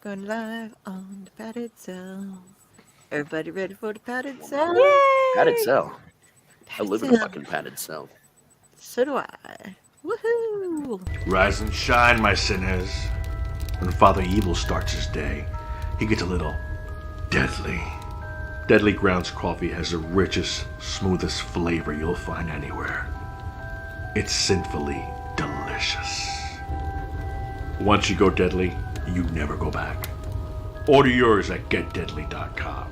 Going live on the padded cell. Everybody ready for the padded cell? Padded Yay! cell. I Padded live in a cell. fucking padded cell. So do I. Woohoo! Rise and shine, my sinners. When Father Evil starts his day, he gets a little deadly. Deadly Grounds coffee has the richest, smoothest flavor you'll find anywhere. It's sinfully delicious. Once you go deadly, you never go back. Order yours at getdeadly.com.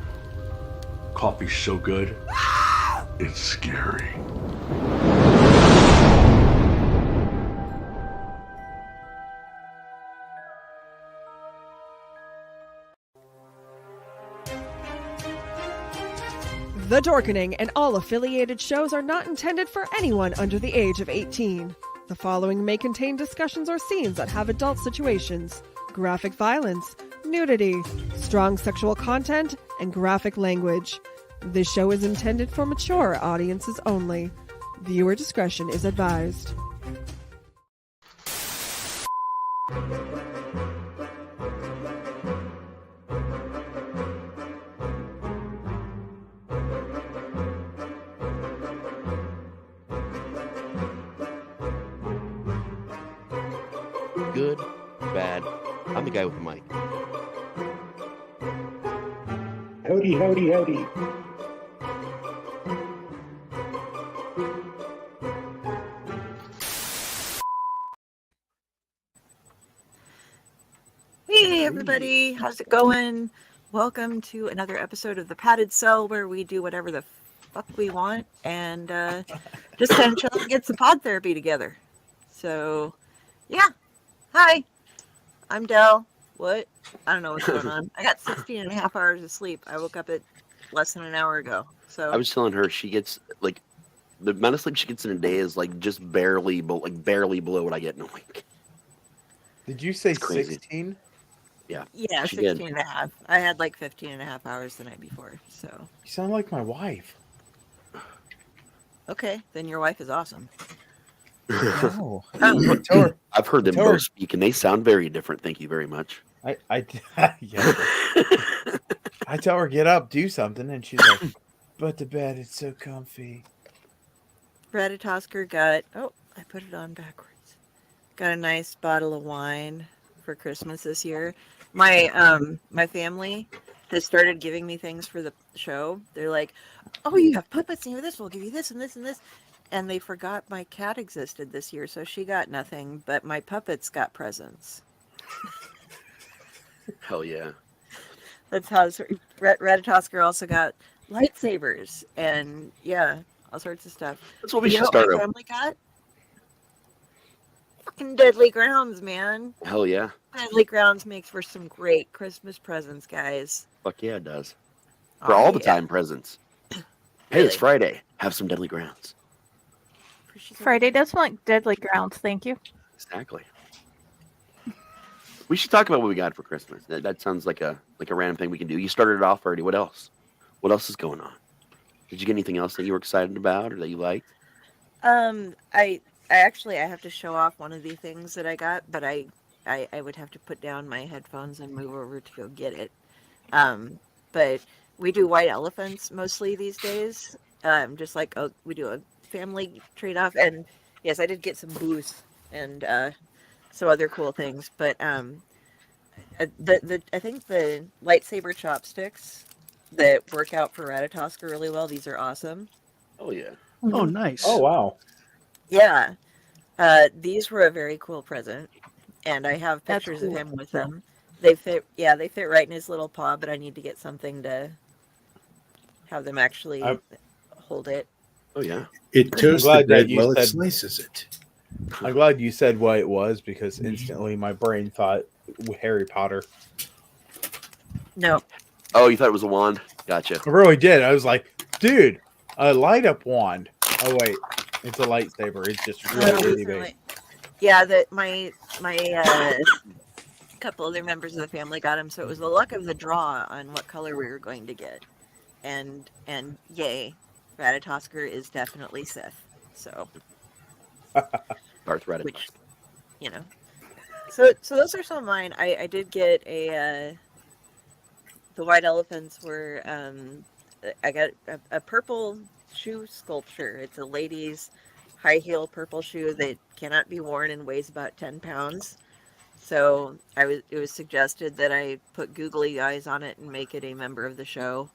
Coffee's so good, it's scary. The Dorkening and all affiliated shows are not intended for anyone under the age of 18. The following may contain discussions or scenes that have adult situations, graphic violence, nudity, strong sexual content, and graphic language. This show is intended for mature audiences only. Viewer discretion is advised. Good, bad. I'm the guy with the mic. Howdy, howdy, howdy. Hey everybody, how's it going? Welcome to another episode of the Padded Cell where we do whatever the fuck we want and just kind of chill and get some pod therapy together. So, yeah. Hi, I'm Dell. What? I don't know what's going on. I got 16 and a half hours of sleep. I woke up at less than an hour ago. So I was telling her she gets like the amount of sleep she gets in a day is like just barely, barely below what I get in a week. Did you say It's crazy. 16? yeah, she 16 did. and a half. I had like 15 and a half hours the night before. So, You sound like my wife. okay, then your wife is awesome. No. Oh, Tell her, I've heard them Tell her- both speak, and they sound very different. Thank you very much. yeah. I tell her get up, do something, and she's like, "But the bed, it's so comfy." Ratatosker got, oh, I put it on backwards. Got a nice bottle of wine for Christmas this year. My family has started giving me things for the show. They're like, oh, you have puppets and this, we'll give you this and this and this. And they forgot my cat existed this year, so she got nothing, but my puppets got presents. Hell yeah. That's how Ratatosker also got lightsabers and yeah, all sorts of stuff. That's what we You should know what start. my family got? Fucking Deadly Grounds, man. Hell yeah. Deadly Grounds makes for some great Christmas presents, guys. Fuck yeah, it does. For Oh, all the yeah. time presents. Hey, it's Really? Friday. Have some Deadly Grounds. Friday does want like Deadly Grounds, thank you. Exactly. We should talk about what we got for Christmas. That sounds like a random thing we can do. You started it off already. What else? What else is going on? Did you get anything else that you were excited about or that you liked? I actually I have to show off one of the things that I got, but I would have to put down my headphones and move over to go get it. But we do white elephants mostly these days. Just like we do a family trade-off, and yes, I did get some booze and some other cool things. But I think the lightsaber chopsticks that work out for Ratatosker really well. These are awesome. Oh yeah. Oh, nice. Oh, wow. Yeah, these were a very cool present, and I have That's pictures of cool. him with them. They fit, yeah, they fit right in his little paw, but I need to get something to have them actually hold it. Oh yeah. It I'm toasts the glad that bread you while it said- slices it. I'm glad you said what it was because instantly my brain thought Harry Potter. No, Oh, you thought it was a wand? Gotcha. I really did. I was like, dude, a light up wand. Oh wait, it's a lightsaber. It's just no, really, it's really really- big. yeah, that my couple other members of the family got him, so it was the luck of the draw on what color we were going to get, and yay, Ratatosker is definitely Sith. So Darth Vader. which, you know, So those are some of mine. I did get a the white elephants were I got a purple shoe sculpture. It's a lady's high heel purple shoe that cannot be worn and weighs about 10 pounds. So it was suggested that I put googly eyes on it and make it a member of the show.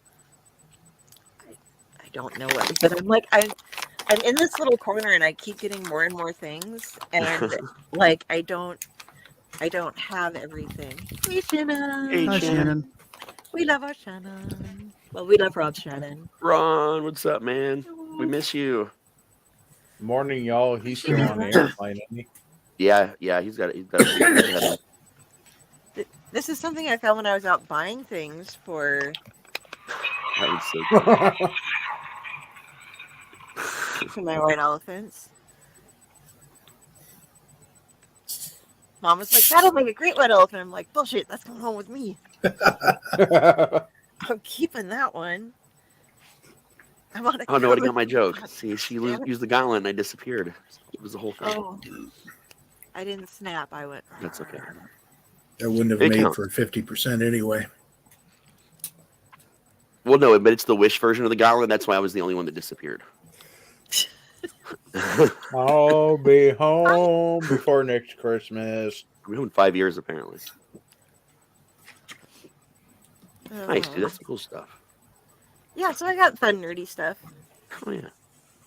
I don't know what, but I'm like I'm in this little corner and I keep getting more and more things, and like I don't have everything. Hey Shannon. Hey, Hi, Shannon. Shannon. We love our Shannon. Well, we love Rob Shannon. Ron, what's up, man? We miss you. Morning, y'all. He's still on the airplane, isn't he? Yeah, he's got it. This is something I found when I was out buying things for That was so cool. for my white elephants. Mom was like, "That'll make a great white elephant." I'm like, "Bullshit, that's going home with me. I'm keeping that one." I want to. Oh, nobody got my joke. See, she used the gauntlet and I disappeared. It was the whole thing. Oh, I didn't snap. I went. That's okay. That wouldn't have It made counts. for 50% anyway. Well, no, but it's the Wish version of the gauntlet. That's why I was the only one that disappeared. I'll be home before next Christmas. We're doing 5 years, apparently. Nice, dude. That's some cool stuff. Yeah, so I got fun nerdy stuff. Oh, yeah.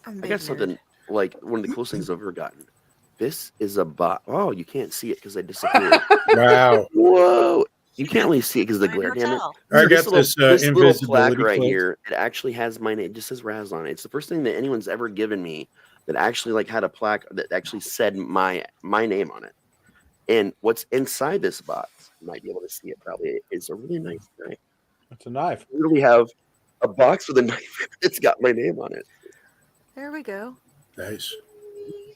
I'm a I big got nerd. something, like, one of the coolest things I've ever gotten. This is a bot. Oh, you can't see it because I disappeared. Wow. Whoa. You can't really see it because of the My glare, damn it. hotel. I got little, this little plaque invisibility right cloak. here. It actually has my name. It just says Raz on it. It's the first thing that anyone's ever given me that actually like had a plaque that actually said my name on it. And what's inside this box, you might be able to see it probably, is a really nice knife. It's a knife. I literally have a box with a knife that's got my name on it. There we go. Nice.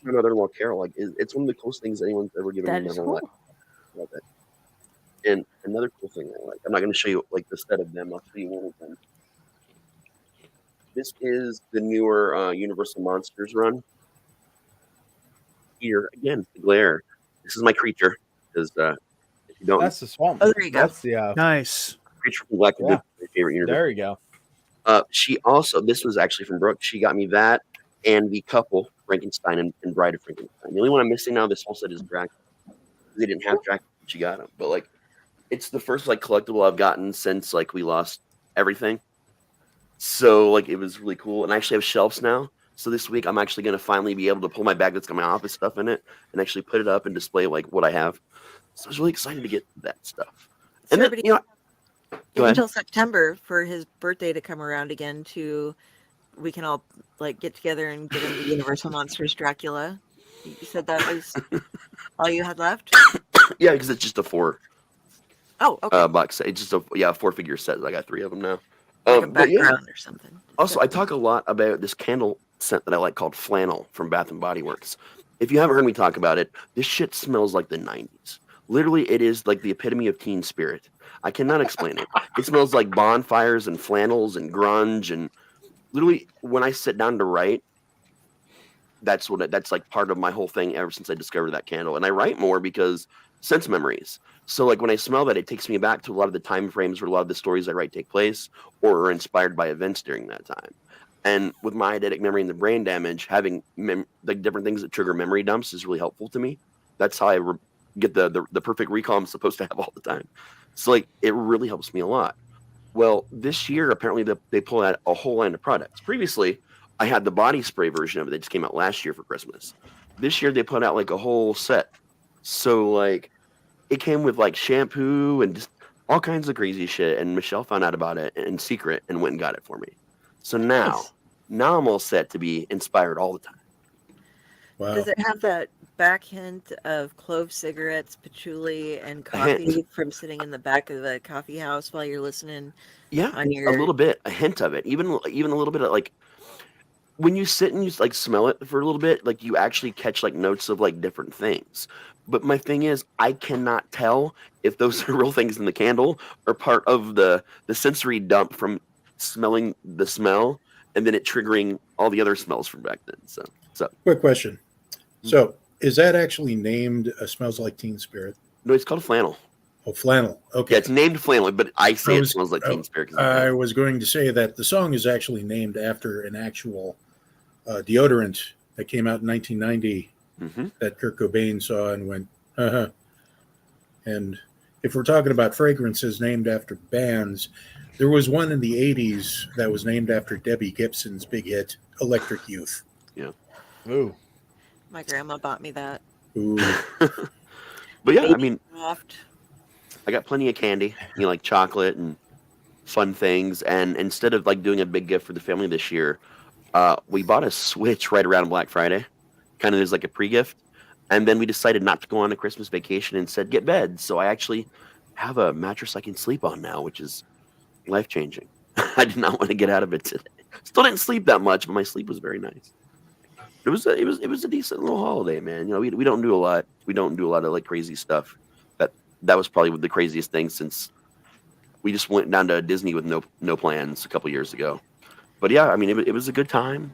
My mother-in-law Carol, like it's one of the coolest things anyone's ever given That me in is my whole life. cool. Love it. And another cool thing I like, I'm not going to show you like the set of them. I'll show you one of them. This is the newer Universal Monsters run. Here again, the glare. This is my creature. Because if you don't, That's the swamp. Oh, there you go. That's the. Nice. creature from Black Yeah. Widow, my favorite universe. There you go. She also, this was actually from Brooke. She got me that and the couple, Frankenstein and Bride of Frankenstein. The only one I'm missing now, this whole set is Dracula. They didn't have Dracula when she got him, but like, it's the first like collectible I've gotten since like we lost everything. So like, it was really cool, and I actually have shelves now. So this week, I'm actually going to finally be able to pull my bag that's got my office stuff in it and actually put it up and display like what I have. So I was really excited to get that stuff. And then, you know, go ahead. Until September for his birthday to come around again we can all like get together and get him the Universal Monsters Dracula. You said that was all you had left? Yeah, because it's just a four Oh, okay. box set. It's just a 4-figure set. I got 3 of them now. Like a But yeah. background or something. Also, I talk a lot about this candle scent that I like called Flannel from Bath and Body Works. If you haven't heard me talk about it, this shit smells like the 90s. Literally, it is like the epitome of teen spirit. I cannot explain it. It smells like bonfires and flannels and grunge, and literally, when I sit down to write, that's like part of my whole thing ever since I discovered that candle. And I write more because sense memories. So like when I smell that, it takes me back to a lot of the time frames where a lot of the stories I write take place or are inspired by events during that time. And with my eidetic memory and the brain damage, having like different things that trigger memory dumps is really helpful to me. That's how I get the perfect recall I'm supposed to have all the time. So like it really helps me a lot. Well, this year apparently they pulled out a whole line of products. Previously, I had the body spray version of it that just came out last year for Christmas. This year they put out like a whole set. So like it came with like shampoo and just all kinds of crazy shit. And Michelle found out about it in secret and went and got it for me. So now I'm all set to be inspired all the time. Wow. Does it have that back hint of clove cigarettes, patchouli, and coffee from sitting in the back of the coffee house while you're listening? Yeah, On your... a little bit, a hint of it, even a little bit of like when you sit and you like smell it for a little bit, like you actually catch like notes of like different things. But my thing is, I cannot tell if those are real things in the candle or part of the sensory dump from smelling the smell and then it triggering all the other smells from back then. So Quick question. So is that actually named Smells Like Teen Spirit? No, it's called flannel. Oh, flannel. Okay. Yeah, it's named flannel, but I say I it was- smells like Teen Spirit. 'cause I was going to say that the song is actually named after an actual deodorant that came out in 1990 Mhm. that Kurt Cobain saw and went, haha. And if we're talking about fragrances named after bands, there was one in the 80s that was named after Debbie Gibson's big hit, Electric Youth. Ooh. My grandma bought me that. Ooh, But yeah, I Baby mean, Soft. I got plenty of candy, like chocolate and fun things. And instead of like doing a big gift for the family this year, we bought a Switch right around Black Friday, kind of as like a pre-gift. And then we decided not to go on a Christmas vacation and said get beds. So I actually have a mattress I can sleep on now, which is life changing. I did not want to get out of it today. Still didn't sleep that much, but my sleep was very nice. It was a decent little holiday, man. We don't do a lot. We don't do a lot of like crazy stuff. That was probably the craziest thing since we just went down to Disney with no plans a couple years ago. But yeah, I mean, it was a good time.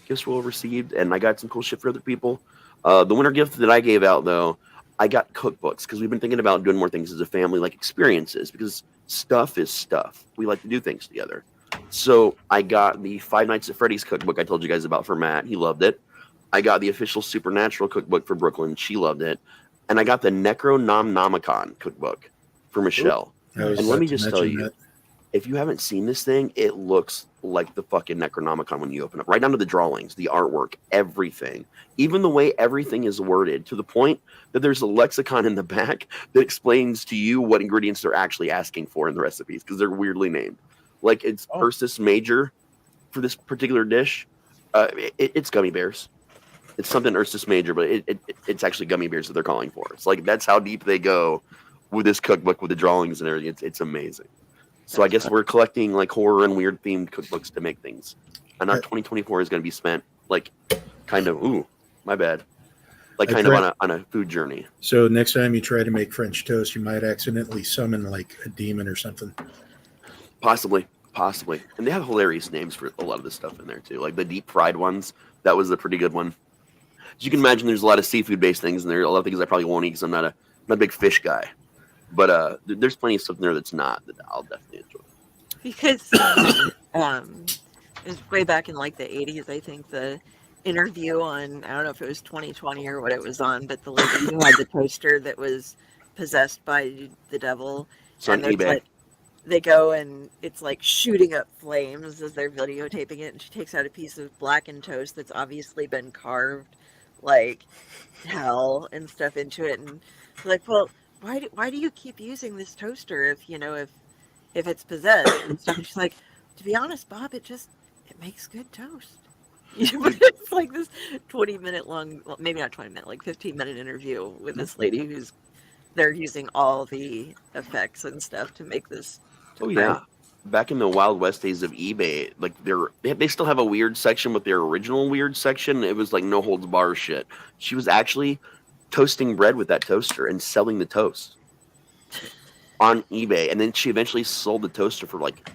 Gifts well received, and I got some cool shit for other people. The winter gift that I gave out, though, I got cookbooks because we've been thinking about doing more things as a family, like experiences, because stuff is stuff. We like to do things together. So I got the Five Nights at Freddy's cookbook I told you guys about for Matt. He loved it. I got the official Supernatural cookbook for Brooklyn. She loved it. And I got the Necronomicon cookbook for Michelle. I was And let about me to just tell mention you, that. if you haven't seen this thing, it looks like the fucking Necronomicon when you open it. Right down to the drawings, the artwork, everything. Even the way everything is worded, to the point that there's a lexicon in the back that explains to you what ingredients they're actually asking for in the recipes, because they're weirdly named. Like, it's Ursus Major for this particular dish. It's gummy bears. It's something Ursus Major, but it's actually gummy bears that they're calling for. It's like, that's how deep they go with this cookbook, with the drawings and everything. It's amazing. So I guess we're collecting like horror and weird themed cookbooks to make things. And our 2024 is going to be spent like kind of, my bad. Like I kind of tried- on a food journey. So next time you try to make French toast, you might accidentally summon like a demon or something. Possibly. And they have hilarious names for a lot of this stuff in there too. Like the deep fried ones. That was a pretty good one. As you can imagine, there's a lot of seafood based things, and there are a lot of things I probably won't eat because I'm not a big fish guy. But there's plenty of stuff in there that's not, that I'll definitely enjoy. Because it was way back in like the 80s, I think, the interview on, I don't know if it was 2020 or what it was on, but the lady who had the toaster that was possessed by the devil. It's on there's, eBay. like, they go and it's like shooting up flames as they're videotaping it, and she takes out a piece of blackened toast that's obviously been carved like hell and stuff into it, and like, well, why do you keep using this toaster if it's possessed and stuff? And she's like, to be honest, Bob, it makes good toast. But it's like this 20-minute long, well, maybe not 20-minute, like 15-minute interview with this lady they're using all the effects and stuff to make this. Oh yeah, back in the Wild West days of eBay, like they still have a weird section with their original weird section. It was like no holds bar shit. She was actually toasting bread with that toaster and selling the toast on eBay, and then she eventually sold the toaster for like,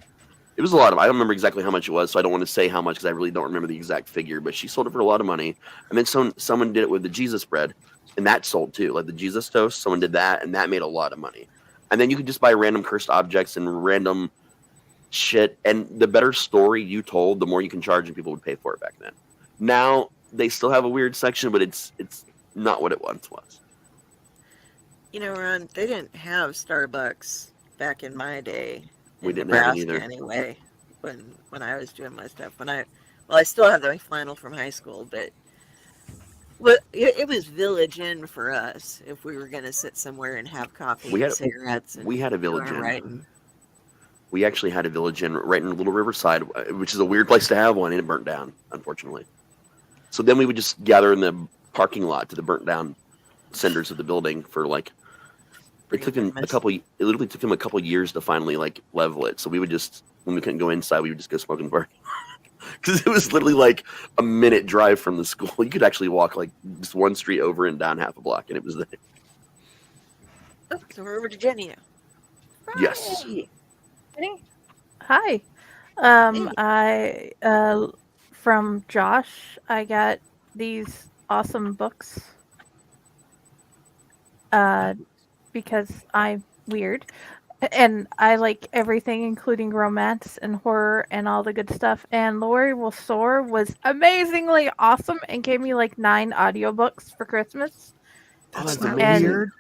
it was a lot of, I don't remember exactly how much it was, so I don't want to say how much because I really don't remember the exact figure, but she sold it for a lot of money. And then someone did it with the Jesus bread, and that sold too, like the Jesus toast. Someone did that, and that made a lot of money. And then you could just buy random cursed objects and random shit. And the better story you told, the more you can charge, and people would pay for it back then. Now they still have a weird section, but it's not what it once was. Ron, they didn't have Starbucks back in my day. We in didn't have it Nebraska either. anyway. When I was doing my stuff, I still have my flannel from high school, but it was Village Inn for us if we were going to sit somewhere and have coffee and cigarettes. And We had a Village Inn. writing. We actually had a Village Inn right in Little Riverside, which is a weird place to have one, and it burnt down, unfortunately. So then we would just gather in the parking lot to the burnt down cinders of the building for like, it literally took them a couple years to finally like level it. So we would just, when we couldn't go inside, we would just go smoke in the parking lot. Because it was literally like a minute drive from the school. You could actually walk like just one street over and down half a block, and it was there. Oh, so we're over to Jenny now. Yes. Right. Jenny? Hi. Hey. I from Josh, I got these awesome books. because I'm weird. And I like everything, including romance and horror and all the good stuff. And Lori Will Soar was amazingly awesome and gave me like 9 audiobooks for Christmas. Oh, That's that's not amazing. weird.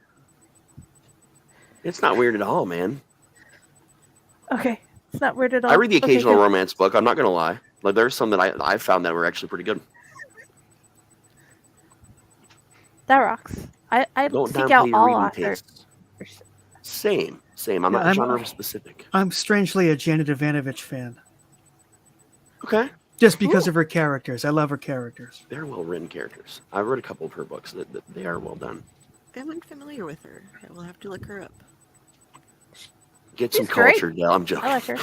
It's not weird at all, man. Okay, it's not weird at all. I read the Okay, occasional good. romance book. I'm not gonna lie. Like there's some that I found that were actually pretty good. That rocks. I Don't seek downplay out your all reading authors. tastes. Same. I'm Yeah, not genre specific. I'm strangely a Janet Ivanovich fan, Okay. just because of her characters. I love her characters. They're well written characters. I've read a couple of her books that they are well done. I'm unfamiliar with her. I will have to look her up. Get some She's great. culture, Dale. I'm joking. I like her.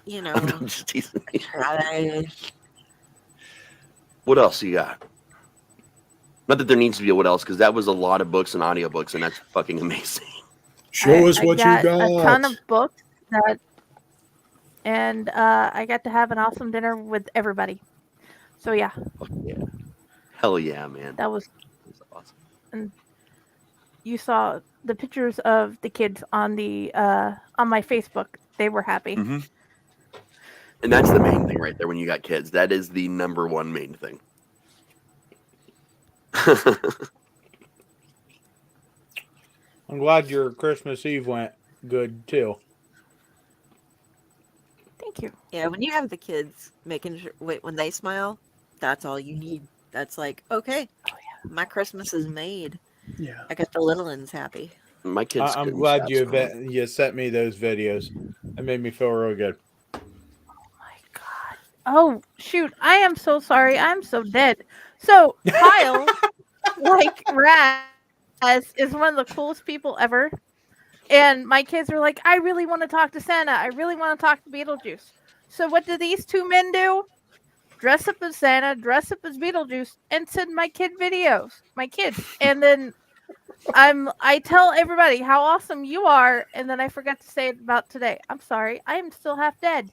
You know, I'm just teasing you. I, What else you got? Not that there needs to be a what else, because that was a lot of books and audiobooks, and that's fucking amazing. Show us I what got you got. a ton of books and I got to have an awesome dinner with everybody. So yeah, Fuck yeah. Hell yeah, man. that was. That's awesome. You saw the pictures of the kids on the on my Facebook. They were happy. Mm-hmm. And that's the main thing right there when you got kids. That is the number one main thing. I'm glad your Christmas Eve went good too. Thank you. yeah, when you have the kids making sure, when they smile, that's all you need. That's like, okay, my Christmas is made. Yeah. I got the little ones happy. My kids. I'm couldn't glad stop you smiling. you sent me those videos. It made me feel real good. My God. Oh shoot! I am so sorry. I'm so dead. So Kyle, like Raz, is one of the coolest people ever. And my kids were like, I really want to talk to Santa. I really want to talk to Beetlejuice. So what do these 2 men do? Dress up as Santa, dress up as Beetlejuice, and send my kids. And then I tell everybody how awesome you are, and then I forgot to say it about today. I'm sorry. I am still half dead.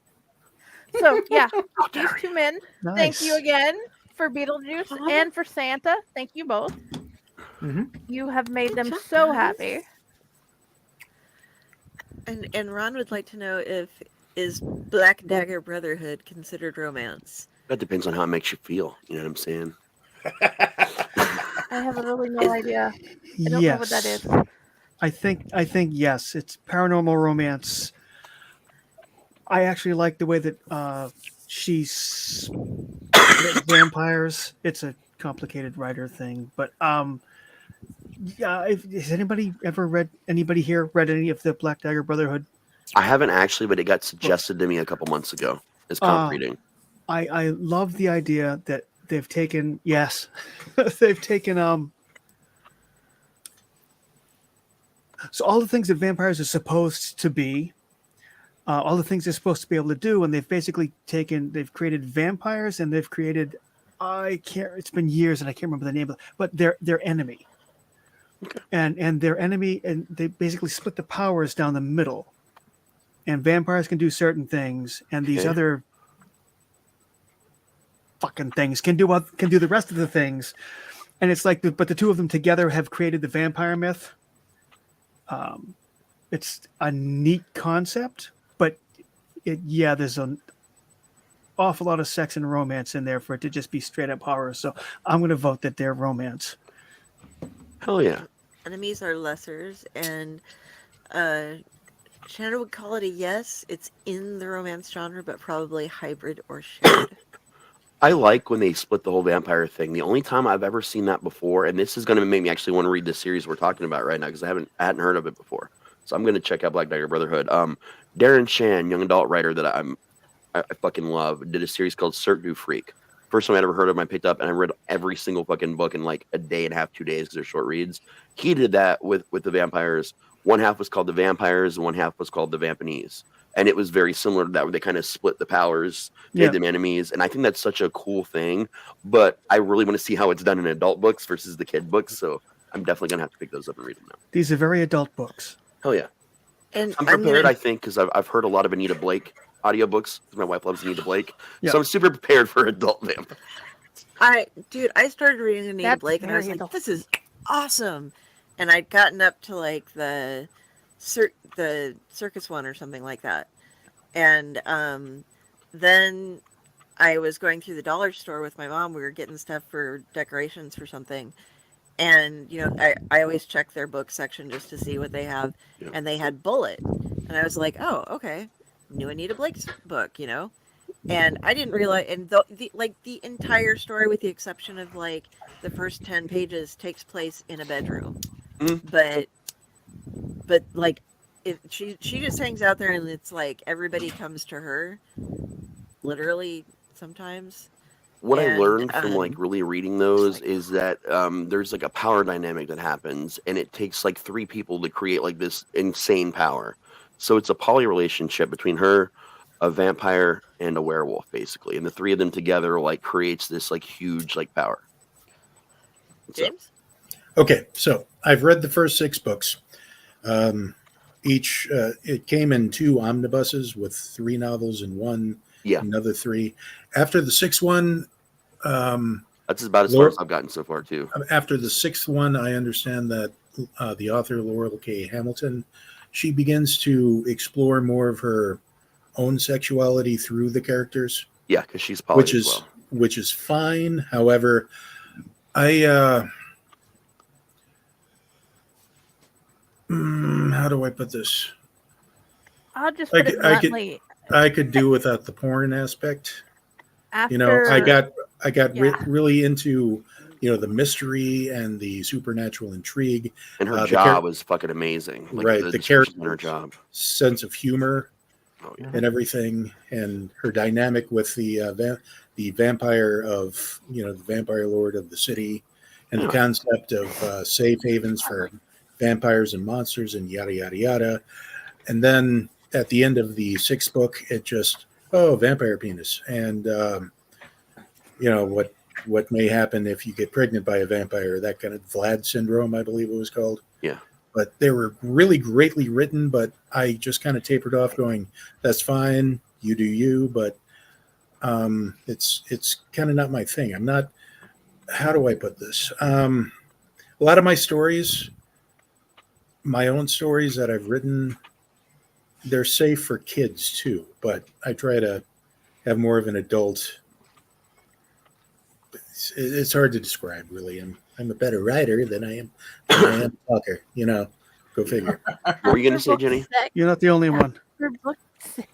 So yeah, these 2 men, Nice. thank you again for Beetlejuice and for Santa. Thank you both. Mhm. You have made them Good job, so guys. happy. And Ron would like to know is Black Dagger Brotherhood considered romance? That depends on how it makes you feel. You know what I'm saying? I have really no idea. I don't know what that is. I think yes, it's paranormal romance. I actually like the way that she's vampires. It's a complicated writer thing, but yeah. Has anybody read any of the Black Dagger Brotherhood? I haven't actually, but it got suggested to me a couple months ago as comp reading. I love the idea that they've taken they've taken so all the things that vampires are supposed to be, all the things they're supposed to be able to do, and they've created vampires, and they've created it's been years and I can't remember the name of it, but their enemy. Okay. And their enemy, and they basically split the powers down the middle. And vampires can do certain things, and these Okay. other fucking things can do the rest of the things. And it's like, but the 2 of them together have created the vampire myth. It's a neat concept, but there's an awful lot of sex and romance in there for it to just be straight up horror. So I'm going to vote that they're romance. Hell yeah. Enemies are lessers, and Shannon would call it a yes. It's in the romance genre, but probably hybrid or shared. I like when they split the whole vampire thing. The only time I've ever seen that before, and this is going to make me actually want to read the series we're talking about right now because I hadn't heard of it before. So I'm going to check out Black Dagger Brotherhood. Darren Shan, young adult writer that I fucking love, did a series called Cirque du Freak. First time I'd ever heard of him, I picked up and I read every single fucking book in like a day and a half, 2 days because they're short reads. He did that with the vampires. One half was called the Vampires, and one half was called the Vampanese. And it was very similar to that, where they kind of split the powers, made them enemies. And I think that's such a cool thing. But I really want to see how it's done in adult books versus the kid books. So I'm definitely going to have to pick those up and read them now. These are very adult books. Hell yeah. And I'm prepared, I think, because I've heard a lot of Anita Blake audiobooks. My wife loves Anita Blake. Yeah. So I'm super prepared for adult vampires. I started reading Anita That's Blake, and I was very like, adult. this is awesome. and I'd gotten up to like the circus one or something like that, and then I was going through the dollar store with my mom. We were getting stuff for decorations for something, and I always check their book section just to see what they have, Yeah. and they had Bullet, and I was like, oh, okay, new Anita Blake's book, and I didn't realize, and the entire story, with the exception of like the first 10 pages, takes place in a bedroom, but like she just hangs out there, and it's like everybody comes to her, literally sometimes. What I And, learned from like really reading those like- is that there's like a power dynamic that happens, and it takes like 3 people to create like this insane power. So it's a poly relationship between her, a vampire, and a werewolf, basically, and the 3 of them together like creates this like huge like power. So, James? Okay, so I've read the first 6 books. Each it came in 2 omnibuses with 3 novels in one. Yeah. Another 3. After the 6th one, that's about as far as I've gotten so far too. after the 6th one, I understand that the author Laurel K. Hamilton, she begins to explore more of her own sexuality through the characters, Yeah, because she's poly which as is well. which is fine. However, I how do I put this? I'll just I put it could- I could- bluntly. I could do without the porn aspect. After I got Yeah. really into the mystery and the supernatural intrigue, And her the job was fucking amazing. Like, Right, the the description in her character- job. sense of humor Oh yeah. and everything, and her dynamic with the vampire of the vampire lord of the city, and the Yeah. concept of safe havens for vampires and monsters, and yada yada yada. And then at the end of the 6th book, it just vampire penis, and what may happen if you get pregnant by a vampire, that kind of Vlad syndrome, I believe it was called. Yeah. But they were really greatly written, but I just kind of tapered off going, that's fine, you do you, but it's kind of not my thing. I'm not, how do I put this? A lot of my stories, my own stories that I've written, they're safe for kids too, but I try to have more of an adult. It's hard to describe, really. I'm a better writer than I am a talker. Go figure. What were you gonna say, Jenny? You're not the only one. After book 6,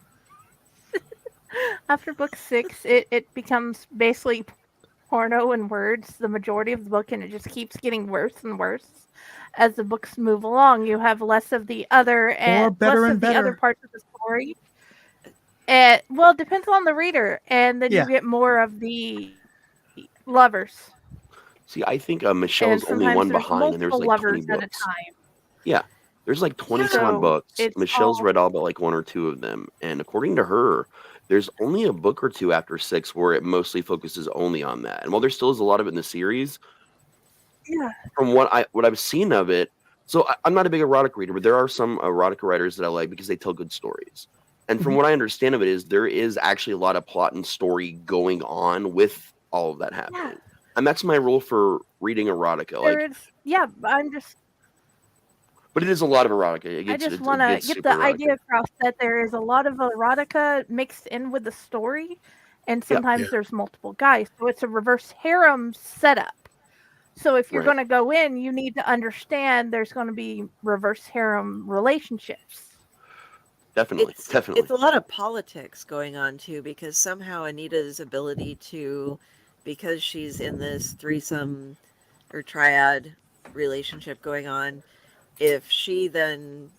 after book 6, it becomes basically porno in words the majority of the book, and it just keeps getting worse and worse as the books move along. You have less of the other and better less and of the other better. parts of the story. Well, it depends on the reader, and then Yeah. you get more of the lovers. See, I think Michelle's And only sometimes one there's behind, and there's multiple like 20 lovers at a books. time. There's like 20 So, some books. it's Michelle's all- read all but like 1 or 2 of them, and according to her, there's only a book or 2 after 6 where it mostly focuses only on that. And while there still is a lot of it in the series, Yeah. from what I've seen of it, so I'm not a big erotic reader, but there are some erotica writers that I like because they tell good stories. And from what I understand of it is there is actually a lot of plot and story going on with all of that happening. And that's my rule for reading erotica. There Like, is, yeah, I'm just but it is a lot of erotica. It I gets, just it want to gets get super the erotica. idea across that there is a lot of erotica mixed in with the story, and sometimes Yeah. there's multiple guys, so it's a reverse harem setup. So if you're Right. going to go in, you need to understand there's going to be reverse harem relationships. Definitely. Definitely. It's a lot of politics going on too, because somehow Anita's ability to, because she's in this threesome or triad relationship going on, if she then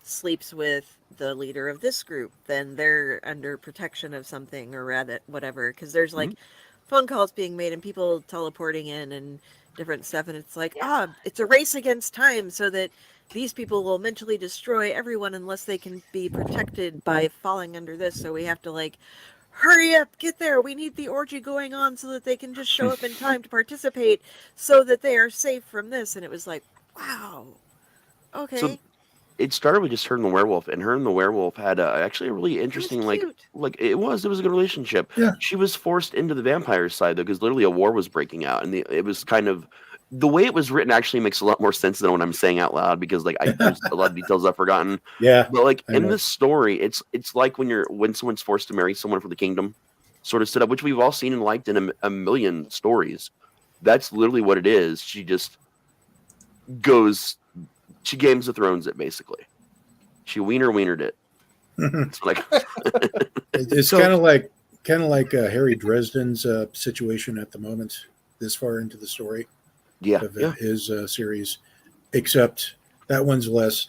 sleeps with the leader of this group, then they're under protection of something or rather whatever. Because there's like phone calls being made and people teleporting in and different stuff, and it's like it's a race against time, so that these people will mentally destroy everyone unless they can be protected by falling under this. So we have to like hurry up, get there. We need the orgy going on so that they can just show up in time to participate, so that they are safe from this. And it was like, wow, okay. So it started with just her and the werewolf, and her and the werewolf had actually a really interesting cute. like it was a good relationship. Yeah. She was forced into the vampire side though, because literally a war was breaking out, and it was kind of the way it was written actually makes a lot more sense than what I'm saying out loud because like there's a lot of details I've forgotten. Yeah. But like I in know. this story, it's like when someone's forced to marry someone for the kingdom, sort of set up, which we've all seen and liked in a million stories. That's literally what it is. She just she Games of Thrones it basically. She wienered it. It's like It's So- kind of like Harry Dresden's situation at the moment, this far into the story yeah, of yeah. his series, except that one's less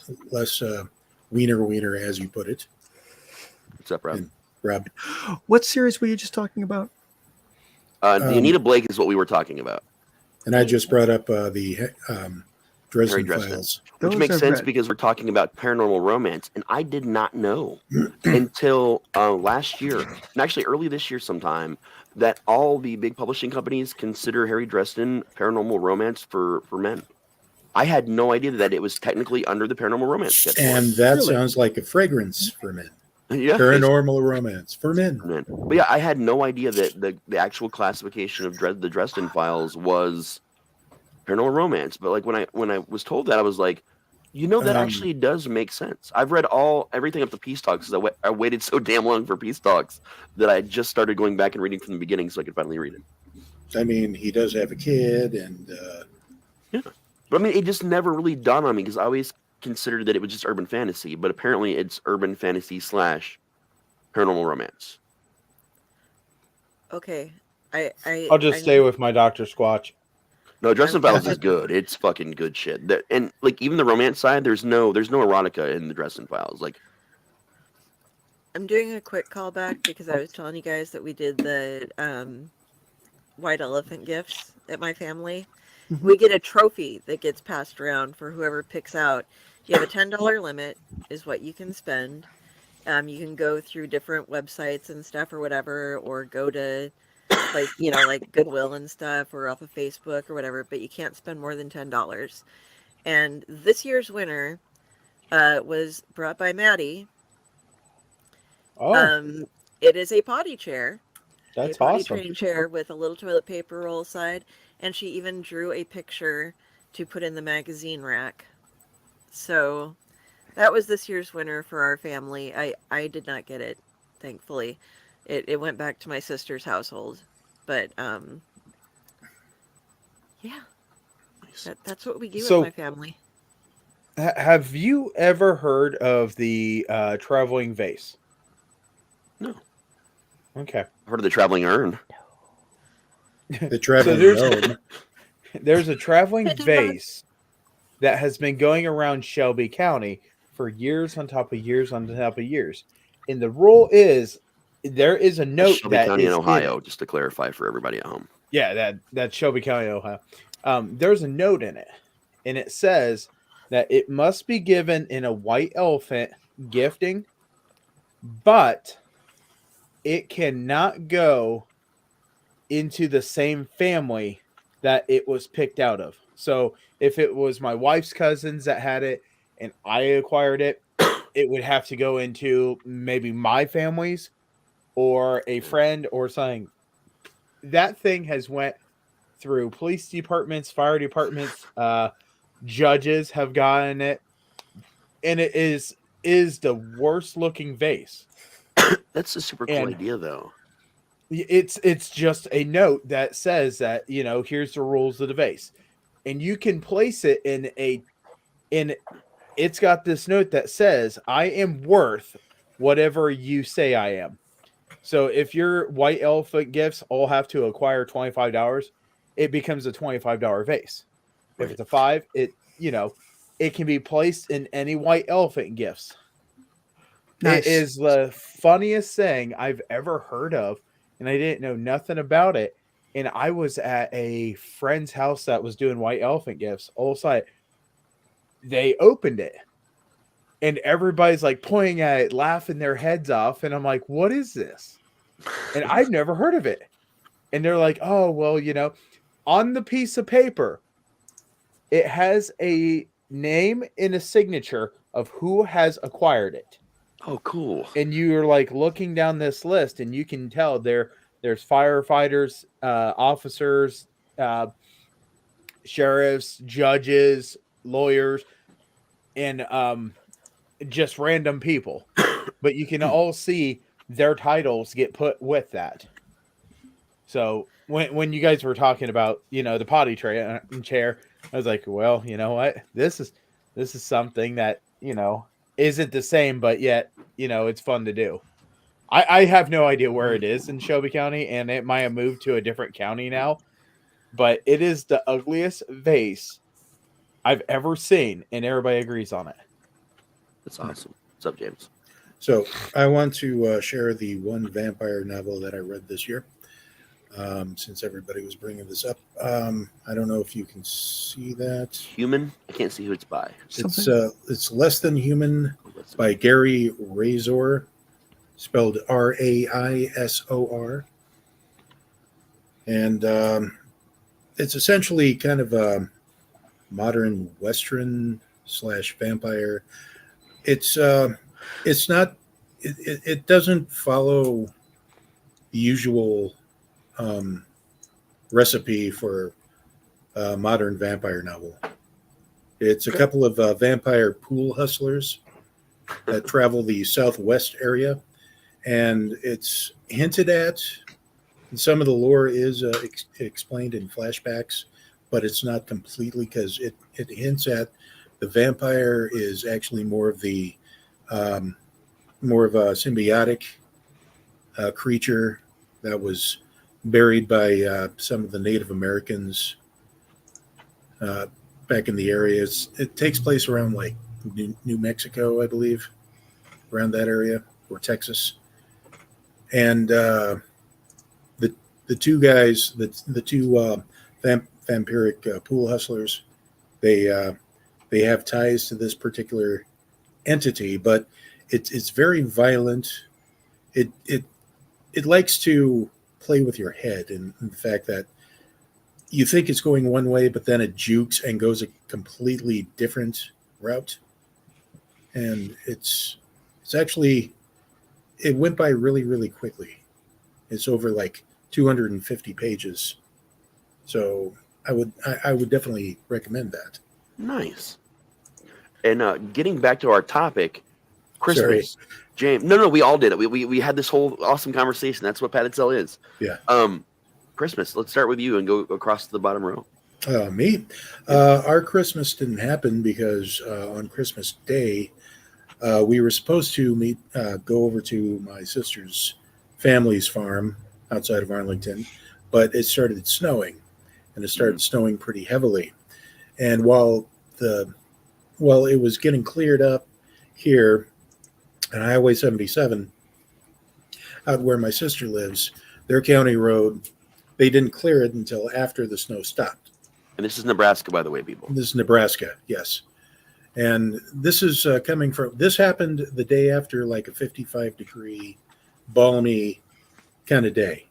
wiener, as you put it, What's up, Rob? And- Rob. What series were you just talking about? The Anita Blake is what we were talking about. And I just brought up the Dresden Dresden. Files. Which Those makes I've sense read. because we're talking about paranormal romance, and I did not know until last year, and actually early this year sometime, that all the big publishing companies consider Harry Dresden paranormal romance for men. I had no idea that it was technically under the paranormal romance category. And that Really? sounds like a fragrance for men. yeah, Paranormal romance for men. men. But yeah, I had no idea that the actual classification of the Dresden Files was paranormal romance. But like when I was told that, I was like, that actually does make sense. I've read everything up to Peace Talks because I waited so damn long for Peace Talks that I just started going back and reading from the beginning so I could finally read it. I mean, he does have a kid, and But I mean, it just never really dawned on me because I always considered that it was just urban fantasy, but apparently it's urban fantasy / paranormal romance. Okay. I'll just stay with my Dr. Squatch. No, Dresden I'm- Files is good. It's fucking good shit. And like even the romance side, there's no erotica in the Dresden Files. Like, I'm doing a quick callback because I was telling you guys that we did the white elephant gifts at my family. Mhm. We get a trophy that gets passed around for whoever picks out. You have a $10 limit is what you can spend. You can go through different websites and stuff or whatever, or go to like Goodwill and stuff, or off of Facebook or whatever, but you can't spend more than $10. And this year's winner was brought by Maddie. Oh, It is a potty chair, that's a potty awesome. training chair with a little toilet paper roll side, and she even drew a picture to put in the magazine rack. So that was this year's winner for our family. I did not get it, thankfully. It went back to my sister's household, but yeah, that's what we do So- with my family. Have you ever heard of the traveling vase? No. Okay. I've heard of the traveling urn. the traveling there's- gnome. There's a traveling I did not- vase that has been going around Shelby County for years on top of years on top of years. And the rule is there is a note Shelby that County is in in Ohio, it. just to clarify for everybody at home. Yeah, that's Shelby County, Ohio. There's a note in it, and it says that it must be given in a white elephant gifting, but it cannot go into the same family that it was picked out of. So if it was my wife's cousins that had it and I acquired it, it would have to go into maybe my family's or a friend or something. That thing has went through police departments, fire departments, judges have gotten it, and it is the worst looking vase. That's a super cool And- idea, though. It's just a note that says that here's the rules of the vase, and you can place it in it's got this note that says I am worth whatever you say I am. So if your white elephant gifts all have to acquire $25, it becomes a $25 vase. If Right. it's a $5, it can be placed in any white elephant gifts. Nice. It is the funniest thing I've ever heard of, and I didn't know nothing about it. And I was at a friend's house that was doing white elephant gifts. All of a sudden, they opened it, and everybody's like pointing at it, laughing their heads off. And I'm like, "What is this?" And I've never heard of it. And they're like, "Oh, well, on the piece of paper, it has a name and a signature of who has acquired it." Oh, cool. And you're like looking down this list, and you can tell there's firefighters, officers, sheriffs, judges, lawyers, and just random people. But you can all see their titles get put with that. So when you guys were talking about, the potty chair, I was like, well, you know what? This is something that, isn't the same, but yet, it's fun to do. I have no idea where it is in Shelby County, and it might have moved to a different county now, but it is the ugliest vase I've ever seen, and everybody agrees on it. That's awesome. What's up, James? So I want to share the one vampire novel that I read this year. Since everybody was bringing this up, I don't know if you can see that. Human? I can't see who it's by. It's Less Than Human by Gary Razor, spelled Raisor, and it's essentially kind of a modern Western / vampire. It's not. It doesn't follow the usual recipe for a modern vampire novel. It's a couple of vampire pool hustlers that travel the Southwest area, and it's hinted at. And some of the lore is explained in flashbacks, but it's not completely, because it hints at the vampire is actually more of a symbiotic creature that was buried by some of the Native Americans back in the areas. It takes place around like New Mexico, I believe, around that area, or Texas. And the two guys, the two vampiric pool hustlers, they have ties to this particular entity, but it's very violent. It likes to play with your head, and the fact that you think it's going one way, but then it jukes and goes a completely different route. And it's actually, it went by really, really quickly. It's over like 250 pages. So I would definitely recommend that. Nice. And getting back to our topic, Christmas. Sorry. James, no, we all did it. We had this whole awesome conversation. That's what Pat Tell is. Yeah. Christmas. Let's start with you and go across to the bottom row. Me. Our Christmas didn't happen because on Christmas Day, we were supposed to go over to my sister's family's farm outside of Arlington, but it started snowing, and it started snowing pretty heavily. And while it was getting cleared up here on Highway 77, out where my sister lives, their county road, they didn't clear it until after the snow stopped. And this is Nebraska, by the way, people. This is Nebraska, yes. And this is this happened the day after like a 55-degree, balmy kind of day,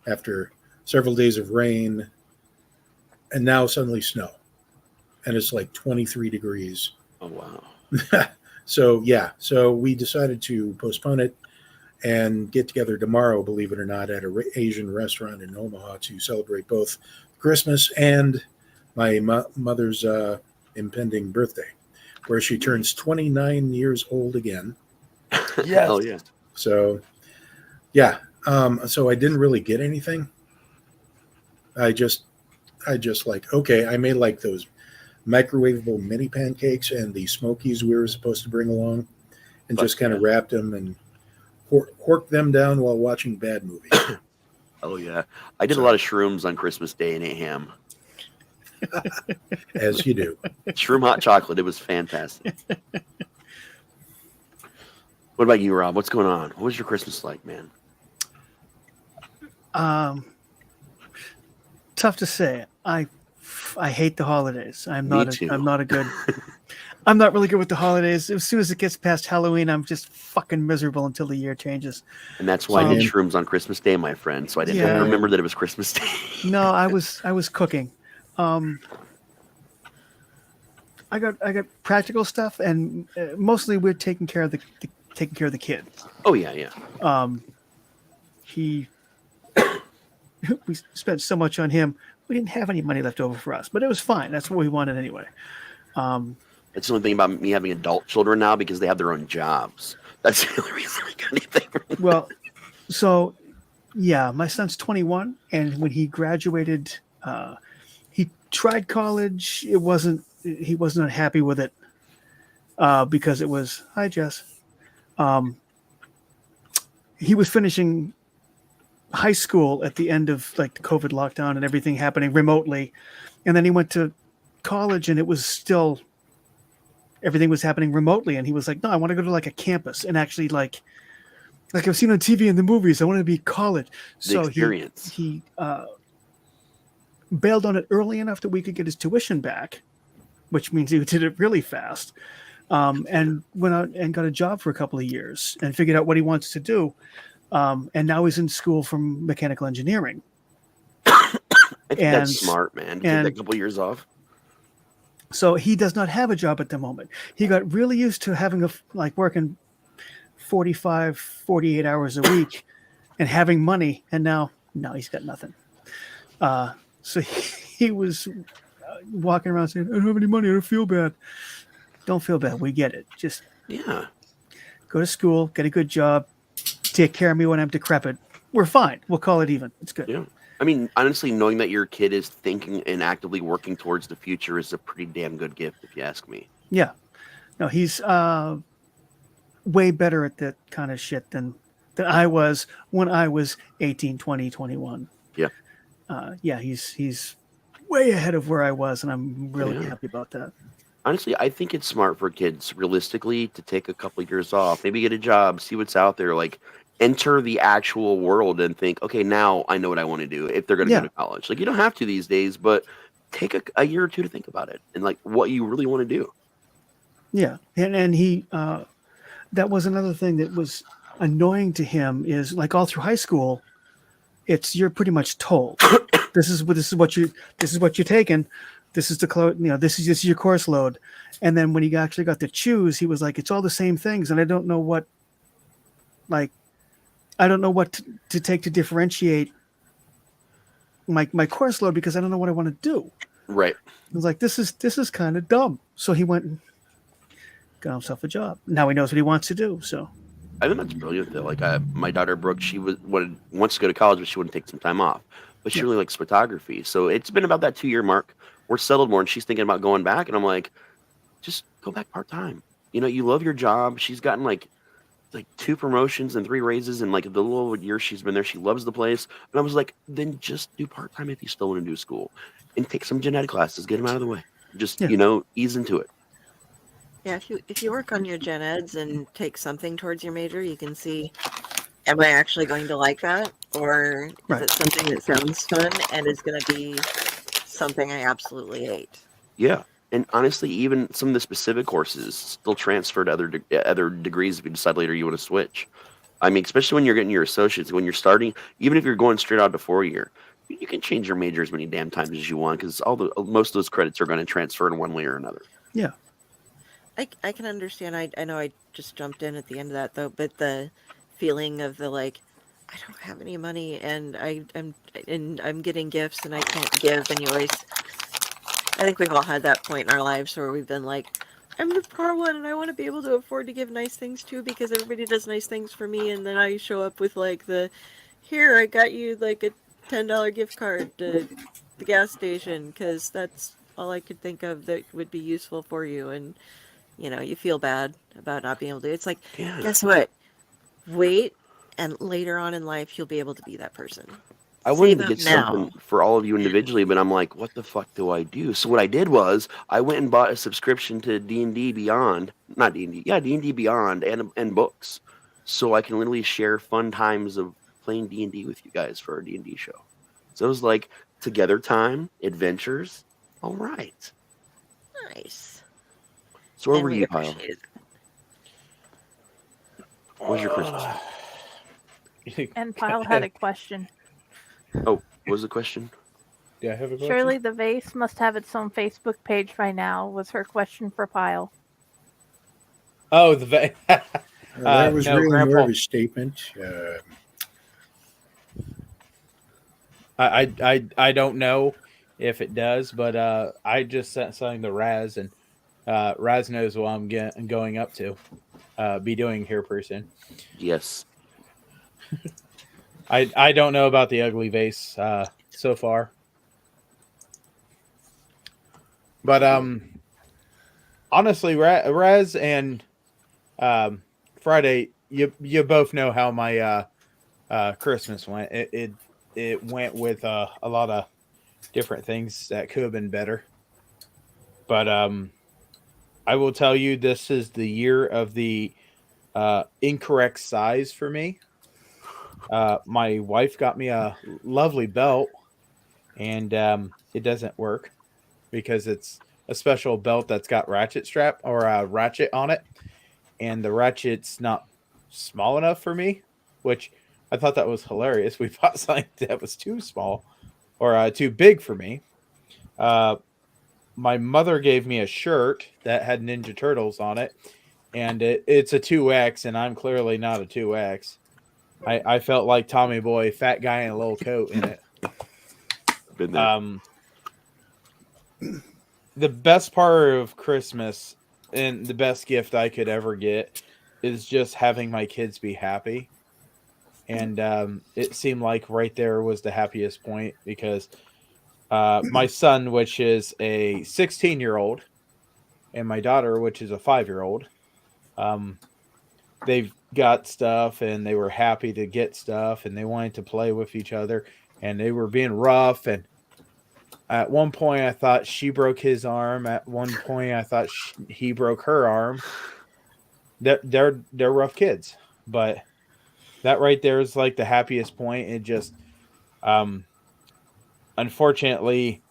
after several days of rain, and now suddenly snow. And it's like 23 degrees. Oh, wow. So we decided to postpone it and get together tomorrow, believe it or not, at an Asian restaurant in Omaha to celebrate both Christmas and my mother's impending birthday, where she turns 29 years old again. Yes. Hell yeah. So, yeah. So I didn't really get anything. I just like, okay, I made like those microwavable mini pancakes and the Smokies we were supposed to bring along, and just kind of wrapped them and corked them down while watching bad movies. Oh, yeah. I did a lot of shrooms on Christmas Day and ate ham. As you do. Shroom hot chocolate. It was fantastic. What about you, Rob? What's going on? What was your Christmas like, man? Tough to say. I hate the holidays. I'm Me not too. I'm not really good with the holidays. As soon as it gets past Halloween, I'm just fucking miserable until the year changes. And that's why I did shrooms on Christmas Day, my friend. So I didn't have to remember that it was Christmas Day. No, I was cooking. I got practical stuff, and mostly we're taking care of the kid. Oh, yeah. We spent so much on him. we didn't have any money left over for us, but it was fine. That's what we wanted anyway. It's the only thing about me having adult children now because they have their own jobs. That's the only reason I got anything. Well, so yeah, my son's 21, and when he graduated, he tried college. He wasn't happy with it because it was, hi Jess. He was finishing high school at the end of like the COVID lockdown and everything happening remotely, and then he went to college, and it was still everything was happening remotely, and he was like, no, I want to go to like a campus and actually like I've seen on TV and the movies. I want to be college. So experience. He bailed on it early enough that we could get his tuition back, which means he did it really fast, and went out and got a job for a couple of years and figured out what he wants to do. And now he's in school for mechanical engineering. I think that's smart, man. Take that couple years off. So he does not have a job at the moment. He got really used to having working 45, 48 hours a week and having money. And now he's got nothing. So he was walking around saying, I don't have any money. I don't feel bad. Don't feel bad. We get it. Just go to school, get a good job, take care of me when I'm decrepit. We're fine. We'll call it even. It's good. Yeah. I mean, honestly, knowing that your kid is thinking and actively working towards the future is a pretty damn good gift, if you ask me. Yeah. No, he's way better at that kind of shit than I was when I was 18, 20, 21. Yeah. He's way ahead of where I was, and I'm really happy about that. Honestly, I think it's smart for kids, realistically, to take a couple of years off, maybe get a job, see what's out there, like enter the actual world and think, okay, now I know what I want to do if they're going to go to college. Like, you don't have to these days, but take a year or two to think about it and like what you really want to do. Yeah. And he, that was another thing that was annoying to him is like all through high school, you're pretty much told this is what you're taking. This is this is your course load. And then when he actually got to choose, he was like, it's all the same things. And I don't know what to take to differentiate my course load because I don't know what I want to do. Right. I was like, this is kind of dumb. So he went and got himself a job. Now he knows what he wants to do. So I think that's brilliant though. Like my daughter Brooke, she wants to go to college, but she wouldn't take some time off. But she really likes photography. So it's been about that 2-year mark. We're settled more, and she's thinking about going back. And I'm like, just go back part time. You know, you love your job. She's gotten like 2 promotions and 3 raises in like the little year she's been there. She loves the place. And I was like, then just do part time if you still want to do school, and take some genetic classes. Get them out of the way. Just ease into it. Yeah, if you work on your gen eds and take something towards your major, you can see, am I actually going to like that, or is it something that sounds fun and is going to be something I absolutely hate? Yeah. And honestly, even some of the specific courses still transfer to other degrees if you decide later you want to switch. I mean, especially when you're getting your associates, when you're starting, even if you're going straight out to 4-year, you can change your major as many damn times as you want because most of those credits are going to transfer in one way or another. Yeah. I can understand. I know I just jumped in at the end of that though, but the feeling of the I don't have any money and I'm getting gifts and I can't give, and I think we've all had that point in our lives where we've been like, I'm the poor one and I want to be able to afford to give nice things too because everybody does nice things for me, and then I show up with here I got you like a $10 gift card to the gas station because that's all I could think of that would be useful for you, and you feel bad about not being able to. It's like, guess what? Wait, and later on in life, you'll be able to be that person. I wanted to get something for all of you individually, but I'm like, what the fuck do I do? So what I did was I went and bought a subscription to D&D Beyond, not D&D, D&D Beyond and books, so I can literally share fun times of playing D&D with you guys for our D&D show. So it was like together time, adventures. All right. Nice. So where were you, Kyle? What was your Christmas? And Pyle had a question. Oh, what was the question? Yeah, I have a question. Surely the vase must have its own Facebook page by now, was her question for Pyle. Oh, the vase. That was really Grandpa. more of a statement. I don't know. if it does, but I just sent something to Raz, and Raz knows what I'm going up to. Be doing here pretty soon. Yes. I don't know about the ugly vase so far, but honestly, Raz and Friday, you both know how my Christmas went. It went with a lot of different things that could have been better, but I will tell you, this is the year of the incorrect size for me. My wife got me a lovely belt, and it doesn't work because it's a special belt that's got ratchet strap or a ratchet on it, and the ratchet's not small enough for me, which I thought that was hilarious. We bought something that was too small or too big for me. My mother gave me a shirt that had Ninja Turtles on it, and it's a 2X, and I'm clearly not a 2X. I felt like Tommy Boy, fat guy in a little coat in it. Been there. The best part of Christmas and the best gift I could ever get is just having my kids be happy. And it seemed like right there was the happiest point because my son, which is a 16-year-old, and my daughter, which is a 5-year-old, they've got stuff and they were happy to get stuff and they wanted to play with each other and they were being rough. And at one point I thought she broke his arm. At one point I thought he broke her arm. They're rough kids, but that right there is like the happiest point. It just, unfortunately,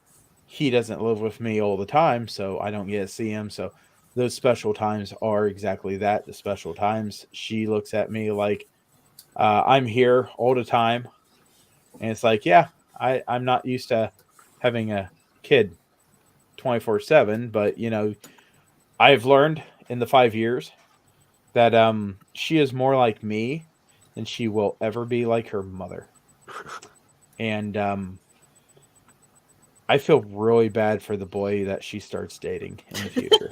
he doesn't live with me all the time, so I don't get to see him. So those special times are exactly that. The special times, she looks at me like I'm here all the time. And it's like, yeah, I'm not used to having a kid 24/7, but you know, I've learned in the 5 years that she is more like me than she will ever be like her mother. And I feel really bad for the boy that she starts dating in the future.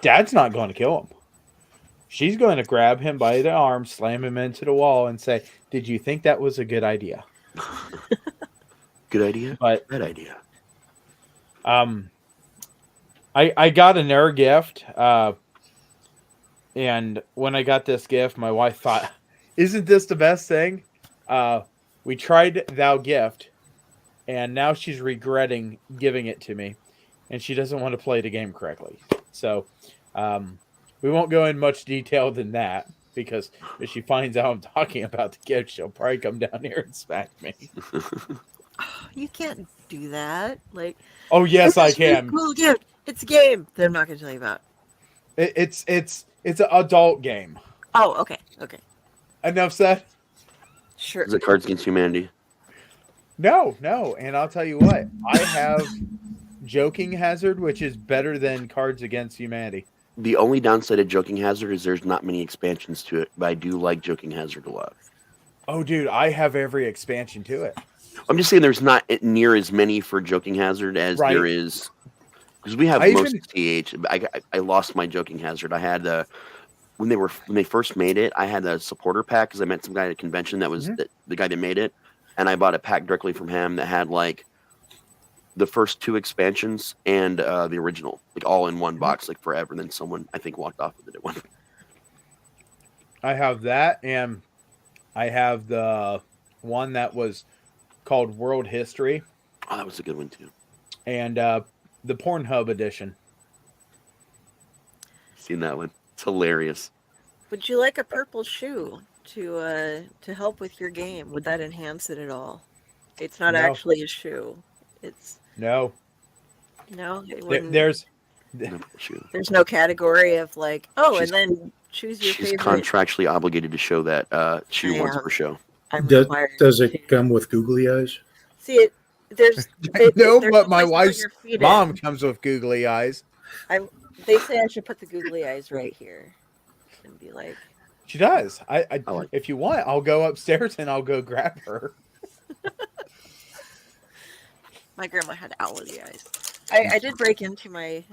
Dad's not going to kill him. She's going to grab him by the arm, slam him into the wall, and say, "Did you think that was a good idea?" Good idea? But bad idea. I got another gift, and when I got this gift, my wife thought, "Isn't this the best thing?" We tried thou gift, and now she's regretting giving it to me, and she doesn't want to play the game correctly. So, we won't go in much detail than that, because if she finds out I'm talking about the gift, she'll probably come down here and smack me. You can't do that. Like, Oh yes, I "This is a can. cool gift. It's a game that I'm not going to tell you about." It's an adult game. Oh, okay. Okay. Enough said. Sure. Is it Cards Against Humanity? No, and I'll tell you what, I have Joking Hazard, which is better than Cards Against Humanity. The only downside of Joking Hazard is there's not many expansions to it, but I do like Joking Hazard a lot. Oh, dude, I have every expansion to it. I'm just saying there's not near as many for Joking Hazard as Right. there is, because we have I most even- TH. I lost my Joking Hazard. I had when they first made it, I had a supporter pack because I met some guy at a convention that was the guy that made it, and I bought a pack directly from him that had like the first 2 expansions and the original, like all in one box, like forever. And then someone I think walked off with it at one point. I have that, and I have the one that was called World History, Oh, that was a good one too. and the Pornhub edition. Seen that one? It's hilarious. Would you like a purple shoe to help with your game? Would that enhance it at all? It's not No. actually a shoe. It's No, no. It there, wouldn't- there's No, shoot. there's no category of like, oh, She's- and then choose your She's favorite. contractually obligated to show that shoe once am. per show. I'm Does, required does to. it come with googly eyes? See it? There's no, there's but no my place to put wife's your feet in. mom comes with googly eyes. They say I should put the googly eyes right here, and be like, She does. I like if you want, I'll go upstairs and I'll go grab her. My grandma had owly eyes. I did break into my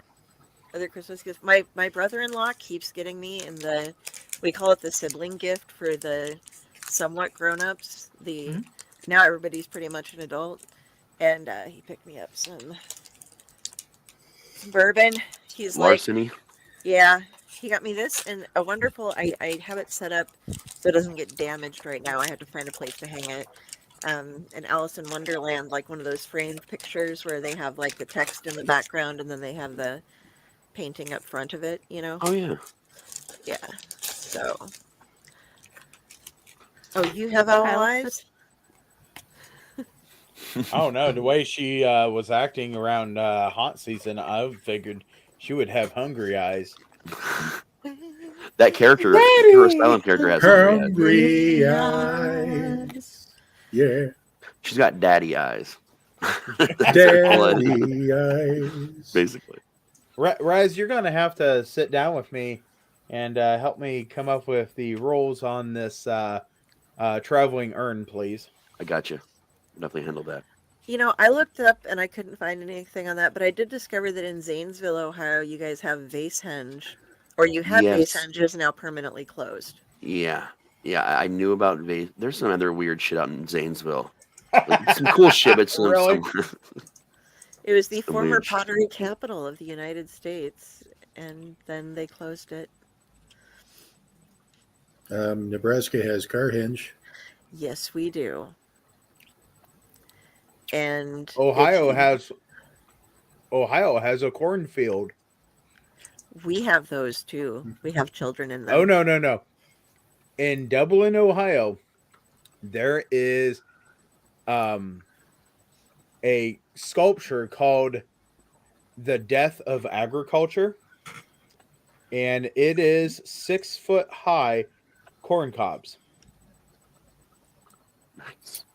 other Christmas gift. My brother-in-law keeps getting me we call it the sibling gift for the somewhat grown-ups. Now everybody's pretty much an adult, and he picked me up some bourbon. He's like, Larceny. yeah, he got me this and a wonderful. I have it set up so it doesn't get damaged right now. I have to find a place to hang it. An Alice in Wonderland, like one of those framed pictures where they have like the text in the background and then they have the painting up front of it, you know? Oh yeah. Yeah. So. Oh, you have owl eyes? I don't know. The way she was acting around haunt season, I figured she would have hungry eyes. That character, her asylum character, has hungry Hungry eyes. Yeah. She's got daddy eyes. Daddy eyes. Basically. Raz, you're gonna have to sit down with me and help me come up with the rules on this traveling urn, please. I got you. Definitely handle that. You know, I looked up and I couldn't find anything on that, but I did discover that in Zanesville, Ohio, you guys have Vasehenge, or you had Yes. Vasehenge is now permanently closed. Yeah. Yeah, I knew about There's some other weird shit out in Zanesville. Like, some cool shit, but some, Really? It was the Some former weird shit. pottery capital of the United States, and then they closed it. Nebraska has Carhenge. Yes, we do. And Ohio has a cornfield. we have those too. We have children in them. Oh no. In Dublin, Ohio, there is a sculpture called The Death of Agriculture, and it is 6 foot high corn cobs. Nice.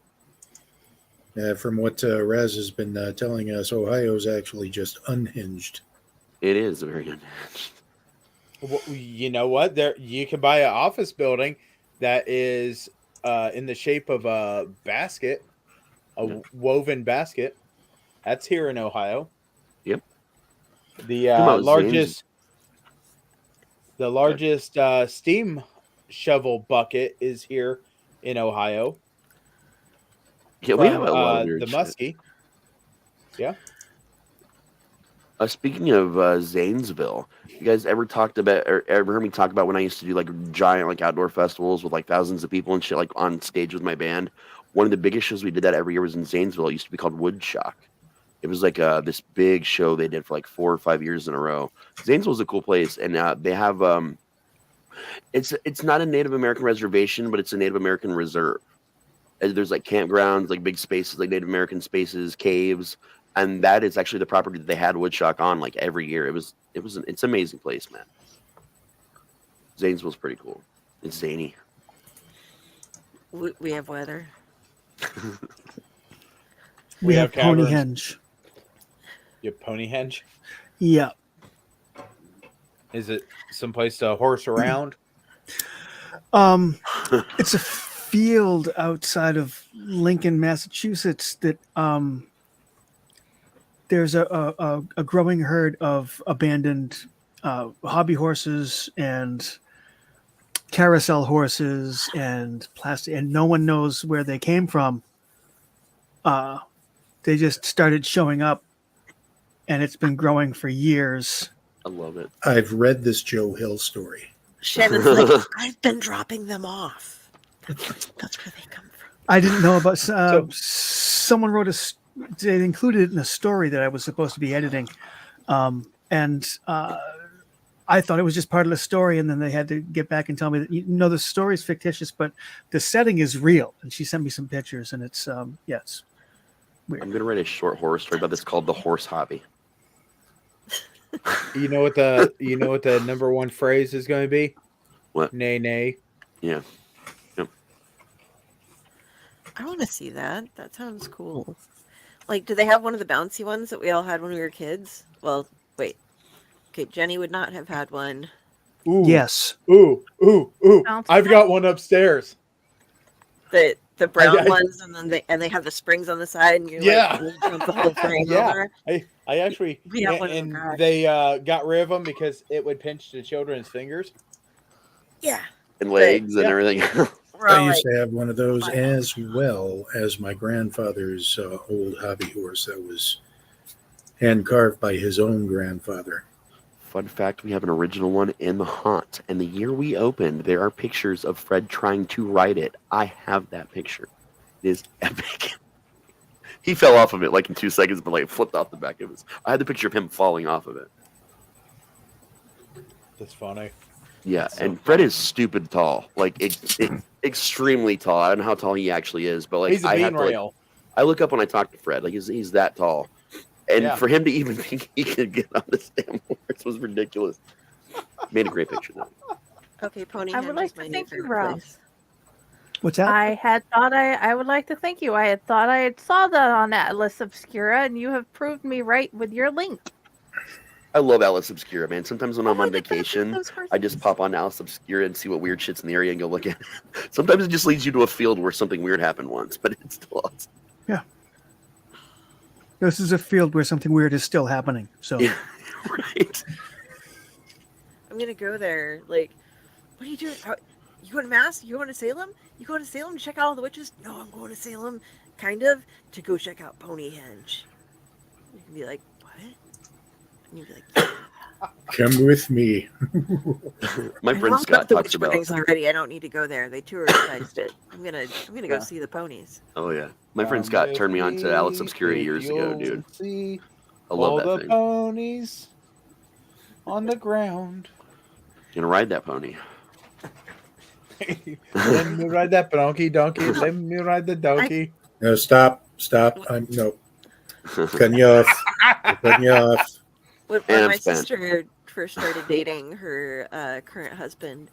From what Raz has been telling us, Ohio's actually just unhinged. It is very unhinged. Well, you know what? There, you can buy an office building that is in the shape of a basket, woven basket. That's here in Ohio. Yep. The about largest steam shovel bucket is here in Ohio. Yeah, we have a lot of the weird shit. Muskie. Yeah. Speaking of Zanesville, you guys ever talked about or ever heard me talk about when I used to do like giant like outdoor festivals with like thousands of people and shit like on stage with my band? One of the biggest shows we did that every year was in Zanesville. It used to be called Woodstock. It was like this big show they did for like 4 or 5 years in a row. Zanesville's a cool place, and they have it's not a Native American reservation, but it's a Native American reserve. And there's like campgrounds, like big spaces, like Native American spaces, caves, and that is actually the property that they had Woodstock on like every year. It's an amazing place, man. Zanesville's pretty cool. It's zany. We have weather. We have caverns. Ponyhenge. You have Ponyhenge? Yeah. Is it someplace to horse around? It's a field outside of Lincoln, Massachusetts that there's a growing herd of abandoned hobby horses and carousel horses and plastic, and no one knows where they came from. They just started showing up, and it's been growing for years. I love it. I've read this Joe Hill story. Shannon's like, I've been dropping them off. That's where they come from. I didn't know about. Someone wrote they included it in a story that I was supposed to be editing, and I thought it was just part of the story, and then they had to get back and tell me that the story is fictitious, but the setting is real. And she sent me some pictures, and it's it's weird. I'm gonna write a short horror story about this called The Horse Hobby. You know what the number one phrase is going to be? What? Nay, nay. Yeah. I want to see that. That sounds cool. Like, do they have one of the bouncy ones that we all had when we were kids? Well, wait. Okay, Jenny would not have had one. Ooh. Yes. Ooh. Sounds I've fun. got one upstairs. The The brown I- ones, and then they have the springs on the side, and you Yeah. like jump the whole frame Yeah. over. I actually We have and, one in the and garage. they got rid of them because it would pinch the children's fingers. Yeah, And legs and Yeah. everything. we're I all used like, to have one of those, Wow. as well as my grandfather's old hobby horse that was hand carved by his own grandfather. Fun fact, we have an original one in the haunt. And the year we opened, there are pictures of Fred trying to ride it. I have that picture. It is epic. He fell off of it like in 2 seconds, but like flipped off the back of it. I had the picture of him falling off of it. That's funny. Yeah, So and Fred is stupid tall. Like, extremely tall. I don't know how tall he actually is, but like He's a I bean have to, like, rail. I look up when I talk to Fred. Like, he's that tall. And Yeah. for him to even think he could get on this damn horse was ridiculous. Made a great picture, though. okay, Pony I would Henge like is my to new thank you, favorite Rob. place. What's that? I had thought I would like to thank you. I had thought I had saw that on Atlas Obscura, and you have proved me right with your link. I love Atlas Obscura, man. Sometimes when I'm Oh, on look at that, vacation, those horses. I just pop on Atlas Obscura and see what weird shit's in the area and go look at it. Sometimes it just leads you to a field where something weird happened once, but it's still awesome. This is a field where something weird is still happening. So Yeah. Right? I'm gonna go there. Like, what are you doing? You going to Mass? You going to Salem? You going to Salem to check out all the witches? No, I'm going to Salem, kind of, to go check out Pony Henge. You can be like, what? And you'd be like, yeah. Come with me. My I friend locked Scott up the talks witch about. weddings already. I don't need to go there. They touristicized it. I'm gonna go Yeah. see the ponies. Oh yeah, my friend Scott turned me on to Atlas Obscura years ago, dude. See I all love the that thing. ponies on the ground. Gonna ride that pony. Let me ride that donkey. Let me ride the donkey. No, stop. No, cutting you off. We're cutting you off. When And my I'm spent. sister first started dating her current husband,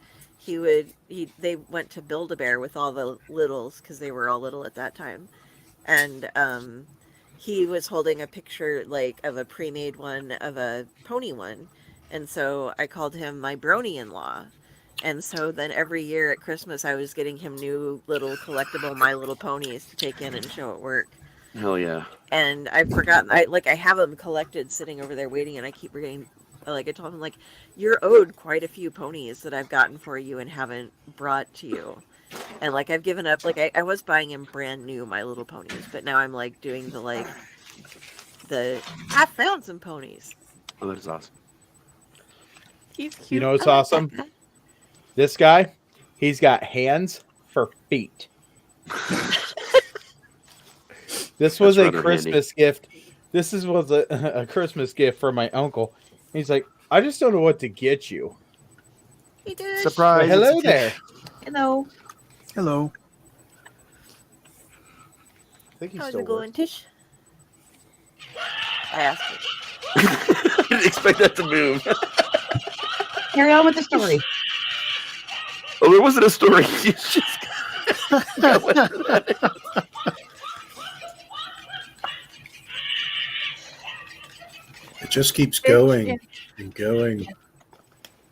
they went to Build-A-Bear with all the littles because they were all little at that time, and he was holding a picture like of a pre-made one of a pony one, and so I called him my brony-in-law. And so then every year at Christmas, I was getting him new little collectible My Little Ponies to take in and show at work. Hell yeah. And I've forgotten. I have them collected, sitting over there waiting, and I keep forgetting. Like I told him, like, you're owed quite a few ponies that I've gotten for you and haven't brought to you. And like I've given up. Like I was buying him brand new My Little Ponies, but now I'm like doing I found some ponies. Oh, that is awesome. He's cute. You know what's I like awesome? that. This guy, he's got hands for feet. This was That's a rather Christmas gift. Was a Christmas gift for my uncle. He's like, I just don't know what to get you. He did. Surprise! Well, hello it's a there. Hello. hello. I think he's How's still it going, working. Tish? I asked her. I didn't expect that to move. Carry on with the story. Oh, there wasn't a story. You just got whatever that is. It just keeps going and going.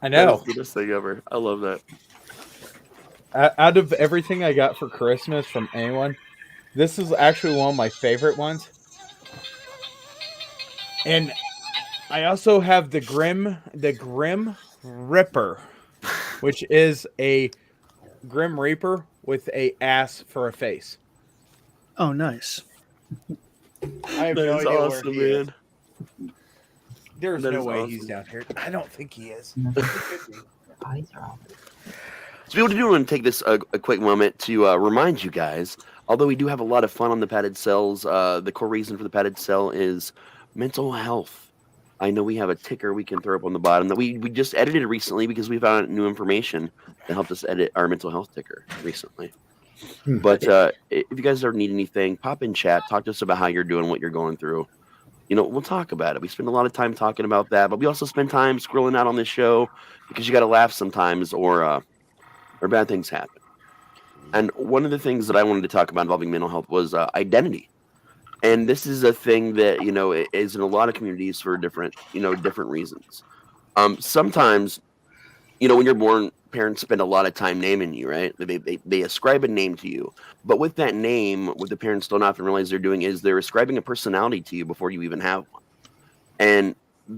I That know. is the best thing ever. I love that. Out of everything I got for Christmas from anyone, this is actually one of my favorite ones. And I also have the Grim Ripper, which is a Grim Reaper with a ass for a face. Oh, nice. I have That no is idea awesome, where he is. man. There's That no is way awesome. he's down here. I don't think he is. Eyes are off. So we do want to take this a quick moment to remind you guys, although we do have a lot of fun on the padded cells, the core reason for the padded cell is mental health. I know we have a ticker we can throw up on the bottom that we just edited recently because we found new information that helped us edit our mental health ticker recently. But if you guys ever need anything, pop in chat, talk to us about how you're doing, what you're going through. You know, we'll talk about it. We spend a lot of time talking about that, but we also spend time scrolling out on this show because you got to laugh sometimes or bad things happen. And one of the things that I wanted to talk about involving mental health was identity. And this is a thing that, you know, is in a lot of communities for different reasons. Sometimes, you know, when you're born, parents spend a lot of time naming you, right? They ascribe a name to you. But with that name, what the parents don't often realize they're doing is they're ascribing a personality to you before you even have one. And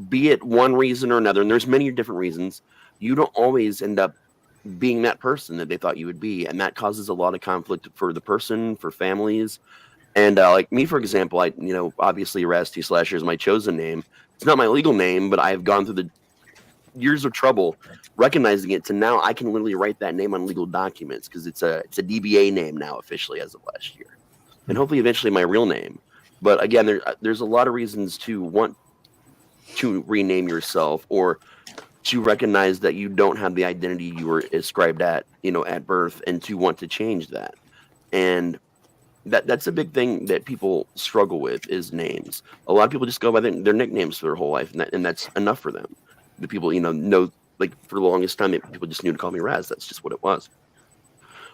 be it one reason or another, and there's many different reasons, you don't always end up being that person that they thought you would be. And that causes a lot of conflict for the person, for families. And like me, for example, obviously Rasty Slasher is my chosen name. It's not my legal name, but I have gone through the years of trouble recognizing it to now I can literally write that name on legal documents because it's a DBA name now officially as of last year. And hopefully eventually my real name. But again, there's a lot of reasons to want to rename yourself or to recognize that you don't have the identity you were ascribed at birth, and to want to change that. And that's a big thing that people struggle with is names. A lot of people just go by their nicknames for their whole life, and that's enough for them. The people, know, like for the longest time, people just knew to call me Raz. That's just what it was.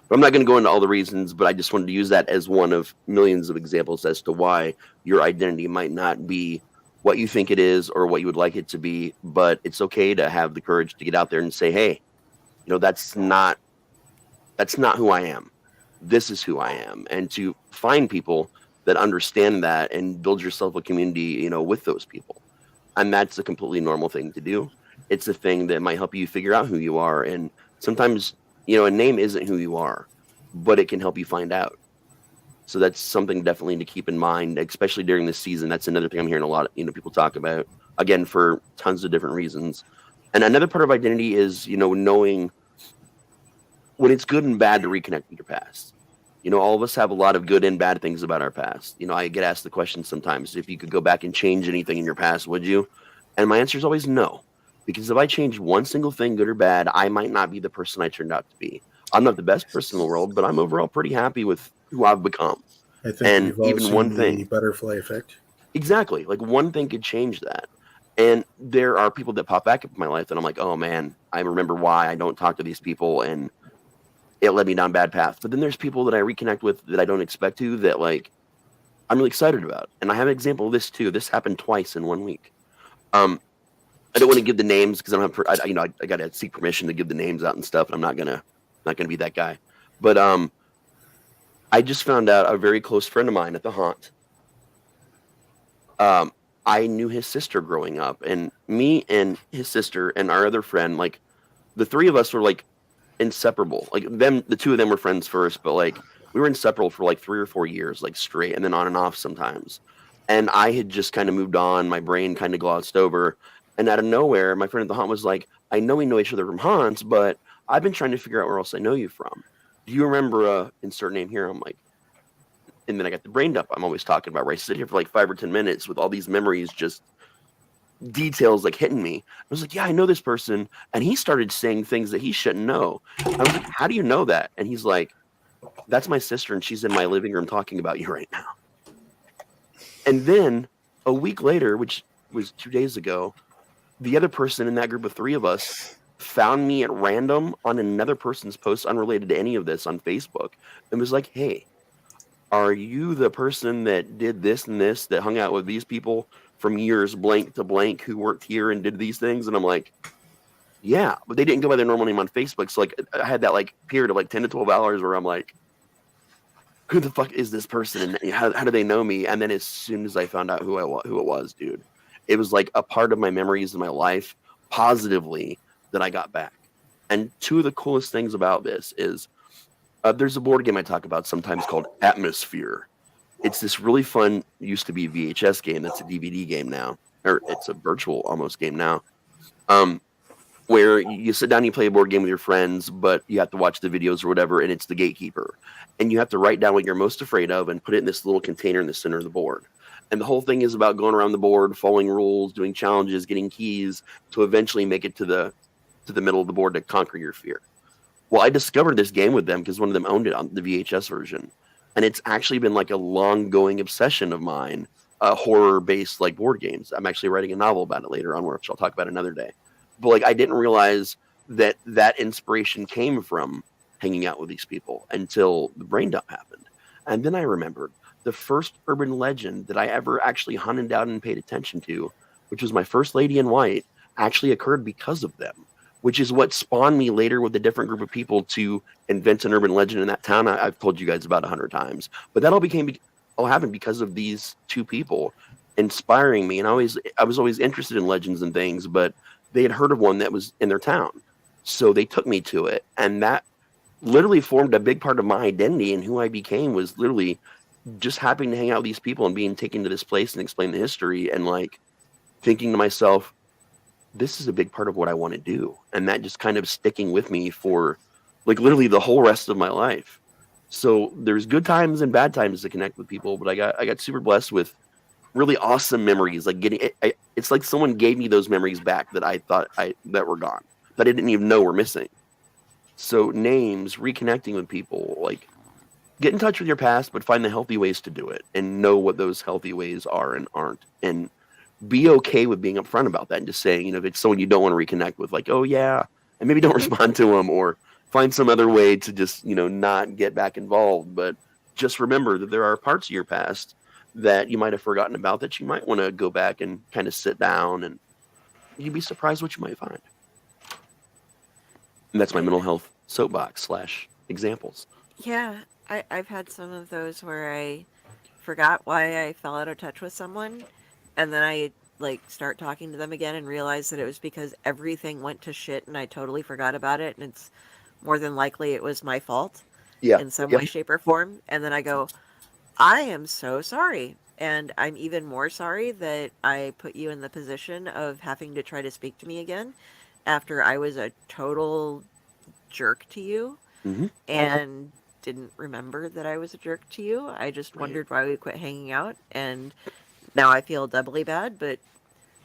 But I'm not going to go into all the reasons, but I just wanted to use that as one of millions of examples as to why your identity might not be what you think it is or what you would like it to be. But it's okay to have the courage to get out there and say, hey, that's not who I am. This is who I am. And to find people that understand that and build yourself a community, with those people. And that's a completely normal thing to do. It's a thing that might help you figure out who you are. And sometimes, a name isn't who you are, but it can help you find out. So that's something definitely to keep in mind, especially during this season. That's another thing I'm hearing a lot of, people talk about, again, for tons of different reasons. And another part of identity is, knowing when it's good and bad to reconnect with your past. All of us have a lot of good and bad things about our past. I get asked the question sometimes, if you could go back and change anything in your past, would you? And my answer is always no. Because if I change one single thing, good or bad, I might not be the person I turned out to be. I'm not the best person in the world, but I'm overall pretty happy with who I've become. I think and we've all even seen one the thing, butterfly effect. Exactly. Like one thing could change that. And there are people that pop back up in my life that I'm like, oh man, I remember why I don't talk to these people, and it led me down bad paths. But then there's people that I reconnect with that I don't expect to, that like I'm really excited about. And I have an example of this too. This happened twice in 1 week. I don't want to give the names because I don't have, I got to seek permission to give the names out and stuff. And I'm not gonna be that guy. But I just found out a very close friend of mine at the haunt. I knew his sister growing up, and me and his sister and our other friend, like the three of us were like inseparable. Like the two of them were friends first, but like we were inseparable for like 3 or 4 years, like straight, and then on and off sometimes. And I had just kind of moved on. My brain kind of glossed over. And out of nowhere, my friend at the haunt was like, I know we know each other from haunts, but I've been trying to figure out where else I know you from. Do you remember insert name here? I'm like, and then I got the brain dump I'm always talking about, where I sit here for like 5 or 10 minutes with all these memories, just details like hitting me. I was like, yeah, I know this person. And he started saying things that he shouldn't know. I was like, how do you know that? And he's like, that's my sister, and she's in my living room talking about you right now. And then a week later, which was 2 days ago, the other person in that group of 3 of us found me at random on another person's post unrelated to any of this on Facebook and was like, hey, are you the person that did this and this, that hung out with these people from years blank to blank who worked here and did these things? And I'm like, yeah, but they didn't go by their normal name on Facebook. So like I had that like period of like 10 to 12 hours where I'm like, who the fuck is this person? And how do they know me? And then as soon as I found out who it was, dude, it was like a part of my memories in my life positively that I got back. And two of the coolest things about this is there's a board game I talk about sometimes called Atmosphere. It's this really fun, used to be VHS game that's a DVD game now, or it's a virtual almost game now, where you sit down, you play a board game with your friends, but you have to watch the videos or whatever, and it's the gatekeeper. And you have to write down what you're most afraid of and put it in this little container in the center of the board. And the whole thing is about going around the board, following rules, doing challenges, getting keys to eventually make it to the middle of the board to conquer your fear. Well, I discovered this game with them because one of them owned it on the VHS version. And it's actually been like a long-going obsession of mine, horror-based like board games. I'm actually writing a novel about it later on, which I'll talk about another day. But like I didn't realize that inspiration came from hanging out with these people until the brain dump happened. And then I remembered the first urban legend that I ever actually hunted down and paid attention to, which was My First Lady in White, actually occurred because of them. which is what spawned me later with a different group of people to invent an urban legend in that town. I've told you guys about 100 times, but that all happened because of these two people inspiring me. And I was always interested in legends and things, but they had heard of one that was in their town. So they took me to it. And that literally formed a big part of my identity, and who I became was literally just happening to hang out with these people and being taken to this place and explain the history, and like thinking to myself, this is a big part of what I want to do. And that just kind of sticking with me for like literally the whole rest of my life. So there's good times and bad times to connect with people, but I got super blessed with really awesome memories. Like it's like someone gave me those memories back that I thought that were gone, that I didn't even know were missing. So names, reconnecting with people, like get in touch with your past, but find the healthy ways to do it and know what those healthy ways are and aren't. And be okay with being upfront about that and just saying, if it's someone you don't want to reconnect with, like, oh yeah, and maybe don't respond to them or find some other way to just, not get back involved. But just remember that there are parts of your past that you might have forgotten about that you might want to go back and kind of sit down, and you'd be surprised what you might find. And that's my mental health soapbox / examples. Yeah, I've had some of those where I forgot why I fell out of touch with someone, and then I start talking to them again and realize that it was because everything went to shit and I totally forgot about it, and it's more than likely it was my fault in some way, shape, or form. And then I go, I am so sorry. And I'm even more sorry that I put you in the position of having to try to speak to me again after I was a total jerk to you and didn't remember that I was a jerk to you. I just wondered why we quit hanging out, and now I feel doubly bad, but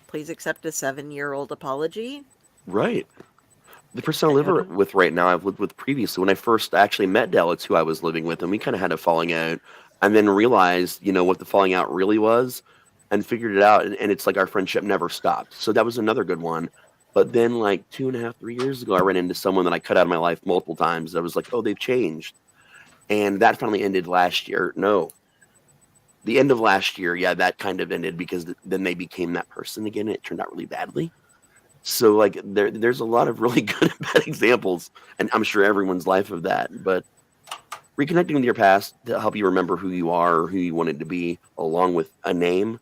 please accept a 7-year-old apology. Right. The person I live with right now, I've lived with previously. When I first actually met Dell, it's who I was living with, and we kind of had a falling out, and then realized, what the falling out really was, and figured it out, and it's like our friendship never stopped. So that was another good one. But then 2.5, 3 years ago, I ran into someone that I cut out of my life multiple times. I was like, oh, they've changed. And that finally ended last year. No. The end of last year, that kind of ended because then they became that person again, and it turned out really badly. So there's a lot of really good and bad examples, and I'm sure everyone's life of that. But reconnecting with your past to help you remember who you are or who you wanted to be, along with a name,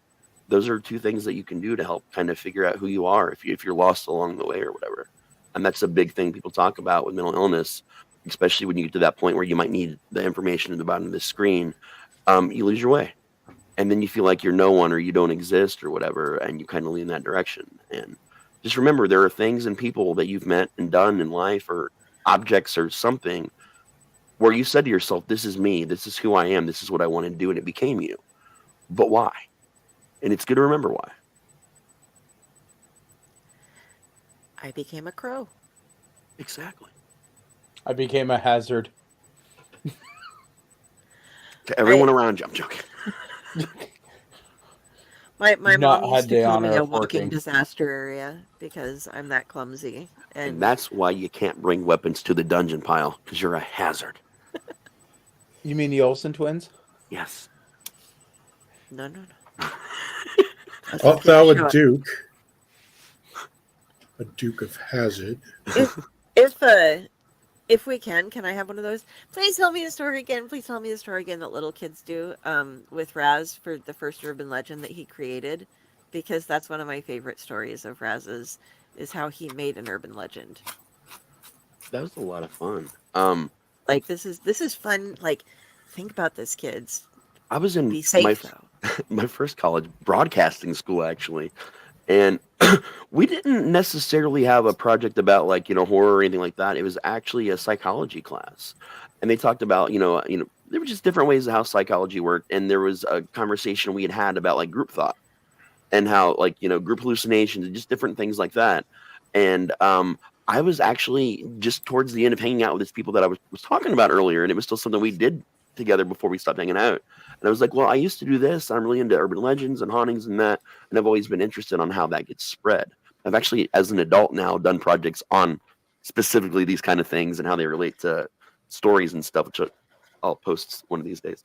those are two things that you can do to help kind of figure out who you are if you're lost along the way or whatever. And that's a big thing people talk about with mental illness, especially when you get to that point where you might need the information at the bottom of the screen. You lose your way, and then you feel like you're no one or you don't exist or whatever, and you kind of lean in that direction. And just remember, there are things and people that you've met and done in life, or objects or something, where you said to yourself, this is me, this is who I am, this is what I want to do, and it became you. But why? And it's good to remember why. I became a crow. Exactly. I became a hazard. To everyone around you, I'm joking. My Not mom had used the to call honor me a of walking working. disaster area because I'm that clumsy. And that's why you can't bring weapons to the dungeon pile, because you're a hazard. You mean the Olsen twins? Yes. No. Art thou a duke? A Duke of Hazard. If we can I have one of those? Please tell me the story again. Please tell me the story again that little kids do with Raz for the first urban legend that he created, because that's one of my favorite stories of Raz's, is how he made an urban legend. That was a lot of fun. This is fun. Think about this, kids. I was in Be safe, though. my first college broadcasting school, actually. And we didn't necessarily have a project about horror or anything like that. It was actually a psychology class. And they talked about, there were just different ways of how psychology worked. And there was a conversation we had about group thought and how group hallucinations and just different things like that. And I was actually just towards the end of hanging out with these people that I was talking about earlier. And it was still something we did together before we stopped hanging out. And I was like, well, I used to do this. I'm really into urban legends and hauntings and that. And I've always been interested on how that gets spread. I've actually, as an adult now, done projects on specifically these kind of things and how they relate to stories and stuff, which I'll post one of these days.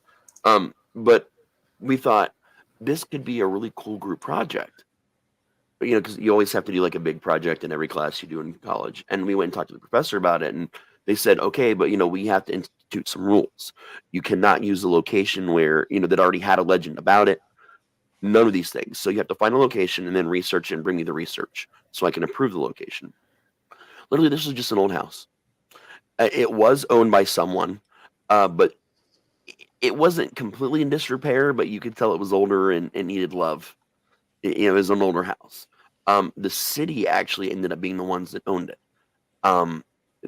But we thought this could be a really cool group project. you know, because you always have to do like a big project in every class you do in college. And we went and talked to the professor about it, and they said, okay, but you know, we have to institute some rules. You cannot use a location where, you know, that already had a legend about it. None of these things. So you have to find a location and then research it and bring me the research so I can approve the location. Literally, this was just an old house. It was owned by someone, but it wasn't completely in disrepair, but you could tell it was older and needed love. You know, it was an older house. The city actually ended up being the ones that owned it.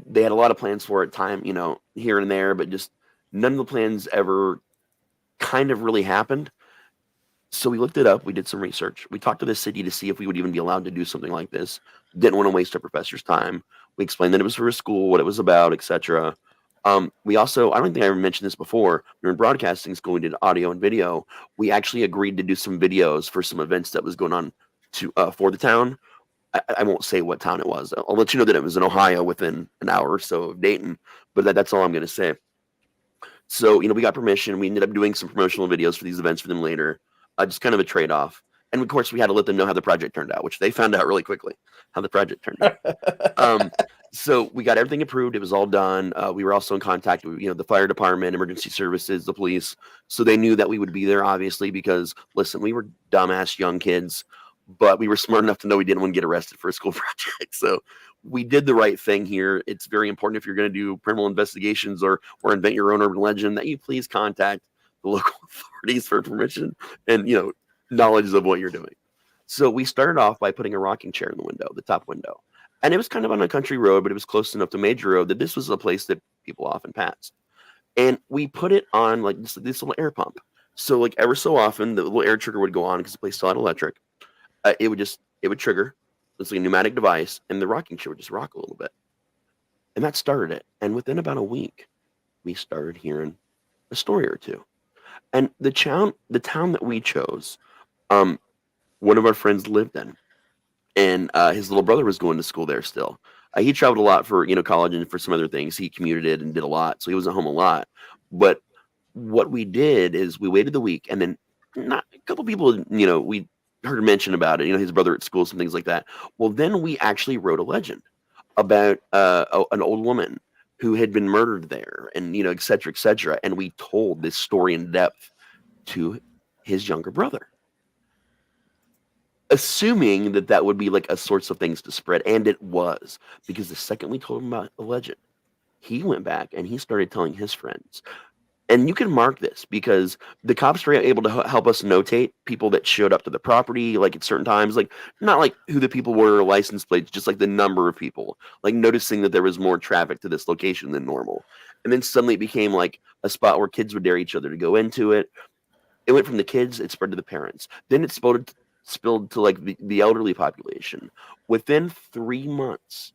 They had a lot of plans for it, time, you know, here and there, but just none of the plans ever kind of really happened. So we looked it up. We did some research. We talked to the city to see if we would even be allowed to do something like this. Didn't want to waste our professor's time. We explained that it was for a school, what it was about, etc. We also, I don't think I ever mentioned this before, we were in broadcasting school, we did audio and video. We actually agreed to do some videos for some events that was going on for the town. I won't say what town it was. I'll let you know that it was in Ohio within an hour or so of Dayton, but that's all I'm going to say. So, you know, we got permission. We ended up doing some promotional videos for these events for them later. Just kind of a trade-off. And of course, we had to let them know how the project turned out, which they found out really quickly, how the project turned out. So we got everything approved. It was all done. We were also in contact with, you know, the fire department, emergency services, the police. So they knew that we would be there, obviously, because, listen, we were dumbass young kids, but we were smart enough to know we didn't want to get arrested for a school project. So we did the right thing here. It's very important if you're going to do criminal investigations or invent your own urban legend that you please contact the local authorities for permission and, you know, knowledge of what you're doing. So we started off by putting a rocking chair in the window, the top window. And it was kind of on a country road, but it was close enough to major road that this was a place that people often passed. And we put it on like this little air pump. So like ever so often, the little air trigger would go on because the place still had electric. It would trigger. It's like a pneumatic device, and the rocking chair would just rock a little bit. And that started it. And within about a week, we started hearing a story or two. And the town that we chose, one of our friends lived in, and his little brother was going to school there still. He traveled a lot for, you know, college and for some other things. He commuted and did a lot, so he wasn't home a lot. But what we did is we waited the week, and then a couple people, you know, we heard mention about it, you know, his brother at school, some things like that. Well, then we actually wrote a legend about an old woman who had been murdered there, and, you know, et cetera, and we told this story in depth to his younger brother, assuming that would be like a source of things to spread. And it was, because the second we told him about the legend, he went back and he started telling his friends. And you can mark this because the cops were able to help us notate people that showed up to the property, like at certain times, like not like who the people were or license plates, just like the number of people, like noticing that there was more traffic to this location than normal. And then suddenly it became like a spot where kids would dare each other to go into it. It went from the kids, it spread to the parents. Then it spilled to like the elderly population. Within 3 months,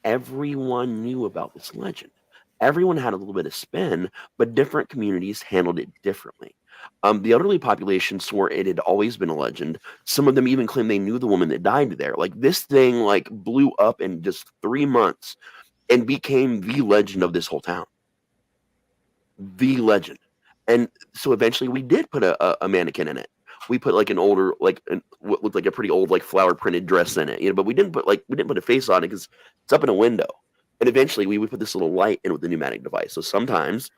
everyone knew about this legend. Everyone had a little bit of spin, but different communities handled it differently. The elderly population swore it had always been a legend. Some of them even claimed they knew the woman that died there. Like this thing like blew up in just 3 months and became the legend of this whole town. The legend. And so eventually we did put a mannequin in it. We put like an older, like what looked like a pretty old, like flower printed dress in it, you know, but we didn't put a face on it because it's up in a window. And eventually we would put this little light in with the pneumatic device. So sometimes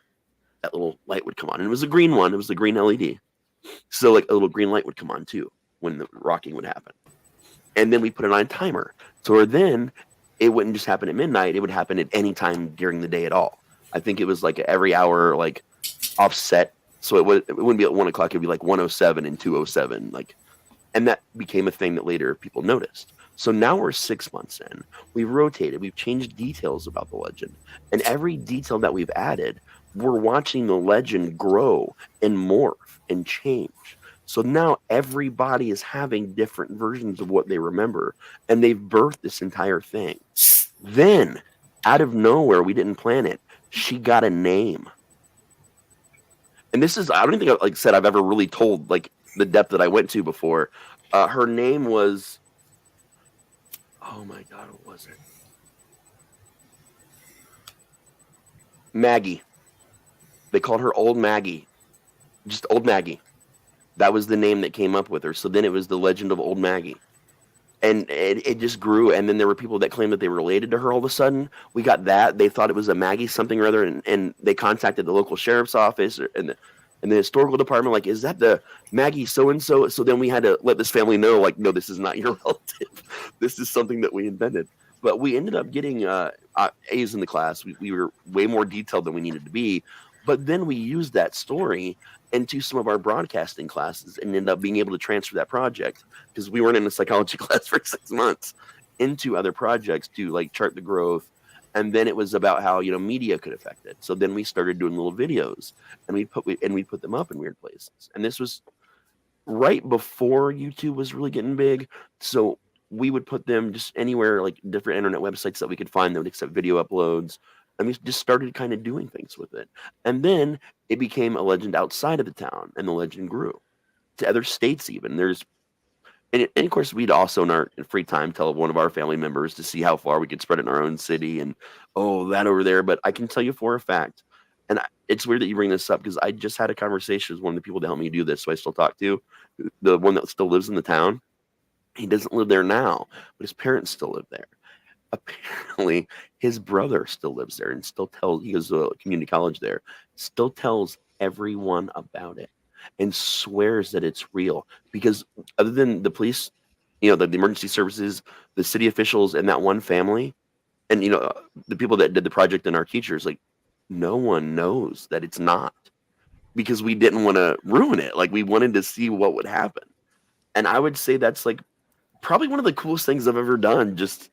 that little light would come on, and it was a green one. It was the green LED. So like a little green light would come on too when the rocking would happen. And then we put it on a timer. So then it wouldn't just happen at midnight. It would happen at any time during the day at all. I think it was like every hour, like offset. So it wouldn't be at 1 o'clock. It'd be like 1:07 and 2:07. Like, and that became a thing that later people noticed. So now we're 6 months in. We've rotated. We've changed details about the legend. And every detail that we've added, we're watching the legend grow and morph and change. So now everybody is having different versions of what they remember. And they've birthed this entire thing. Then, out of nowhere, we didn't plan it, she got a name. And this is, I don't think, like I said, I've ever really told like the depth that I went to before. Her name was... Oh my God, what was it? Maggie. They called her Old Maggie. Just Old Maggie. That was the name that came up with her. So then it was the legend of Old Maggie. and it just grew. And then there were people that claimed that they were related to her. All of a sudden, we got that they thought it was a Maggie something or other, and they contacted the local sheriff's office and the historical department, like, is that the Maggie so and so? So then we had to let this family know, like, no, this is not your relative. This is something that we invented. But we ended up getting A's in the class. We were way more detailed than we needed to be. But then we used that story into some of our broadcasting classes and ended up being able to transfer that project, because we weren't in a psychology class for 6 months, into other projects to like chart the growth. And then it was about how, you know, media could affect it. So then we started doing little videos, and we put them up in weird places. And this was right before YouTube was really getting big. So we would put them just anywhere, like different internet websites that we could find that would accept video uploads. And we just started kind of doing things with it. And then it became a legend outside of the town, and the legend grew to other states even. And of course, we'd also in our free time tell one of our family members to see how far we could spread it in our own city, and that over there. But I can tell you for a fact, and it's weird that you bring this up, because I just had a conversation with one of the people that helped me do this, so I still talk to, the one that still lives in the town. He doesn't live there now, but his parents still live there. Apparently, his brother still lives there and still he goes to a community college there, still tells everyone about it and swears that it's real, because other than the police, you know, the emergency services, the city officials, and that one family, and, you know, the people that did the project and our teachers, like, no one knows that it's not, because we didn't want to ruin it. Like, we wanted to see what would happen. And I would say that's like probably one of the coolest things I've ever done, just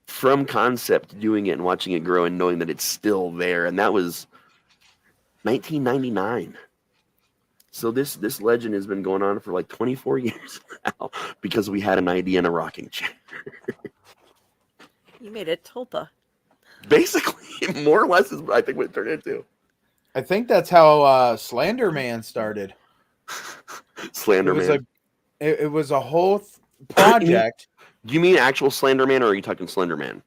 from concept, doing it and watching it grow and knowing that it's still there. And that was 1999. So this legend has been going on for like 24 years now, because we had an idea in a rocking chair. You made it tulpa. Basically, more or less is I think what it turned into. I think that's how Slender Man started. Slender Man. It was a whole project. Do you mean actual Slender Man, or are you talking Slender Man?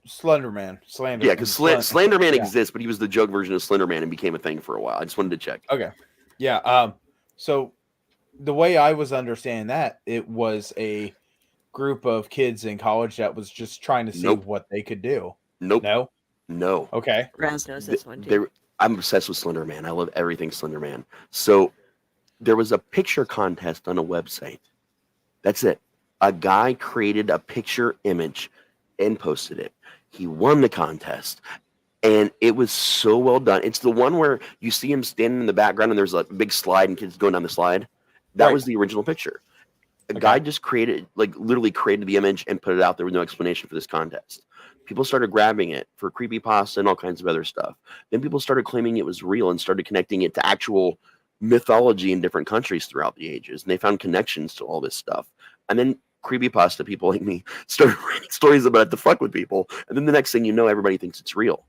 Slender Man. Slander. Yeah, because Slender Man yeah. exists, but he was the joke version of Slender Man and became a thing for a while. I just wanted to check. Okay. Yeah. So the way I was understanding that, it was a group of kids in college that was just trying to see what they could do. Nope. No. Okay. Raz knows this one too. I'm obsessed with Slender Man. I love everything Slender Man. So there was a picture contest on a website. That's it. A guy created a picture image and posted it. He won the contest, and it was so well done. It's the one where you see him standing in the background, and there's a big slide, and kids going down the slide. That was the original picture. A guy just literally created the image and put it out there with no explanation for this contest. People started grabbing it for creepypasta and all kinds of other stuff. Then people started claiming it was real and started connecting it to actual mythology in different countries throughout the ages. And they found connections to all this stuff. And then creepypasta people like me started writing stories about it to fuck with people. And then the next thing you know, everybody thinks it's real.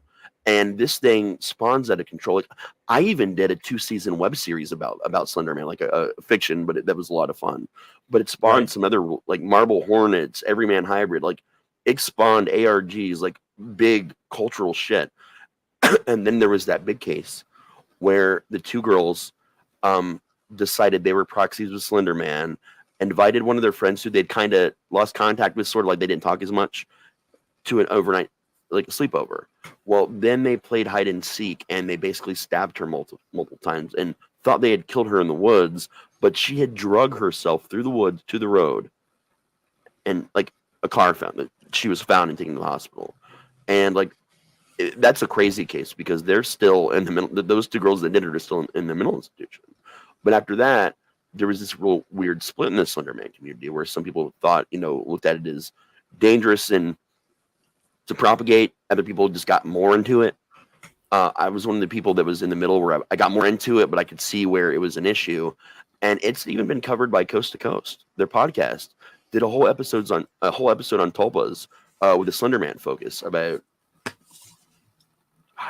And this thing spawns out of control. I even did a 2-season web series about Slender Man, like a fiction, but that was a lot of fun. But it spawned some other, like Marble Hornets, Everyman Hybrid, like it spawned ARGs, like big cultural shit. And then there was that big case where the two girls decided they were proxies with Slender Man, invited one of their friends who they'd kind of lost contact with, sort of like they didn't talk as much, to an overnight, like a sleepover. Well, then they played hide and seek, and they basically stabbed her multiple times and thought they had killed her in the woods, but she had drug herself through the woods to the road, and like a car found that she was found and taken to the hospital. And like that's a crazy case, because they're still in the middle. Those two girls that did it are still in the mental institution. But after that, there was this real weird split in the Slender Man community, where some people thought, looked at it as dangerous and to propagate. Other people just got more into it. I was one of the people that was in the middle, where I got more into it, but I could see where it was an issue. And it's even been covered by Coast to Coast. Their podcast did a whole episode on Tulpas with a Slender Man focus about.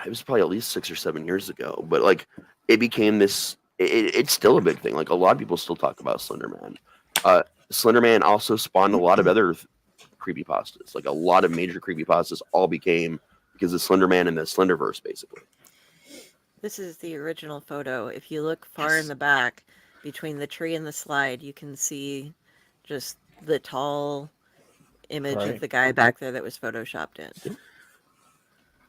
It was probably at least 6 or 7 years ago, but like it became this. It's still a big thing. Like a lot of people still talk about Slender Man. Slender Man also spawned a lot of other creepypastas. Like a lot of major creepypastas all became because of Slender Man and the Slenderverse, basically. This is the original photo. If you look far in the back, between the tree and the slide, you can see just the tall image Right. of the guy back there that was photoshopped in.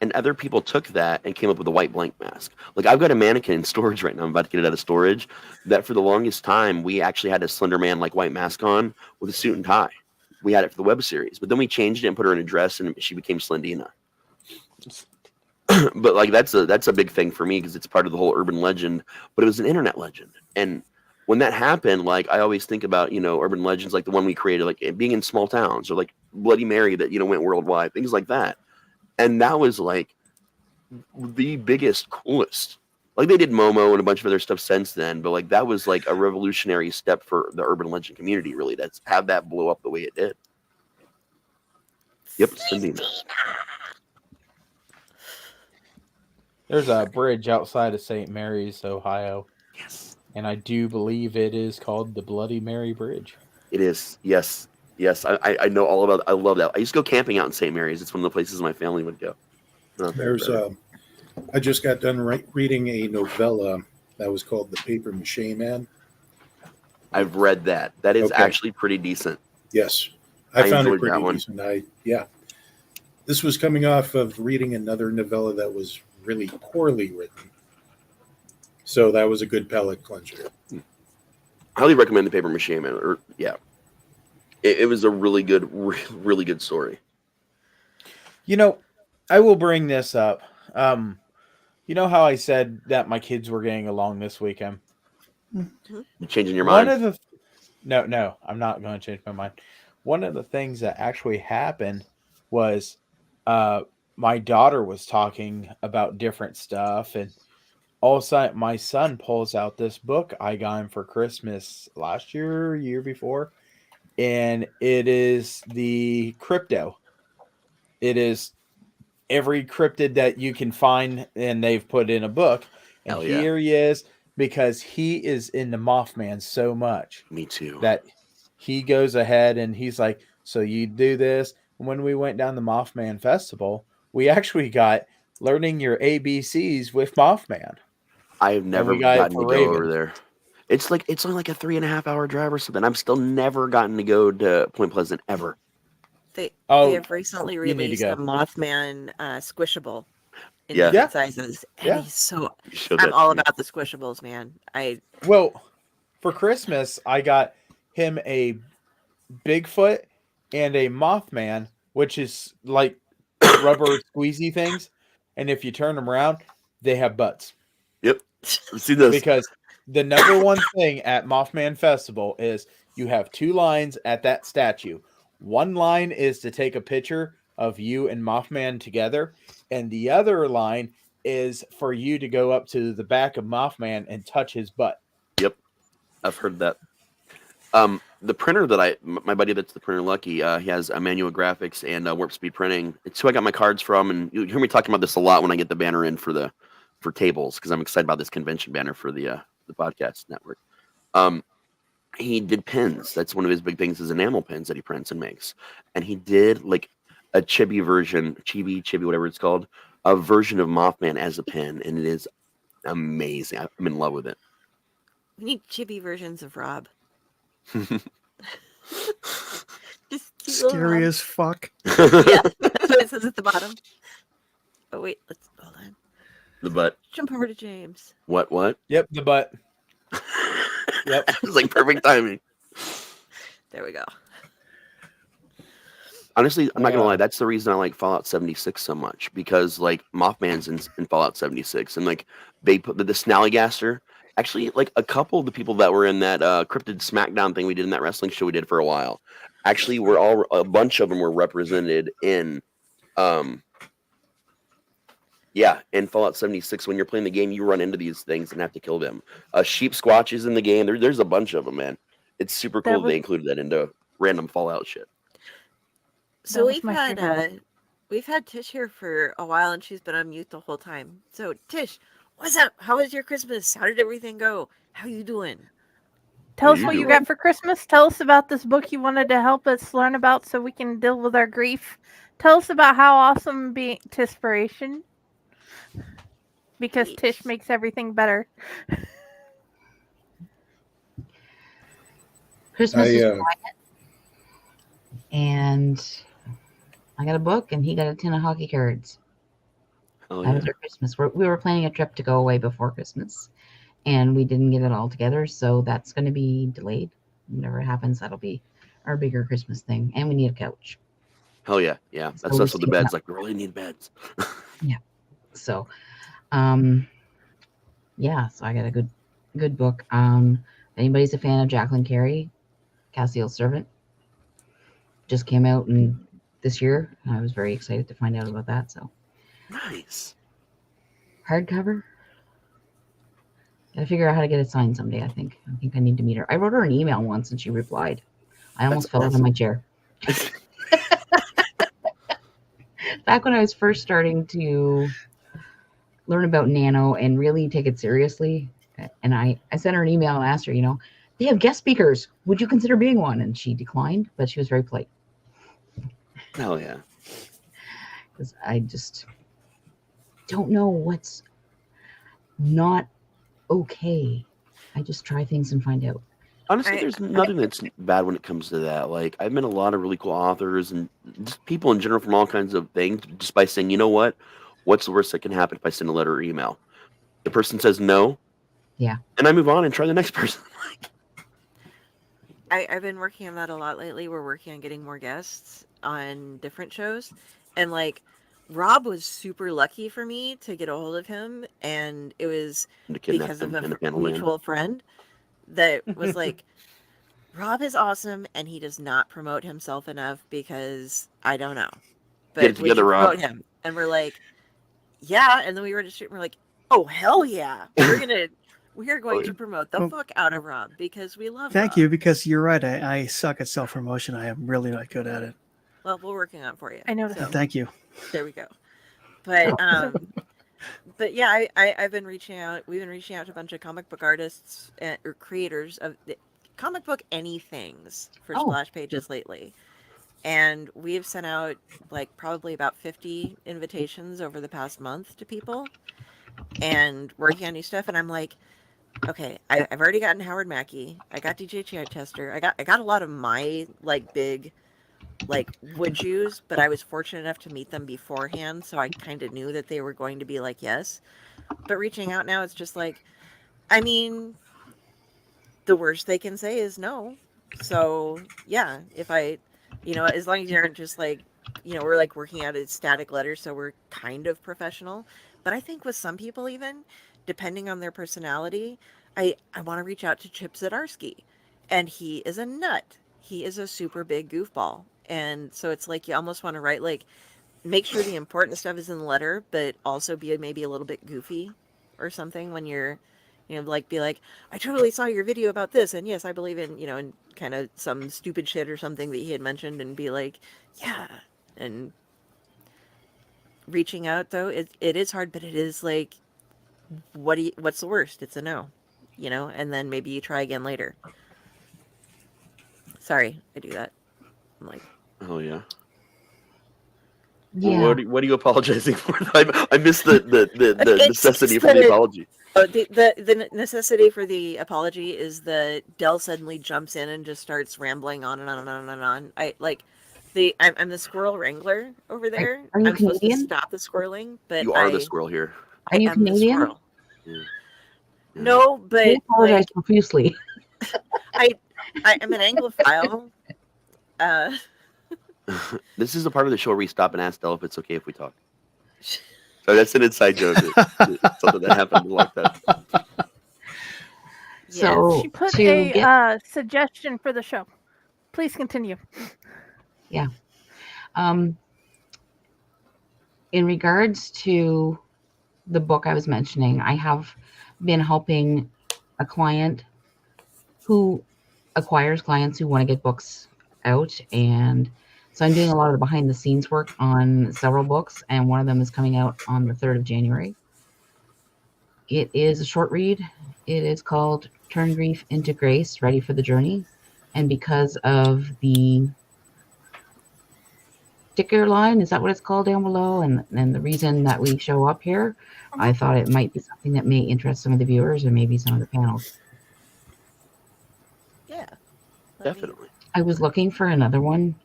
And other people took that and came up with a white blank mask. Like I've got a mannequin in storage right now. I'm about to get it out of storage. That for the longest time we actually had a Slender Man like white mask on with a suit and tie. We had it for the web series, but then we changed it and put her in a dress, and she became Slendina. But like that's a big thing for me because it's part of the whole urban legend. But it was an internet legend, and when that happened, like I always think about urban legends like the one we created, like being in small towns, or like Bloody Mary that went worldwide, things like that. And that was like the biggest, coolest. Like they did Momo and a bunch of other stuff since then, but like that was like a revolutionary step for the urban legend community, really, to have that blow up the way it did. Yep, Slendina. There's a bridge outside of St. Mary's, Ohio. Yes, And I do believe it is called the Bloody Mary Bridge. it is. Yes, I know all about. I love that. I used to go camping out in St. Mary's. It's one of the places my family would go. There's I just got done reading a novella that was called The Paper Mache Man. I've read that. That is Okay. actually pretty decent. Yes, I I found it enjoyed that pretty one. decent. This was coming off of reading another novella that was really poorly written, so that was a good palate cleanser. Highly recommend the Paper Mache Man. It was a really good, really good story. I will bring this up. You know how I said that my kids were getting along this weekend? You changing your One mind? of the no, I'm not going to change my mind. One of the things that actually happened was my daughter was talking about different stuff, and all of a sudden my son pulls out this book I got him for Christmas last year before, and it is the crypto. It is every cryptid that you can find, and they've put in a book. And Hell yeah. here he is, because he is into Mothman so much Me too. that he goes ahead and he's like, so you do this. And when we went down the Mothman Festival, we actually got learning your ABCs with Mothman. I have never we got it gotten to for go Raven. over there. It's only like a 3.5 hour drive or something. I've still never gotten to go to Point Pleasant ever. They Oh, have recently you need to released go. a Mothman squishable in Yeah. different sizes. And Yeah. he's so You showed I'm that all to me. about the squishables, man. Well, for Christmas, I got him a Bigfoot and a Mothman, which is like rubber squeezy things. And if you turn them around, they have butts. Yep. I've seen those. Because the number one thing at Mothman Festival is you have two lines at that statue. One line is to take a picture of you and Mothman together, and the other line is for you to go up to the back of Mothman and touch his butt. Yep. I've heard that. The printer that my buddy that's the printer Lucky, he has Emmanuel Graphics and Warp Speed Printing. It's who I got my cards from, and you hear me talking about this a lot when I get the banner in for tables, because I'm excited about this convention banner for the podcast network. He did pins. That's one of his big things, is enamel pins that he prints and makes. And he did like a chibi version, chibi, whatever it's called, a version of Mothman as a pin, and it is amazing. I'm in love with it. We need chibi versions of Rob. Just cute little Scary Rob. as fuck. Yeah, that's what it says at the bottom. Oh wait, let's hold on. The butt. Jump over to James. What? Yep, the butt. Yep. It's like perfect timing. There we go. Honestly, I'm not gonna Yeah. lie. That's the reason I like Fallout 76 so much, because like Mothman's in Fallout 76, and like they put the Snallygaster. Actually, like a couple of the people that were in that cryptid SmackDown thing we did in that wrestling show we did for a while, actually a bunch of them were represented in, in Fallout 76. When you're playing the game, you run into these things and have to kill them. Sheep Squatch is in the game. There's a bunch of them, man. It's super cool that they included that into random Fallout shit. So That was we've my had favorite. we've had Tish here for a while, and she's been on mute the whole time. So Tish, what's up? How was your Christmas? How did everything go? How you doing? Tell us you what you doing? got for Christmas. Tell us about this book you wanted to help us learn about so we can deal with our grief. Tell us about how awesome being Tispration. Because Tish makes everything better. Christmas I, is uh, quiet. and I got a book, and he got a tin of hockey cards. Oh That yeah. was our Christmas. We were planning a trip to go away before Christmas, and we didn't get it all together, so that's going to be delayed. Whenever it happens, that'll be our bigger Christmas thing, and we need a couch. Hell yeah. Yeah. So That's we're us with the saving beds. up. Like, we really need beds. So, yeah. So I got a good book. If anybody's a fan of Jacqueline Carey, Castiel's Servant, just came out this year. I was very excited to find out about that. So Nice. hardcover. Gotta figure out how to get it signed someday. I think I need to meet her. I wrote her an email once and she replied. I almost fell out of my chair. Back when I was first starting to learn about Nano and really take it seriously, and I sent her an email and asked her, they have guest speakers. Would you consider being one? And she declined, but she was very polite. Hell yeah. Because I just don't know what's not okay. I just try things and find out. Honestly, there's nothing that's bad when it comes to that. Like, I've met a lot of really cool authors and just people in general from all kinds of things just by saying, you know what? What's the worst that can happen if I send a letter or email? The person says no. Yeah. And I move on and try the next person. I've been working on that a lot lately. We're working on getting more guests on different shows. And like, Rob was super lucky for me to get a hold of him. And it was To kidnap because of him and a a panel man. mutual friend that was like, Rob is awesome and he does not promote himself enough because I don't know. But Get it we should together, Rob. promote him. And we're like, yeah. And then we were just we're like, oh hell yeah. We are going to promote the fuck out of Rob because we love Thank Rob. you, because you're right. I suck at self promotion. I am really not good at it. Well, we're working on it for you. I know. So, Thank you. there we go. But yeah, I've been reaching out. We've been reaching out to a bunch of comic book artists or creators of the comic book anythings for splash pages lately. And we've sent out like probably about 50 invitations over the past month to people and working on new stuff. And I'm like, okay, I've already gotten Howard Mackey. I got DJ Chester. I got a lot of my like big like would yous, but I was fortunate enough to meet them beforehand, so I kind of knew that they were going to be like yes. But reaching out now, it's just like, I mean, the worst they can say is no. So yeah, if I, as long as you aren't just like, we're like working out a static letter, so we're kind of professional. But I think with some people, even depending on their personality, I want to reach out to Chip Zdarsky, and he is a nut. He is a super big goofball. And so it's like you almost want to write like, make sure the important stuff is in the letter, but also be maybe a little bit goofy or something when you're, like be like, I totally saw your video about this, and yes, I believe in, in kind of some stupid shit or something that he had mentioned, and be like, yeah. And reaching out though, it is hard, but it is like, what's the worst? It's a no, and then maybe you try again later. Sorry, I do that. I'm like, oh yeah. Yeah. Well, what are you apologizing for? I missed the necessity for the apology. The necessity for the apology is that Dell suddenly jumps in and just starts rambling on and on and on and on. I'm the squirrel wrangler over there. Are you I'm supposed to Canadian? stop the squirreling, but You are the squirrel here. Are you am the Canadian? squirrel. Yeah. No, but I apologize like, profusely. I'm an Anglophile. This is the part of the show where we stop and ask Del if it's okay if we talk. So that's an inside joke. It's something that happened like that. So She put to a get- suggestion for the show. Please continue. Yeah. In regards to the book I was mentioning, I have been helping a client who acquires clients who want to get books out, and so I'm doing a lot of the behind the scenes work on several books, and one of them is coming out on the 3rd of January. It is a short read. It is called Turn Grief into Grace, Ready for the Journey. And because of the sticker line, is that what it's called down below? And the reason that we show up here, I thought it might be something that may interest some of the viewers and maybe some of the panels. Yeah. Definitely. I was looking for another one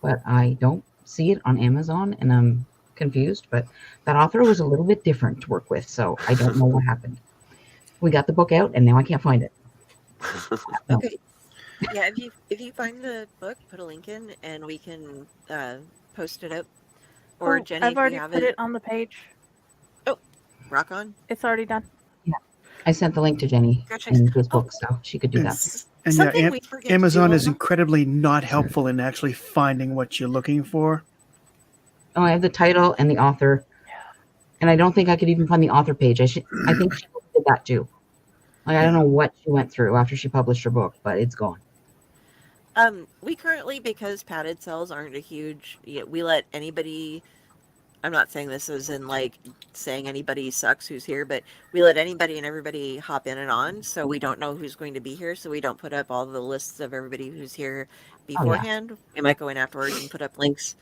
but I don't see it on Amazon, and I'm confused. But that author was a little bit different to work with, so I don't know what happened. We got the book out, and now I can't find it. No. Okay. Yeah, if you find the book, put a link in, and we can post it up. Or Oh, Jenny, I've if already you have put it on the page. rock on. It's already done. I sent the link to Jenny Gotcha. in his Oh. book, so she could do that. And Something yeah, we forget to Amazon do is on- incredibly not helpful in actually finding what you're looking for. Oh, I have the title and the author, and I don't think I could even find the author page. I think she did that too. Like, I don't know what she went through after she published her book, but it's gone. We currently, because padded cells aren't a huge, we let anybody. I'm not saying this as in like saying anybody sucks who's here, but we let anybody and everybody hop in and on, so we don't know who's going to be here, so we don't put up all the lists of everybody who's here beforehand. We might go in afterwards and put up links,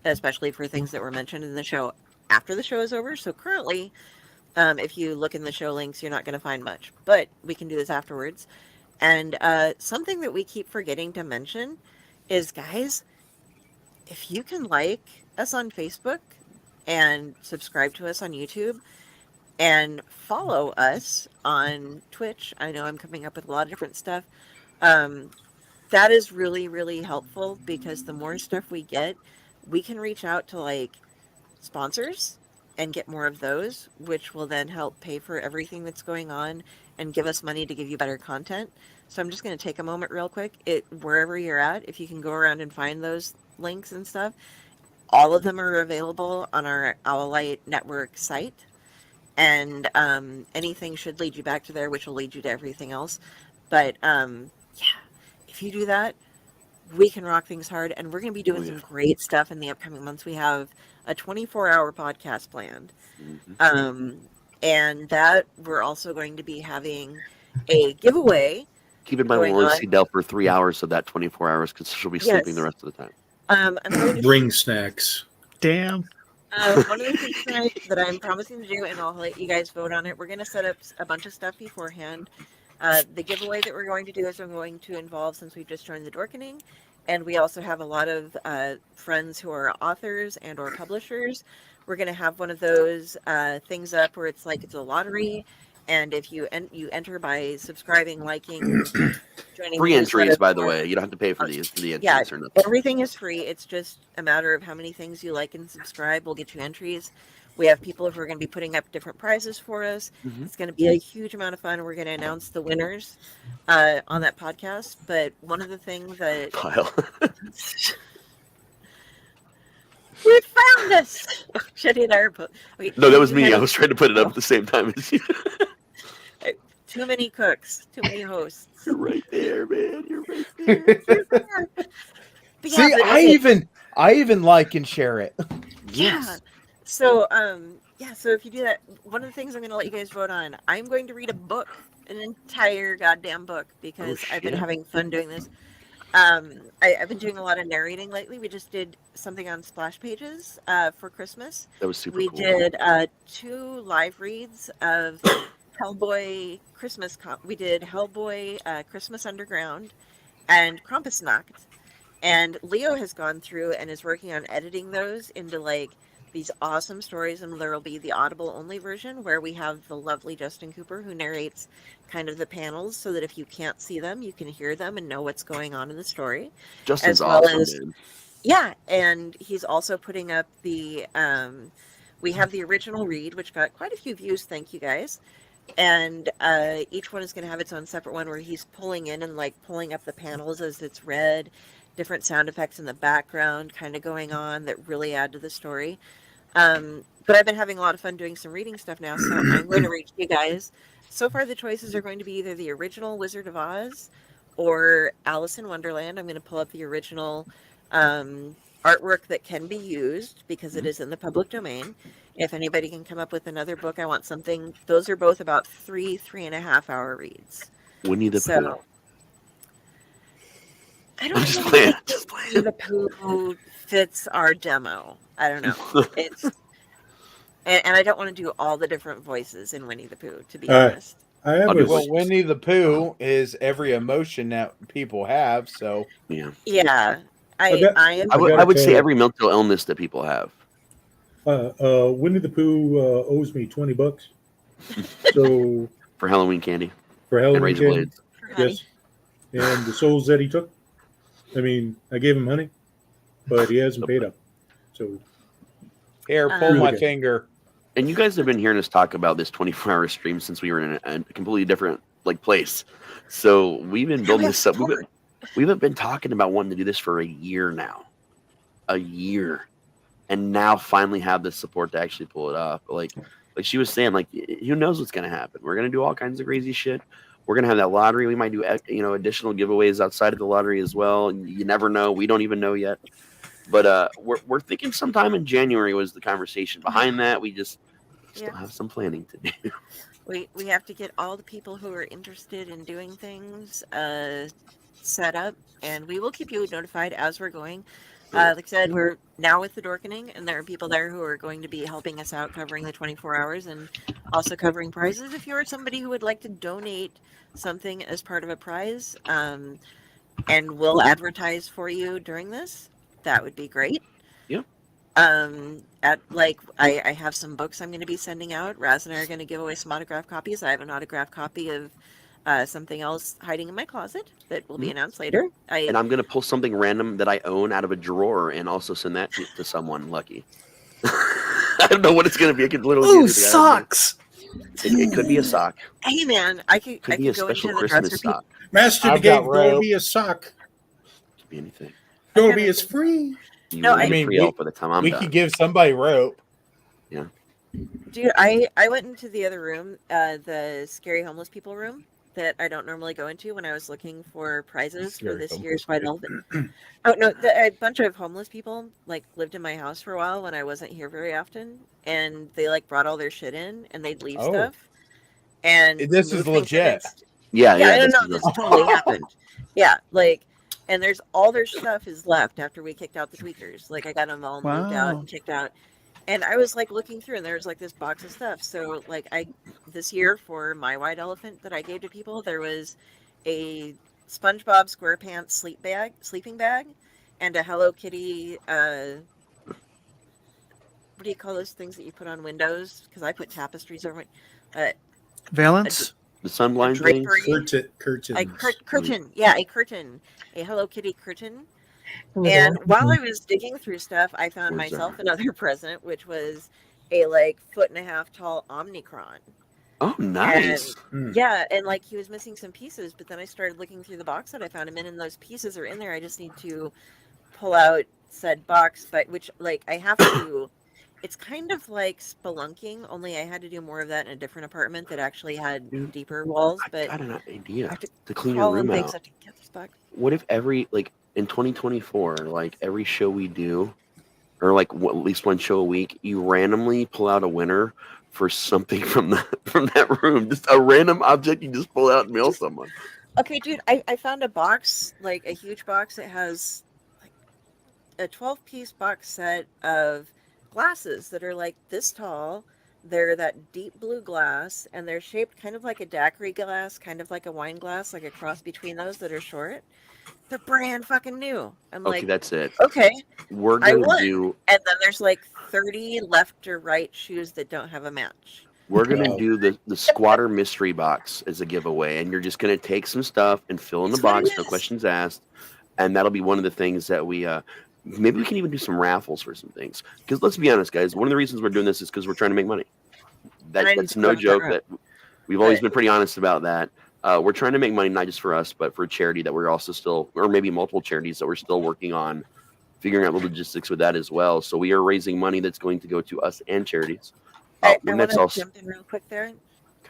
especially for things that were mentioned in the show after the show is over. So currently, if you look in the show links, you're not going to find much, but we can do this afterwards. And something that we keep forgetting to mention is, guys, if you can like us on Facebook and subscribe to us on YouTube and follow us on Twitch. I know I'm coming up with a lot of different stuff. That is really, really helpful, because the more stuff we get, we can reach out to like sponsors and get more of those, which will then help pay for everything that's going on and give us money to give you better content. So I'm just going to take a moment real quick. Wherever you're at, if you can go around and find those links and stuff, all of them are available on our Owlite Network site. And anything should lead you back to there, which will lead you to everything else. But yeah, if you do that, we can rock things hard. And we're going to be doing some great stuff in the upcoming months. We have a 24-hour podcast planned. And that we're also going to be having a giveaway. Keep in mind, going we'll only on. see Del for 3 hours of that 24 hours, because she'll be sleeping the Yes. rest of the time. I'm going to Bring snacks. Damn. one of the things that I'm promising to do, and I'll let you guys vote on it. We're going to set up a bunch of stuff beforehand. The giveaway that we're going to do is going to involve, since we've just joined the Dorkening, and we also have a lot of friends who are authors and or publishers. We're going to have one of those things up where it's like it's a lottery, and if you enter by subscribing, liking, joining Free the entries, newsletter, by the way. You don't have to pay for the entries yeah, or nothing. everything is free. It's just a matter of how many things you like and subscribe will get you entries. We have people who are going to be putting up different prizes for us. It's going to be a huge amount of fun. We're going to announce the winners on that podcast. But one of the things that Kyle. we found this, Jenny and I are both. Okay, No, that was you me. had I was trying to put it up at the same time as you. too many cooks, too many hosts. You're right there, man. You're right there. But yeah, See, but I even like and share it. Yeah. So, so if you do that, one of the things I'm going to let you guys vote on, I'm going to read a book, an entire goddamn book, because I've been shit. having fun doing this. I've been doing a lot of narrating lately. We just did something on Splash Pages for Christmas. That was super We cool. did 2 live reads of Hellboy Christmas. We did Hellboy Christmas Underground and Krampusnacht. And Leo has gone through and is working on editing those into like these awesome stories, and there will be the Audible only version where we have the lovely Justin Cooper who narrates kind of the panels, so that if you can't see them, you can hear them and know what's going on in the story. Justin's as well awesome, as- man. Yeah, and he's also putting up the we have the original read, which got quite a few views, thank you guys. And each one is going to have its own separate one where he's pulling in and like pulling up the panels as it's read, different sound effects in the background kind of going on that really add to the story. But I've been having a lot of fun doing some reading stuff now, so I'm going to read to you guys. So far, the choices are going to be either the original Wizard of Oz or Alice in Wonderland. I'm going to pull up the original artwork that can be used because it is in the public domain. If anybody can come up with another book, I want something. Those are both about 3.5 hour reads. Winnie the Pooh. So I don't I'm just know playing. if Just playing. Winnie the Pooh fits our demo. I don't know. It's and I don't want to do all the different voices in Winnie the Pooh, to be honest. I have I'll do a, Well, Winnie the Pooh is every emotion that people have. So Yeah. Yeah. I am. I would say every mental illness that people have. Winnie the Pooh owes me $20. So For Halloween candy for and Halloween razor candy, blades. yes. And the souls that he took. I mean, I gave him money, but he hasn't paid up. So Here, pull my Okay. finger. And you guys have been hearing us talk about this 24-hour stream since we were in a completely different place. So we've been building this up. We've been talking about wanting to do this for a year now. A year. And now finally have the support to actually pull it off. Like she was saying, like, who knows what's going to happen? We're going to do all kinds of crazy shit. We're going to have that lottery. We might do, additional giveaways outside of the lottery as well. And you never know. We don't even know yet. But we're thinking sometime in January was the conversation. Behind that, we just still have some planning to do. We have to get all the people who are interested in doing things set up, and we will keep you notified as we're going. Like I said, we're now with the Dorkening, and there are people there who are going to be helping us out covering the 24 hours and also covering prizes. If you're somebody who would like to donate something as part of a prize, and we'll advertise for you during this, that would be great. Yeah. I have some books I'm going to be sending out. Raz and I are going to give away some autographed copies. I have an autographed copy of something else hiding in my closet that will be announced later. And I'm going to pull something random that I own out of a drawer and also send that to someone lucky. I don't know what it's going to be. It could literally be Ooh, anything. socks. It could be a sock. Hey man, I could Could be a go special into the Christmas dresser. sock. Master I've Brigade, got don't rope. be a sock. Could be anything. Don't be as free. You No, will I be mean, free we- help by the time I'm We done. could give somebody rope. Dude, I went into the other room, the scary homeless people room that I don't normally go into when I was looking for prizes for Scary this homeless year's White Elephant. Oh no, a bunch of homeless people lived in my house for a while when I wasn't here very often, and they brought all their shit in and they'd leave Oh. stuff. And This is moved things in legit. Yeah, Yeah, I don't this know. is This totally happened. Yeah, and there's all their stuff is left after we kicked out the tweakers. I got them all moved out Wow. and kicked out. And I was looking through, and there was this box of stuff. So this year for my White Elephant that I gave to people, there was a SpongeBob SquarePants sleeping bag, and a Hello Kitty. What do you call those things that you put on windows? Because I put tapestries over it. Valence. the sunblind thing. drapery. Curtains. A curtain. Yeah, a curtain. A Hello Kitty curtain. It was And awesome. while I was digging through stuff, I found Where's myself that? another present, which was a 1.5 foot tall Omnicron. Oh, nice. Yeah, and he was missing some pieces, but then I started looking through the box that I found him in, and those pieces are in there. I just need to pull out said box, but I have to. It's kind of like spelunking, only I had to do more of that in a different apartment that actually had deeper walls. I But got an idea have to to clean your call in room things out. to get this box. What if in 2024, every show we do, or at least one show a week, you randomly pull out a winner for something from that room, just a random object you just pull out and mail someone. Okay, dude, I found a box, a huge box that has a 12-piece box set of glasses that are this tall. They're that deep blue glass, and they're shaped kind of like a daiquiri glass, kind of like a wine glass, a cross between those that are short. They're brand fucking new. I'm Okay, that's it. okay. We're I gonna won. do. And then there's 30 left or right shoes that don't have a match. We're gonna Wow. do the squatter mystery box as a giveaway, and you're just gonna take some stuff and fill in the That's what it box, no is. questions asked, and that'll be one of the things that we maybe we can even do some raffles for some things. Because let's be honest, guys, one of the reasons we're doing this is because we're trying to make money. And I That's need to no close that joke. room. That we've always But- been pretty honest about that. We're trying to make money not just for us, but for a charity that we're also still, or maybe multiple charities that we're still working on figuring out the logistics with that as well. So we are raising money that's going to go to us and charities. I And want that's to also jump in real quick there.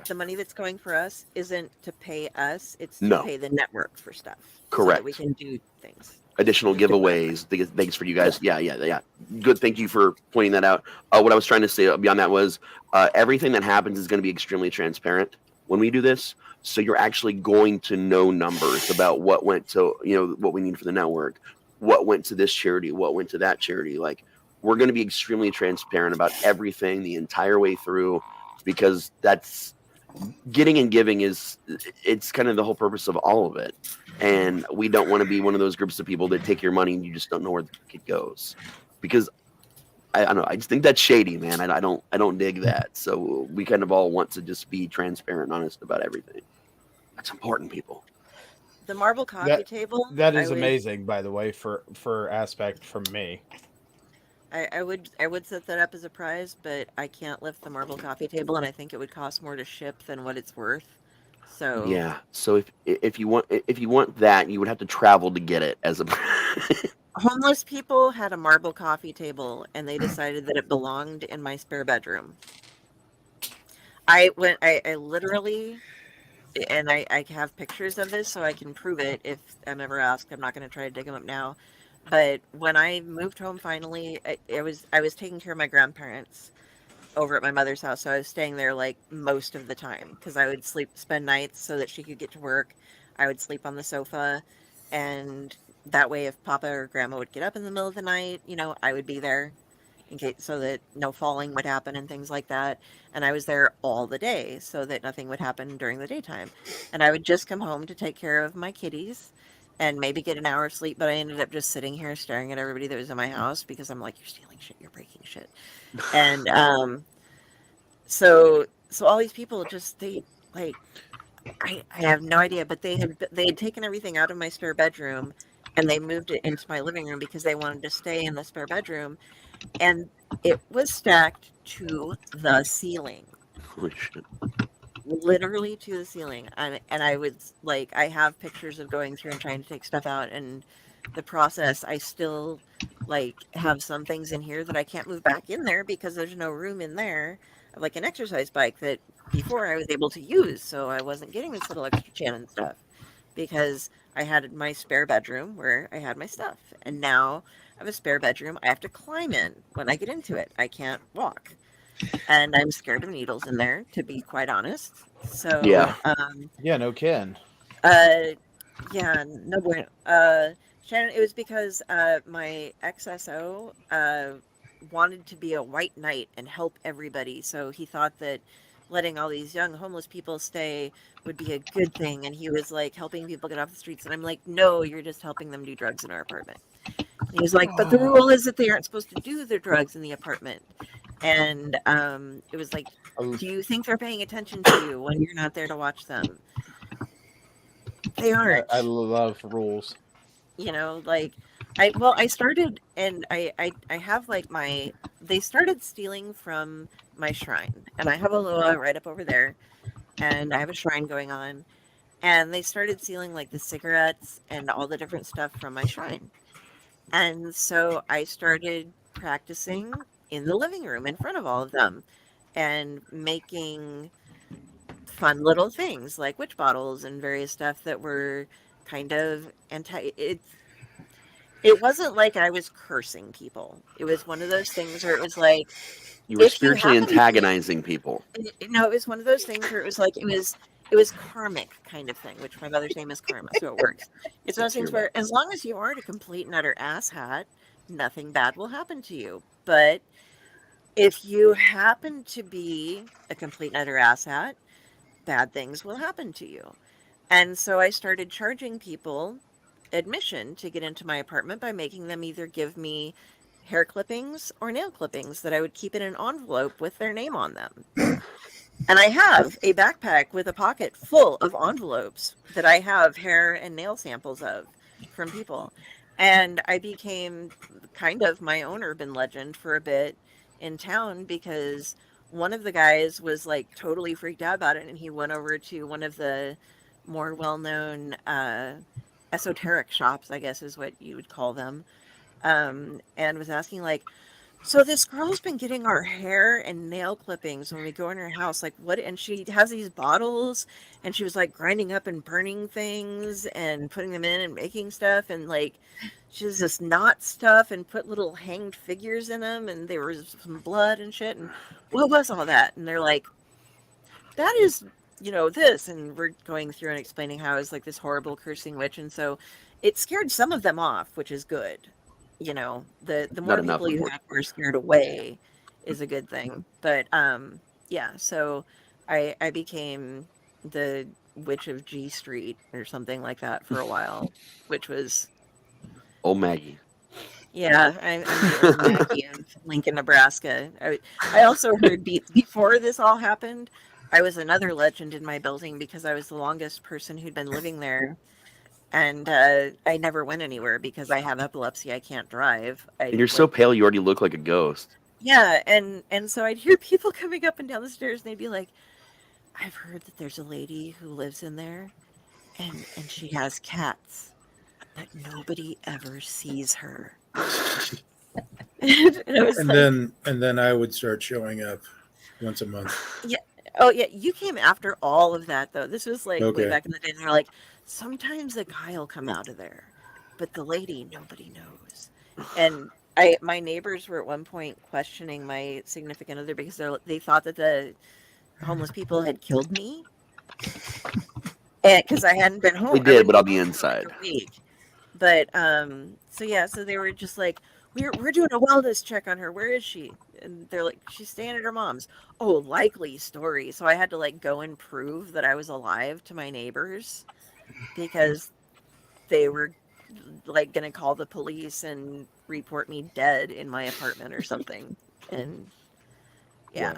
The money that's going for us isn't to pay us; it's to No. pay the network for stuff. So Correct. that we can do things. additional giveaways. Thanks for you guys. Yeah. Good. Thank you for pointing that out. What I was trying to say beyond that was everything that happens is going to be extremely transparent when we do this. So you're actually going to know numbers about what went to, what we need for the network, what went to this charity, what went to that charity. We're going to be extremely transparent about everything the entire way through, because getting and giving it's kind of the whole purpose of all of it. And we don't want to be one of those groups of people that take your money and you just don't know where it goes, because I don't know. I just think that's shady, man. I don't dig that. So we kind of all want to just be transparent and honest about everything. That's important, people. The marble coffee table. That is I would- amazing, by the way, for aspect from me. I would set that up as a prize, but I can't lift the marble coffee table, and I think it would cost more to ship than what it's worth. So Yeah. So if you want that, you would have to travel to get it as a. homeless people had a marble coffee table, and they decided that it belonged in my spare bedroom. I literally, and I have pictures of this, so I can prove it if I'm ever asked. I'm not going to try to dig them up now. But when I moved home finally, I was taking care of my grandparents over at my mother's house, so I was staying there like most of the time because I would spend nights so that she could get to work. I would sleep on the sofa, and that way, if Papa or Grandma would get up in the middle of the night, I would be there in case, so that no falling would happen and things like that. And I was there all the day so that nothing would happen during the daytime. And I would just come home to take care of my kitties and maybe get an hour of sleep, but I ended up just sitting here staring at everybody that was in my house because I'm like, you're stealing shit, you're breaking shit. And so all these people just, they like, I have no idea, but they had taken everything out of my spare bedroom and they moved it into my living room because they wanted to stay in the spare bedroom, and it was stacked to the ceiling. Holy shit. Literally to the ceiling. And I would like, I have pictures of going through and trying to take stuff out, and the process, I still like have some things in here that I can't move back in there because there's no room in there, like an exercise bike that before I was able to use, so I wasn't getting this little extra chin and stuff because I had my spare bedroom where I had my stuff, and now I have a spare bedroom I have to climb in when I get into it. I can't walk, and I'm scared of needles in there, to be quite honest. So Yeah. Yeah, no kidding. Yeah, no bueno. Shannon, it was because my XSO wanted to be a white knight and help everybody, so he thought that letting all these young homeless people stay would be a good thing, and he was like helping people get off the streets, and I'm like, no, you're just helping them do drugs in our apartment. And he was like, but the rule is that they aren't supposed to do their drugs in the apartment. And it was like, do you think they're paying attention to you when you're not there to watch them? They aren't. I love rules. Like I started, and I have like they started stealing from my shrine, and I have a loa right up over there, and I have a shrine going on, and they started stealing like the cigarettes and all the different stuff from my shrine. And so I started practicing in the living room in front of all of them and making fun little things like witch bottles and various stuff that were kind of it wasn't like I was cursing people. It was one of those things where it was like, You were if you spiritually happen to- antagonizing people. no, it was one of those things where it was like, it was karmic kind of thing, which my mother's name is Karma, so it works. It's one of those things where as long as you aren't a complete and utter asshat, nothing bad will happen to you. But if you happen to be a complete and utter asshat, bad things will happen to you. And so I started charging people admission to get into my apartment by making them either give me hair clippings or nail clippings that I would keep in an envelope with their name on them. And I have a backpack with a pocket full of envelopes that I have hair and nail samples of from people. And I became kind of my own urban legend for a bit in town because one of the guys was like totally freaked out about it, and he went over to one of the more well-known esoteric shops, I guess is what you would call them, and was asking like, so this girl's been getting our hair and nail clippings when we go in her house, like what? And she has these bottles, and she was like grinding up and burning things and putting them in and making stuff, and like she was this knot stuff and put little hanged figures in them, and there was some blood and shit, and what was all that? And they're like, that is this, and we're going through and explaining how it's like this horrible cursing witch, and so it scared some of them off, which is good. The more people you have who are scared away is a good thing. But yeah, so I became the Witch of G Street or something like that for a while, which was Oh, Maggie. yeah. I'm the old Maggie of Lincoln, Nebraska. I also heard before this all happened, I was another legend in my building because I was the longest person who'd been living there, and I never went anywhere because I have epilepsy. I can't drive. And you're so pale, you already look like a ghost. Yeah, and so I'd hear people coming up and down the stairs, and they'd be like, "I've heard that there's a lady who lives in there, and she has cats, but nobody ever sees her." and I was And like, then I would start showing up once a month. "Oh yeah, you came after all of that though. This was like Okay. way back in the day." And they're like, "Sometimes a guy will come out of there, but the lady nobody knows." And my neighbors were at one point questioning my significant other because they thought that the homeless people had killed me, and because I hadn't been home. They I did, wouldn't but on be the home for, like, inside. a week. But so yeah, so they were just like, we're doing a wellness check on her. Where is she? And they're like, she's staying at her mom's. Oh, likely story. So I had to like go and prove that I was alive to my neighbors because they were like gonna call the police and report me dead in my apartment or something. And yeah.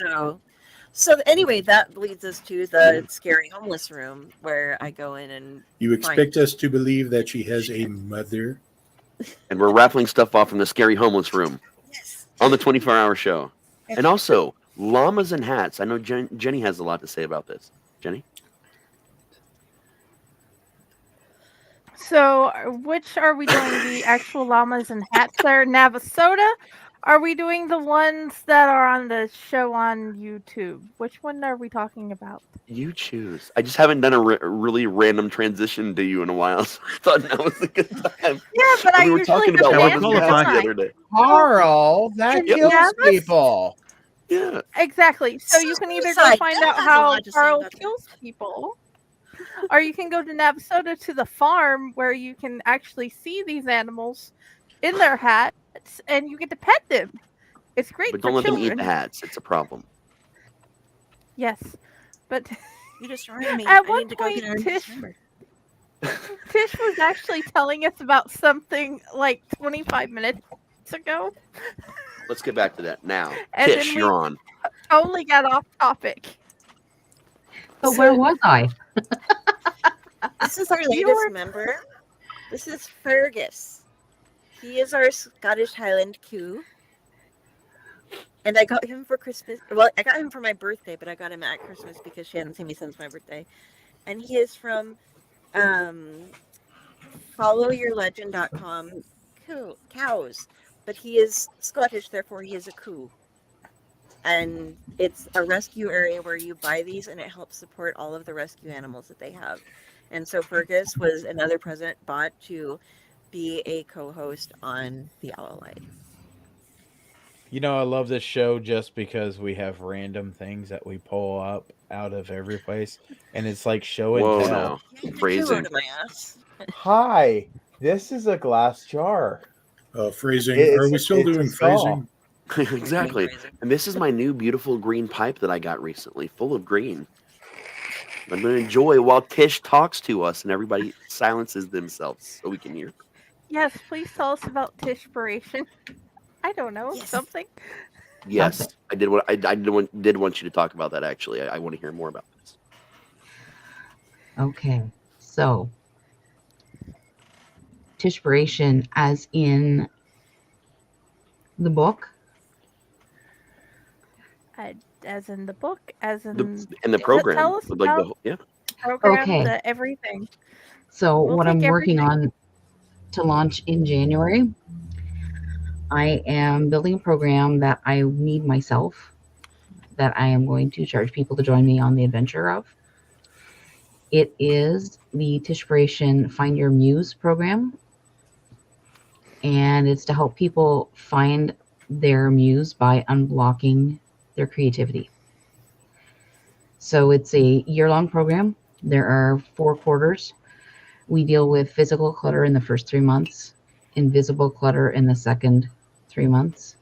Wow. So anyway, that leads us to the scary homeless room where I go in and You expect us to believe that she has a mother? And we're raffling stuff off from the scary homeless room yes. on the 24-hour show. And also, llamas and hats. I know Jenny has a lot to say about this. Jenny? So, which are we doing? The actual llamas and hats that are in Navasota? Are we doing the ones that are on the show on YouTube? Which one are we talking about? You choose. I just haven't done a really random transition to you in a while, so I thought that was a good time. Yeah, but I we were usually talking have about that llamas would and hats qualify. the other day. Carl, that And kills llamas? people. Yeah. Exactly. So you can either go Suicide. find That out has a how lot to say Carl about that. kills people, or you can go to Navasota to the farm where you can actually see these animals in their hats and you get to pet them. It's great But for don't let them children. eat the hats. It's a problem. Yes, but You just reminded me. At I one need to go get point, her Tish- number. Tish was actually telling us about something like 25 minutes ago. Let's get back to that now. And Tish, then we- you're on. Totally got off topic. But where was I? This is our You latest were- member. This is Fergus. He is our Scottish Highland Coo. And I got him for Christmas. Well, I got him for my birthday, but I got him at Christmas because she hadn't seen me since my birthday. And he is from followyourlegend.com cows. But he is Scottish, therefore he is a Coo. And it's a rescue area where you buy these and it helps support all of the rescue animals that they have. And so Fergus was another present bought to be a co-host on the Owl Light. You know, I love this show just because we have random things that we pull up out of every place, and it's like show and Whoa, tell. now. Phrasing. Phrasing. To my ass. Hi, this is a glass jar. Phrasing. It's- Are we still it's a doing saw. phrasing? Exactly. And this is my new beautiful green pipe that I got recently, full of green. I'm going to enjoy while Tish talks to us and everybody silences themselves so we can hear. Yes, please tell us about Tishpiration. I don't know, Yes. something. Yes, I did. I did want you to talk about that. Actually, I want to hear more about this. Okay, so Tishpiration, as in the book. As in the book, as in In the program, tell us like the about- whole- yeah. program, Okay. the everything. So We'll what I'm take working everything. on to launch in January, I am building a program that I need myself, that I am going to charge people to join me on the adventure of. It is the Tishpiration Find Your Muse program. And it's to help people find their muse by unblocking their creativity. So it's a year-long program. There are 4 quarters. We deal with physical clutter in the first 3 months, invisible clutter in the second 3 months,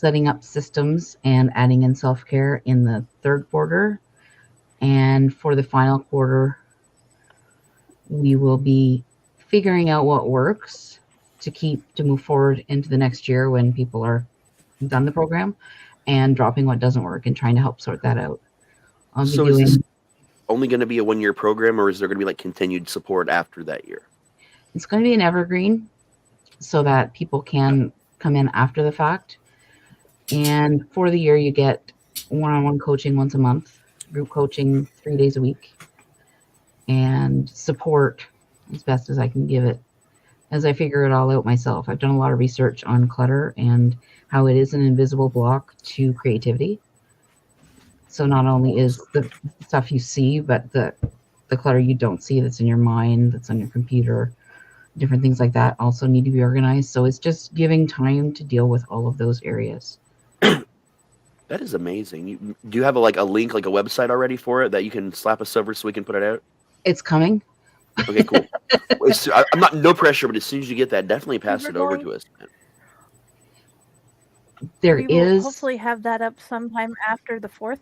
setting up systems and adding in self-care in the third quarter. And for the final quarter, we will be figuring out what works to move forward into the next year when people are done the program, and dropping what doesn't work and trying to help sort that out. I'll be So is doing, this only going to be a 1-year program, or is there going to be like continued support after that year? it's going to be an evergreen so that people can come in after the fact. And for the year, you get one-on-one coaching once a month, group coaching 3 days a week, and support as best as I can give it as I figure it all out myself. I've done a lot of research on clutter and how it is an invisible block to creativity. So not only is the stuff you see, but the clutter you don't see that's in your mind, that's on your computer, different things like that also need to be organized. So it's just giving time to deal with all of those areas. That is amazing. Do you have a link, like a website already for it that you can slap us over so we can put it out? It's coming. Okay, cool. I'm not no pressure, but as soon as you get that, definitely pass it over to us. There We will is hopefully have that up sometime after the 4th.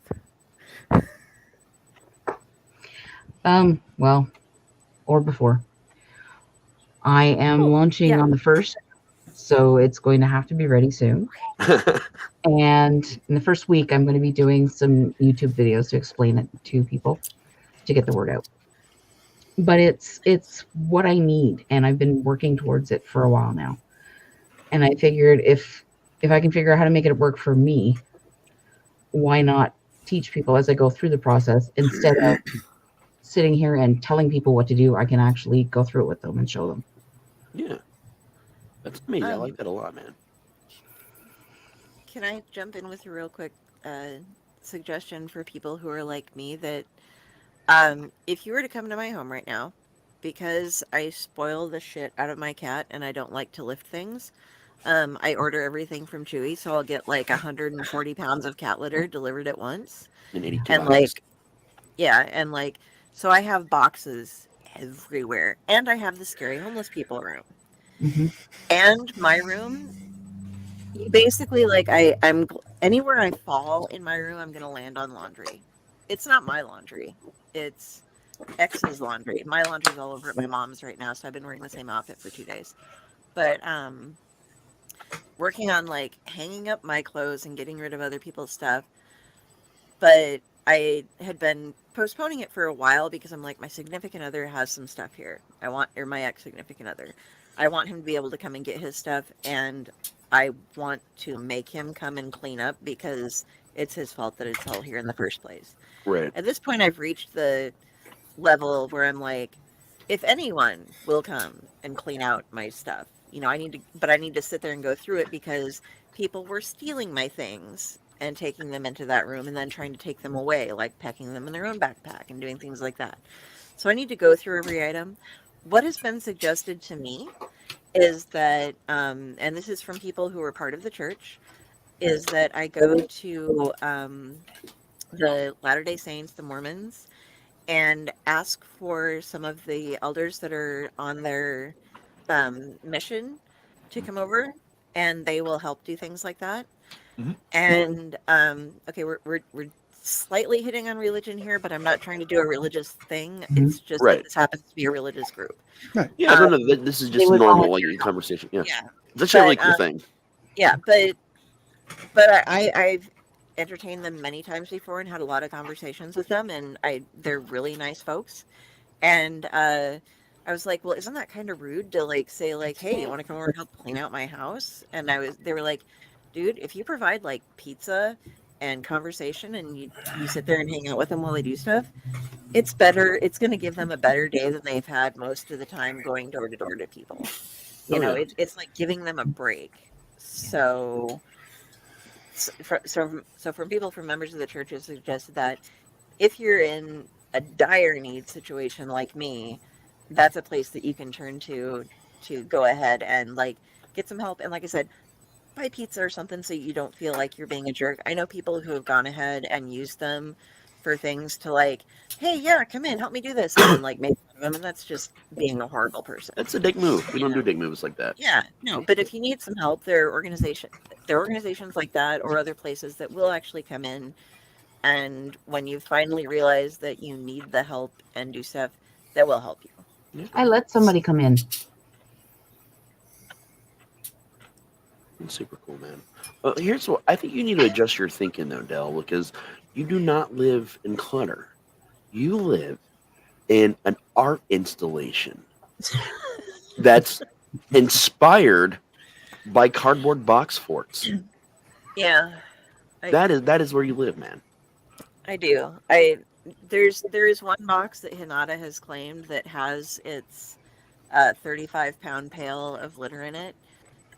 well, or before. I am Cool. launching Yeah. on the 1st, so it's going to have to be ready soon. And in the first week, I'm going to be doing some YouTube videos to explain it to people to get the word out. But it's what I need, and I've been working towards it for a while now. And I figured if I can figure out how to make it work for me, why not teach people as I go through the process instead of sitting here and telling people what to do? I can actually go through it with them and show them. Yeah, that's amazing. I like that a lot, man. Can I jump in with a real quick suggestion for people who are like me that if you were to come to my home right now, because I spoil the shit out of my cat and I don't like to lift things, I order everything from Chewy, so I'll get like 140 pounds of cat litter delivered at once. In 82 And hours. so I have boxes everywhere, and I have the scary homeless people room. Mm-hmm. And my room, basically, like I'm anywhere I fall in my room, I'm gonna land on laundry. It's not my laundry, it's X's laundry. My laundry's all over at my mom's right now, so I've been wearing the same outfit for 2 days. But working on like hanging up my clothes and getting rid of other people's stuff. But I had been postponing it for a while because I'm like, my significant other has some stuff here. Or my ex-significant other. I want him to be able to come and get his stuff, and I want to make him come and clean up because it's his fault that it's all here in the first place. Right. At this point, I've reached the level where I'm like, if anyone will come and clean out my stuff, I need to sit there and go through it because people were stealing my things and taking them into that room and then trying to take them away, like packing them in their own backpack and doing things like that. So I need to go through every item. What has been suggested to me is that, and this is from people who are part of the church, is that I go to the Latter-day Saints, the Mormons, and ask for some of the elders that are on their mission to come over, and they will help do things like that. Mhm. And okay, we're slightly hitting on religion here, but I'm not trying to do a religious thing. It's just Right. that this happens to be a religious group. Yeah, no, this is just would normal, volunteer. like conversation. Yeah, Yeah, it's actually a really but, cool thing. yeah, but I've entertained them many times before and had a lot of conversations with them, and they're really nice folks. And I was like, well, isn't that kind of rude to like say like, hey, you want to come over and help clean out my house? And they were like, dude, if you provide like pizza and conversation and you sit there and hang out with them while they do stuff, it's better. It's going to give them a better day than they've had most of the time going door to door to people. It's like giving them a break. So from people, from members of the church, it suggested that if you're in a dire need situation like me, that's a place that you can turn to go ahead and like get some help. And like I said, buy pizza or something so you don't feel like you're being a jerk. I know people who have gone ahead and used them for things to like, hey, yeah, come in, help me do this, and then like make fun of them, and that's just being a horrible person. That's a dick move. We don't do dick moves like that. Yeah, no, but if you need some help, there are organizations like that or other places that will actually come in, and when you finally realize that you need the help and do stuff, that will help you. I let somebody come in. That's super cool, man. Here's what I think you need to adjust your thinking, though, Del, because you do not live in clutter. You live in an art installation that's inspired by cardboard box forts. Yeah, That is where you live, man. I do. There is one box that Hinata has claimed that has its 35-pound pail of litter in it.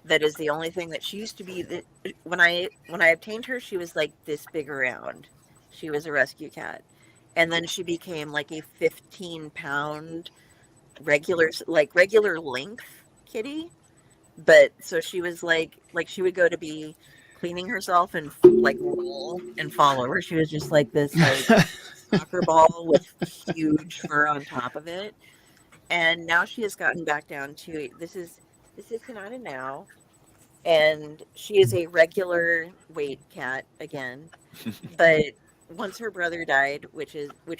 That is the only thing that she used to be. That when I obtained her, she was like this big around. She was a rescue cat, and then she became like a 15-pound regular length kitty. But so she was like she would go to be cleaning herself and like roll and fall over. She was just like this like soccer ball with huge fur on top of it. And now she has gotten back down to this is Hinata now, and she is a regular weight cat again. But once her brother died, which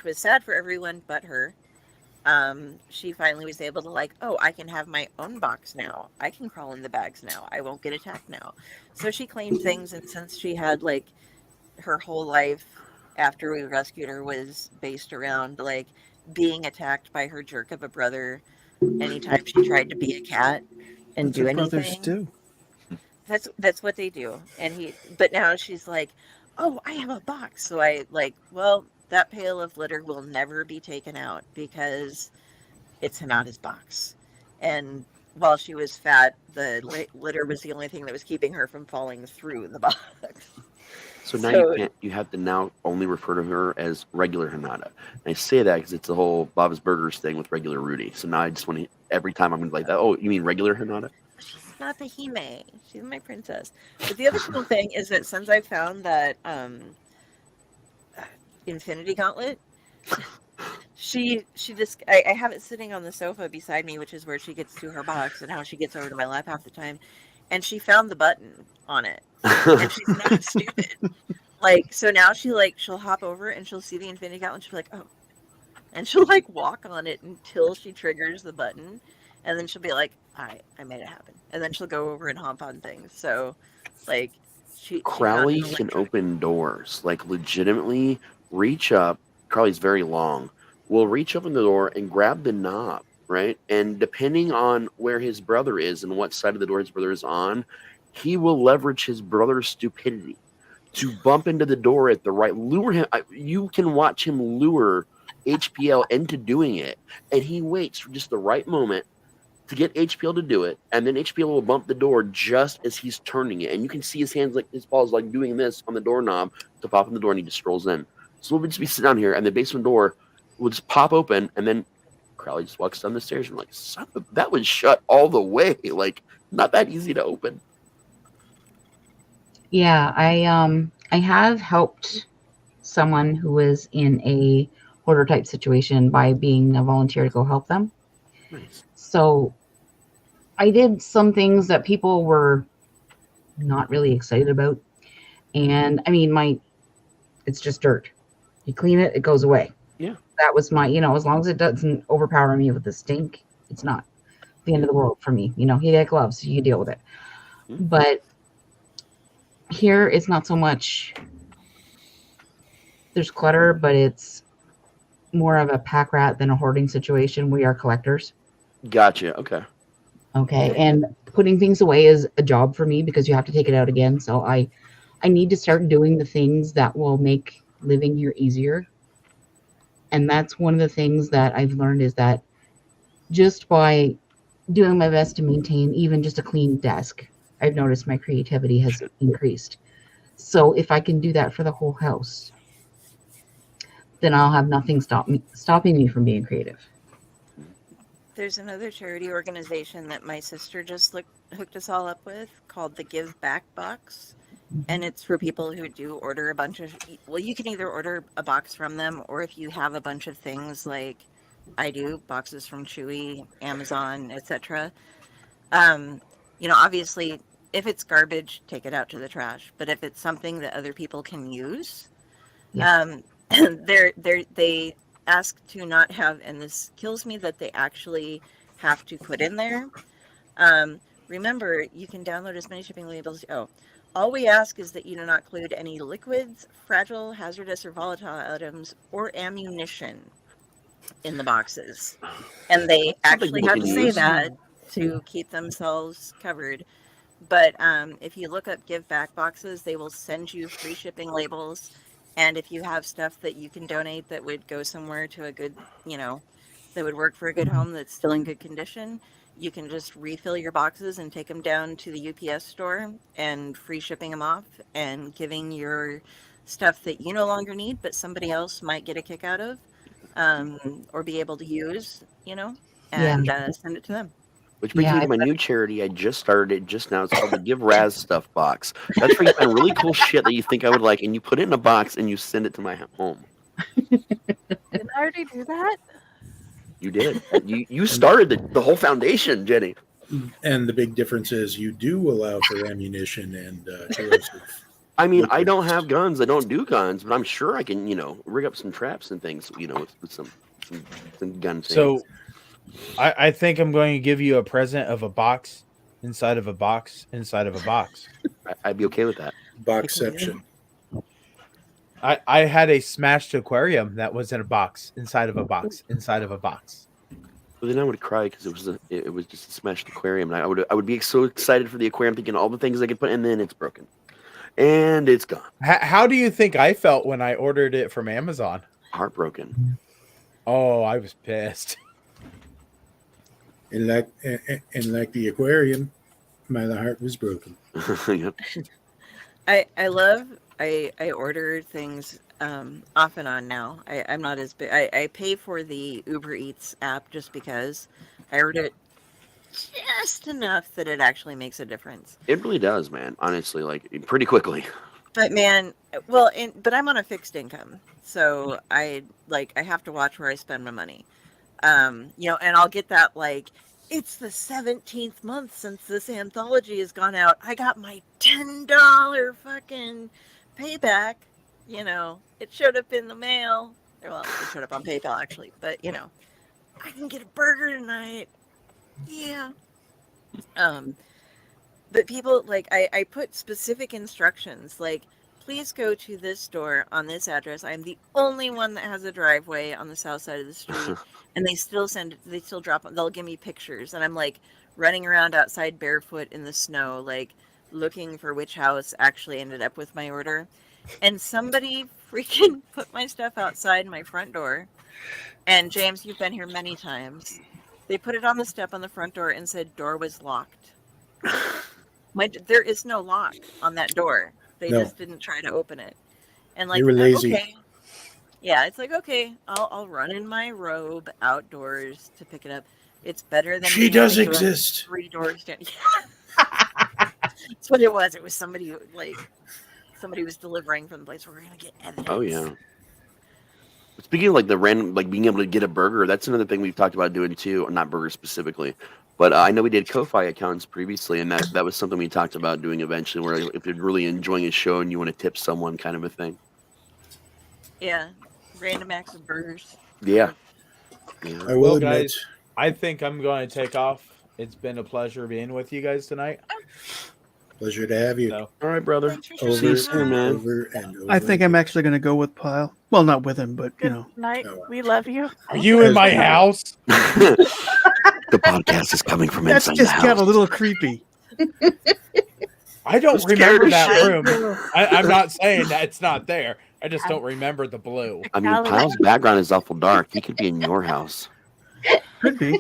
was sad for everyone but her, she finally was able to like, oh, I can have my own box now. I can crawl in the bags now. I won't get attacked now. So she claimed things, and since she had like her whole life after we rescued her was based around like being attacked by her jerk of a brother anytime she tried to be a cat and do anything. Brothers do. That's what they do. But now she's like, oh, I have a box. So I like, well, that pail of litter will never be taken out because it's Hinata's box. And while she was fat, the litter was the only thing that was keeping her from falling through the box. So now you have to now only refer to her as regular Hinata. And I say that because it's the whole Bob's Burgers thing with regular Rudy. So now I just want to, every time I'm going to be like that, oh, you mean regular Hinata? She's not the Hime. She's my princess. But the other cool thing is that since I found that Infinity Gauntlet, she just I have it sitting on the sofa beside me, which is where she gets to her box and how she gets over to my lap half the time. And she found the button on it. And she's not stupid. Like, so now she'll hop over and she'll see the Infinity Gauntlet and she'll be like, oh. And she'll like walk on it until she triggers the button. And then she'll be like, I made it happen. And then she'll go over and hop on things. So like Crowley can open doors. Like legitimately reach up. Crowley's very long. Will reach up in the door and grab the knob, right? And depending on where his brother is and what side of the door his brother is on, he will leverage his brother's stupidity to bump into the door at the right, lure him. You can watch him lure HPL into doing it, and he waits for just the right moment to get HPL to do it, and then HPL will bump the door just as he's turning it, and you can see his hands, like his paws, like doing this on the doorknob to pop in the door, and he just strolls in. So we'll just be sitting down here, and the basement door will just pop open, and then Crowley just walks down the stairs, and I'm like, that was shut all the way, like not that easy to open. Yeah, I have helped someone who was in a hoarder type situation by being a volunteer to go help them. Nice. So I did some things that people were not really excited about. And I mean, it's just dirt. You clean it, it goes away. Yeah. That was my, as long as it doesn't overpower me with the stink, it's not the end of the world for me. He had gloves, so you deal with it. Mm-hmm. But here it's not so much, there's clutter, but it's more of a pack rat than a hoarding situation. We are collectors. Gotcha. Okay. Okay. And putting things away is a job for me because you have to take it out again. So I need to start doing the things that will make living here easier. And that's one of the things that I've learned is that just by doing my best to maintain even just a clean desk, I've noticed my creativity has increased. So if I can do that for the whole house, then I'll have nothing stopping me from being creative. There's another charity organization that my sister just hooked us all up with called the Give Back Box. and it's for people who do order a bunch of. Well, you can either order a box from them, or if you have a bunch of things like I do, boxes from Chewy, Amazon, etc. Obviously, if it's garbage, take it out to the trash. But if it's something that other people can use, Yes. they ask to not have, and this kills me that they actually have to put in there. Remember, you can download as many shipping labels. All we ask is that you do not include any liquids, fragile, hazardous, or volatile items, or ammunition in the boxes. And they actually people have can to say use. that to keep themselves covered. But if you look up give back boxes, they will send you free shipping labels. And if you have stuff that you can donate that would go somewhere to a good, that would work for a good home that's still in good condition, you can just refill your boxes and take them down to the UPS store and free shipping them off and giving your stuff that you no longer need, but somebody else might get a kick out of, or be able to use, and send it to them. Which brings me to my new charity. I just started it just now. It's called the Give Raz Stuff Box. That's where you find really cool shit that you think I would like, and you put it in a box and you send it to my home. Didn't I already do that? You did. You started the whole foundation, Jenny. And the big difference is you do allow for ammunition and corrosive. I mean, I don't have guns. I don't do guns, but I'm sure I can, rig up some traps and things, with some gun things. So I think I'm going to give you a present of a box inside of a box inside of a box. I'd be okay with that. Boxception. I had a smashed aquarium that was in a box inside of a box inside of a box. But then I would cry because it was just a smashed aquarium, and I would be so excited for the aquarium, thinking all the things I could put, and then it's broken, and it's gone. How do you think I felt when I ordered it from Amazon? Heartbroken. Oh, I was pissed. And like the aquarium, my heart was broken. Yep. I order things off and on now. I'm not as big. I pay for the Uber Eats app just because I order it just enough that it actually makes a difference. It really does, man. Honestly, like pretty quickly. But man, but I'm on a fixed income, so I have to watch where I spend my money. And I'll get that it's the 17th month since this anthology has gone out. I got my $10 fucking payback. It showed up in the mail. Well, it showed up on PayPal actually, but I can get a burger tonight. Yeah. But people I put specific instructions please go to this store on this address. I'm the only one that has a driveway on the south side of the street. And they still they'll give me pictures. And I'm running around outside barefoot in the snow, looking for which house actually ended up with my order. And somebody freaking put my stuff outside my front door. And James, you've been here many times. They put it on the step on the front door and said door was locked. There is no lock on that door. They just didn't try to open it. And they were lazy. Okay. Yeah, it's okay, I'll run in my robe outdoors to pick it up. It's better than She does exist. 3 doors down. That's what it was. It was somebody who, somebody was delivering from the place where we're gonna get evidence. Oh yeah. Speaking of the random, being able to get a burger, that's another thing we've talked about doing too. Not burgers specifically, but I know we did Ko-Fi accounts previously, and that was something we talked about doing eventually. Where if you're really enjoying a show and you want to tip someone, kind of a thing. Yeah, random acts of burgers. Yeah. I will admit. Guys, I think I'm going to take off. It's been a pleasure being with you guys tonight. Pleasure to have you. So, All right, brother. Over, See you soon, man. over and over. I think I'm actually going to go with Pyle. Well, not with him, but Good night. No. We love you. are you in my house? The podcast is coming from that's inside the just got a house. little creepy. I don't I'm scared remember as that shit. room. I'm not saying that it's not there. I just don't remember the blue. I mean, Pyle's background is awful dark. He could be in your house. Could be.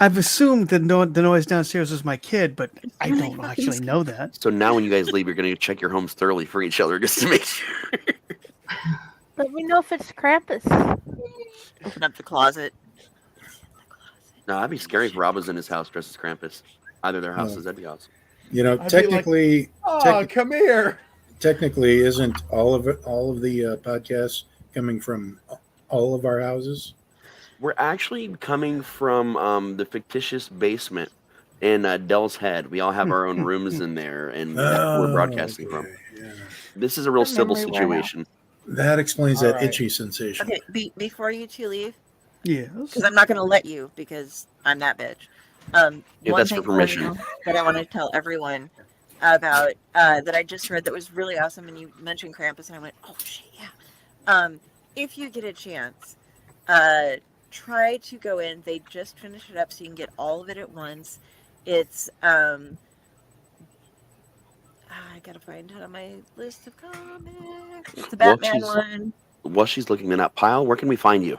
I've assumed that the noise downstairs was my kid, but I don't actually know that. So now when you guys leave, you're going to check your homes thoroughly for each other just to make sure. Let me know if it's Krampus. Open up the closet. No, that'd be scary if Rob was in his house dressed as Krampus. Either their houses, that'd be awesome. You know, I'd be like, technically, Oh, come here. technically, isn't all of the podcasts coming from all of our houses? We're actually coming from the fictitious basement in Dell's Head. We all have our own rooms in there, and that's where we're broadcasting from. Yeah. This is a real The civil memory went out. situation. That explains All that right. itchy sensation. Okay, before you two leave, Yes. because I'm not going to let you because I'm that bitch. Yeah, One that's for thing permission. that I want to tell everyone about that I just read that was really awesome, and you mentioned Krampus, and I went, oh shit, yeah. If you get a chance, try to go in. They just finished it up, so you can get all of it at once. It's I gotta find it on my list of comics. It's the Well, Batman she's- one. While she's looking that up, Pyle, where can we find you?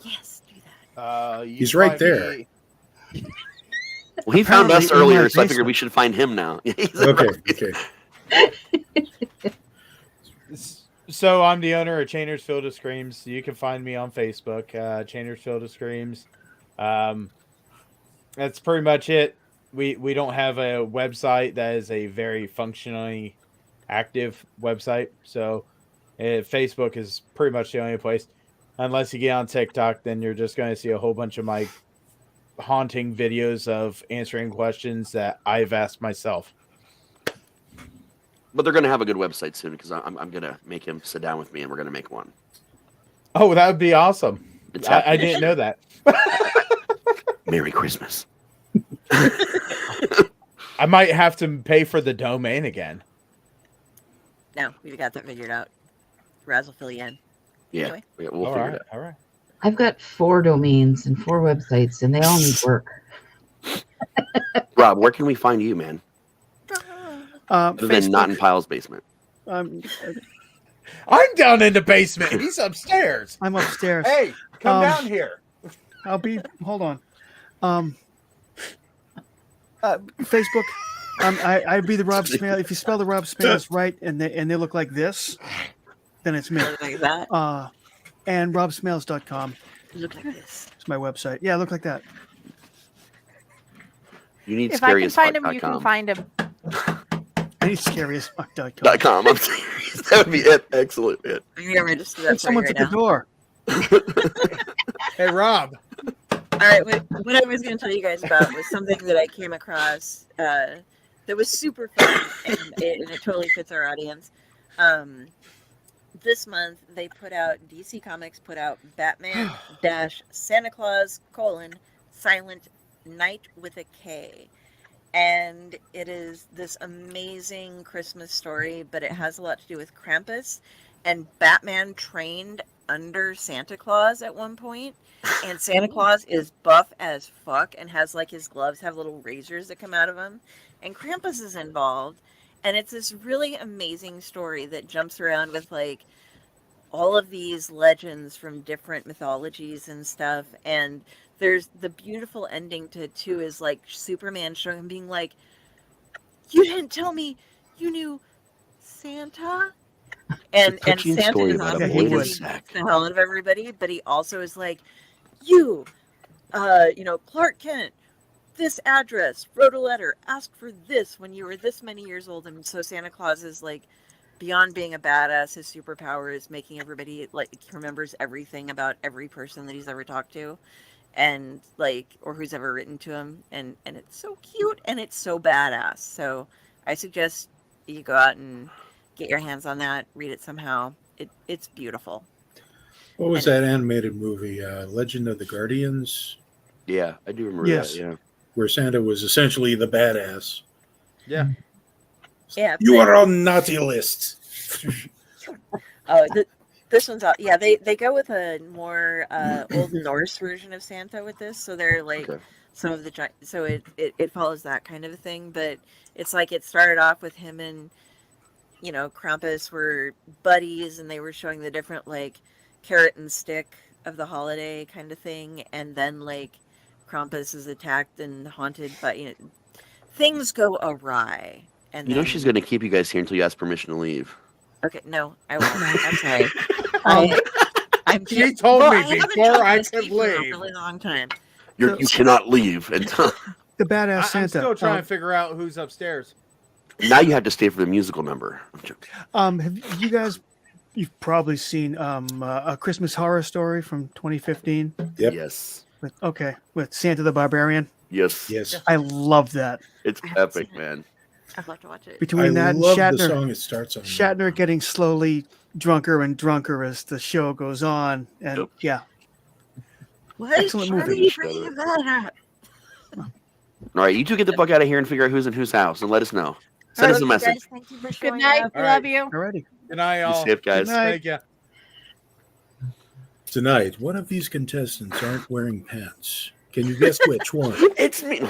Yes, do that. You He's right find there. me- Well, he found us Apparently in my earlier, so I figured basement. we should find him now. He's Okay, right. okay. So I'm the owner of Chainers Field of Screams. You can find me on Facebook, Chainers Field of Screams. That's pretty much it. We don't have a website that is a very functionally active website. So Facebook is pretty much the only place. Unless you get on TikTok, then you're just going to see a whole bunch of my haunting videos of answering questions that I've asked myself. But they're going to have a good website soon because I'm going to make him sit down with me and we're going to make one. Oh, that would be awesome. It's I happening. didn't know that. Merry Christmas. I might have to pay for the domain again. No, we've got that figured out. Raz will fill you in. Yeah, Anyway. yeah, we'll All figure right, it out. all right. I've got 4 domains and 4 websites, and they all need work. Rob, where can we find you, man? Other than not in Facebook. Pyle's basement. I'm I'm down in the basement. He's upstairs. I'm upstairs. Hey, come Um, down here. I'll be. Hold on. Facebook. I'd be the Rob Smale. If you spell the Rob Smales right, and they look like this, then it's me. Like that. And robsmales.com Look like this. is my website. Yeah, look like that. You need If I can find him, you can scariestfuck.com. find him. I need scariestfuck.com. .com. I'm serious. That would be it. Excellent, man. I'm gonna register that for you Someone's right at the now. door. Hey, Rob. All right, what I was going to tell you guys about was something that I came across that was super fun, and it totally fits our audience. This month, they DC Comics put out Batman Santa Claus Silent Night with a K. And it is this amazing Christmas story, but it has a lot to do with Krampus. And Batman trained under Santa Claus at one point, and Santa Claus is buff as fuck and has like his gloves have little razors that come out of them, and Krampus is involved, and it's this really amazing story that jumps around with like all of these legends from different mythologies and stuff. And there's the beautiful ending to it too, is like Superman showing him being like, "You didn't tell me you knew Santa." And touching Santa story is about a awesome boy because with he sack. beats the hell out of everybody, but he also is like, "You, Clark Kent, this address, wrote a letter, asked for this when you were this many years old." And so Santa Claus is like, beyond being a badass, his superpower is making everybody like remembers everything about every person that he's ever talked to, and like, or who's ever written to him, and it's so cute and it's so badass. So I suggest you go out and get your hands on that, read it somehow. It's beautiful. What was that animated movie, Legend of the Guardians, Yeah, I do remember Yes. that. Yeah. where Santa was essentially the badass? Yeah. Yeah, You but- are on naughty list. Oh, this one's out. Yeah, they go with a more Old Norse version of Santa with this, so they're like Okay. some of the so it follows that kind of a thing. But it's like it started off with him and Krampus were buddies, and they were showing the different like carrot and stick of the holiday kind of thing, and then like Krampus is attacked and haunted by things go awry. And You know then- she's going to keep you guys here until you ask permission to leave. Okay, no, I won't. I'm sorry. I'm She just- told well, me I haven't before drunk I whiskey could for a leave. really long time. You cannot leave until. the badass I'm Santa. still trying to figure out who's upstairs. Now you have to stay for the musical number. I'm joking. Have you guys? You've probably seen A Christmas Horror Story from 2015. Yep. Yes. With Santa the Barbarian. Yes. Yes. I love that. It's I haven't epic, seen it. man. I'd love to watch it. Between I that and love the Shatner, song it starts on. Shatner getting slowly drunker and drunker as the show goes on, and Yep. yeah, What? Excellent Why movie. are you bringing that up? All right, you two get the fuck out of here and figure out who's in whose house and let us know. Send us a You message. guys, thank you for Good showing night. up. We All love right. you. alrighty. Good night, Be y'all. safe, guys. Good night. Thank you. Tonight, one of these contestants aren't wearing pants. Can you guess which one? It's me.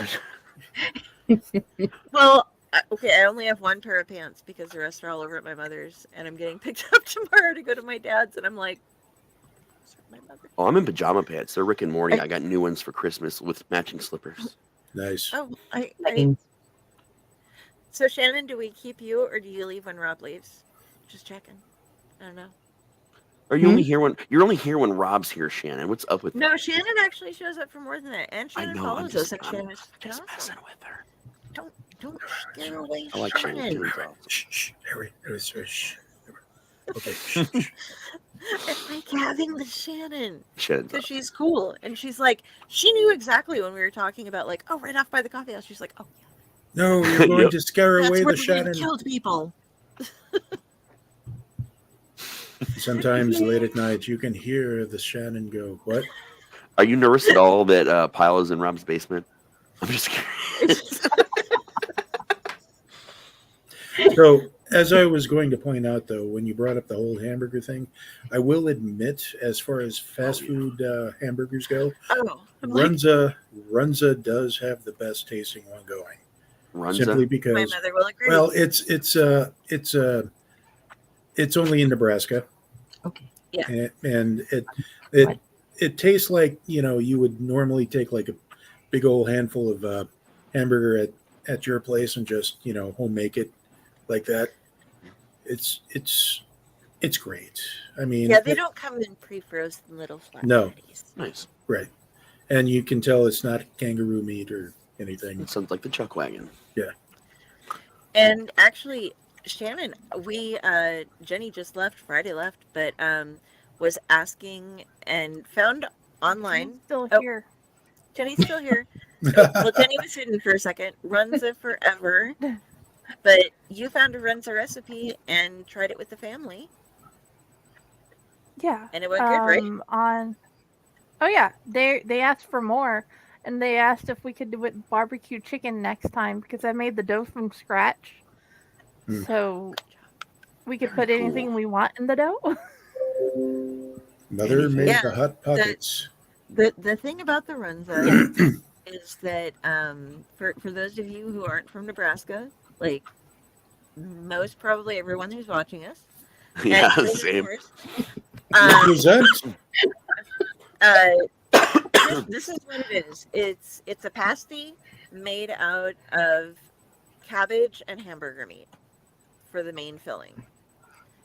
Well, okay, I only have one pair of pants because the rest are all over at my mother's, and I'm getting picked up tomorrow to go to my dad's, and I'm like, my mother. Oh, I'm in pajama pants. They're Rick and Morty. I got new ones for Christmas with matching slippers. Nice. Oh, Leggings. So Shannon, do we keep you or do you leave when Rob leaves? Just checking. I don't know. Are you only here when you're only here when Rob's here, Shannon? What's up with No, Shannon actually shows up for more than that, and I Shannon know. I'm follows just, us, and I'm Shannon's just awesome. messing with her. Don't scare away I like Shannon. Shannon. She's awesome. Shh. Harry. Shh. Okay. Shh. I like having the Shannon Shannon's because awesome. she's cool, and she's like, she knew exactly when we were talking about like, oh, right off by the coffee house. She's like, oh, No, you're going Yep. to scare that's away where the we've Shannon. killed people. Sometimes late at night, you can hear the Shannon go, "What?" Are you nervous at all that Pyle is in Rob's basement? I'm just curious. So, as I was going to point out, though, when you brought up the whole hamburger thing, I will admit, as far as fast food hamburgers go, Oh, I'm like, Runza does have the best tasting one going. Runza. Simply my because, mother will agree. well, it's only in Nebraska, Okay. and What? it tastes like you would normally take like a big old handful of hamburger at your place and just home make it like that. It's great. I mean, yeah, they don't come in pre-frozen little flat No. patties. Nice. right, and you can tell it's not kangaroo meat or anything. It sounds like the Chuck Wagon. And actually, Shannon, Jenny just left, Friday left, but was asking and found online. Still Oh. here. Jenny's still here. Well, Jenny was hidden for a second. Runza forever. But you found a Runza recipe and tried it with the family, Yeah. and it went good, right? Oh yeah, they asked for more, and they asked if we could do it barbecue chicken next time because I made the dough from scratch, Hmm. so we could Very put anything cool. we want in the dough. Mother made Yeah, the hot pockets. The thing about the Runza is that for those of you who aren't from Nebraska, like most probably everyone who's watching us, Yeah, and those same. viewers, um, Represent. this is what it is. It's a pasty made out of cabbage and hamburger meat for the main filling.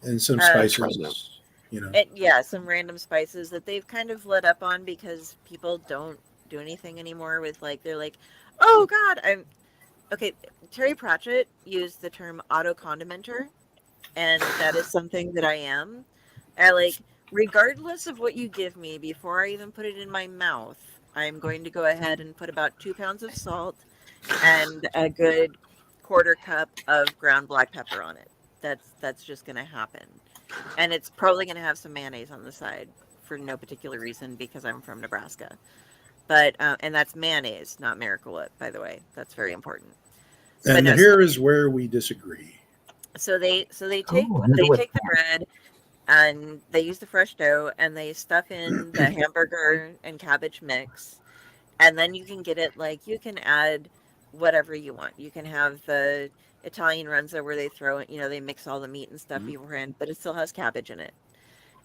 And some Right. spices. And yeah, some random spices that they've kind of let up on because people don't do anything anymore with they're like, oh God, okay. Terry Pratchett used the term auto condimenter, and that is something that I am. Regardless of what you give me, before I even put it in my mouth, I'm going to go ahead and put about 2 pounds of salt and a good quarter cup of ground black pepper on it. That's just going to happen. And it's probably going to have some mayonnaise on the side for no particular reason because I'm from Nebraska. But and that's mayonnaise, not Miracle Whip, by the way. That's very important. And no, here is where we disagree. So they take another they whip take the bread and they use the fresh dough and they stuff in the hamburger and cabbage mix, and then you can get it you can add whatever you want. You can have the Italian Runza where they throw it, they mix all the meat and stuff beforehand, but it still has cabbage in it,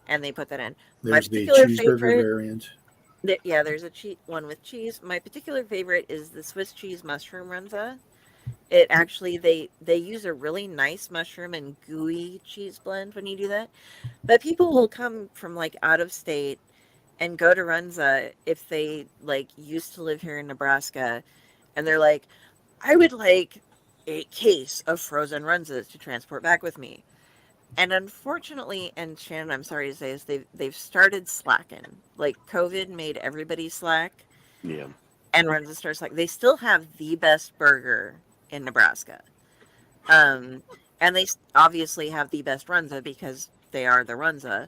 and they put that in. There's the particular cheeseburger favorite- variant. Yeah, there's a one with cheese. My particular favorite is the Swiss cheese mushroom Runza. It actually they use a really nice mushroom and gooey cheese blend when you do that. But people will come from out of state and go to Runza if they used to live here in Nebraska, And they're like, I would like a case of frozen runzas to transport back with me. And unfortunately, and Shannon, I'm sorry to say this, they've started slacking. Like COVID made everybody slack, Yeah. and Runza starts like they still have the best burger in Nebraska. And they obviously have the best Runza because they are the Runza.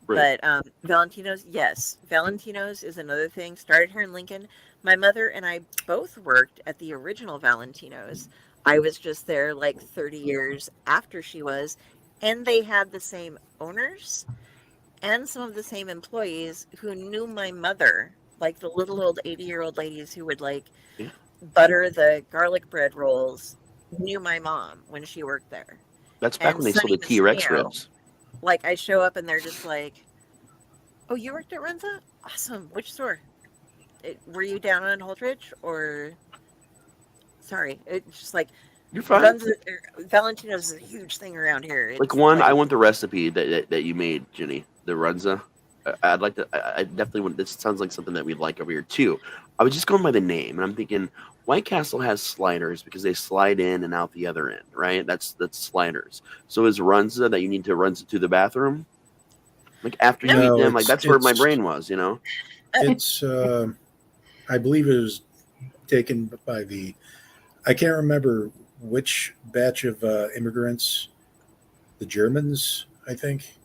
Right. But Valentino's, yes, Valentino's is another thing. Started here in Lincoln. My mother and I both worked at the original Valentino's. I was just there like 30 years after she was, and they had the same owners and some of the same employees who knew my mother, like the little old 80-year-old ladies who would like Yeah. butter the garlic bread rolls, knew my mom when she worked there. That's back And when they sold Sonny the T-Rex Massimio, ribs. like I show up and they're just like, "Oh, you worked at Renza? Awesome. Which store? Were you down on Holdridge or?" Sorry, it's just like You're fine. Renza, Valentino's is a huge thing around here. Like one, I want the recipe that you made, Jenny. The Runza. I'd like to. I definitely want. This sounds like something that we'd like over here too. I was just going by the name, and I'm thinking White Castle has sliders because they slide in and out the other end, right? That's sliders. So is Runza that you need to Runza to the bathroom? Like after you No, eat them, like it's- that's where my it's- brain was, you know. It's I believe it was taken by the I can't remember which batch of immigrants, the Germans, I think,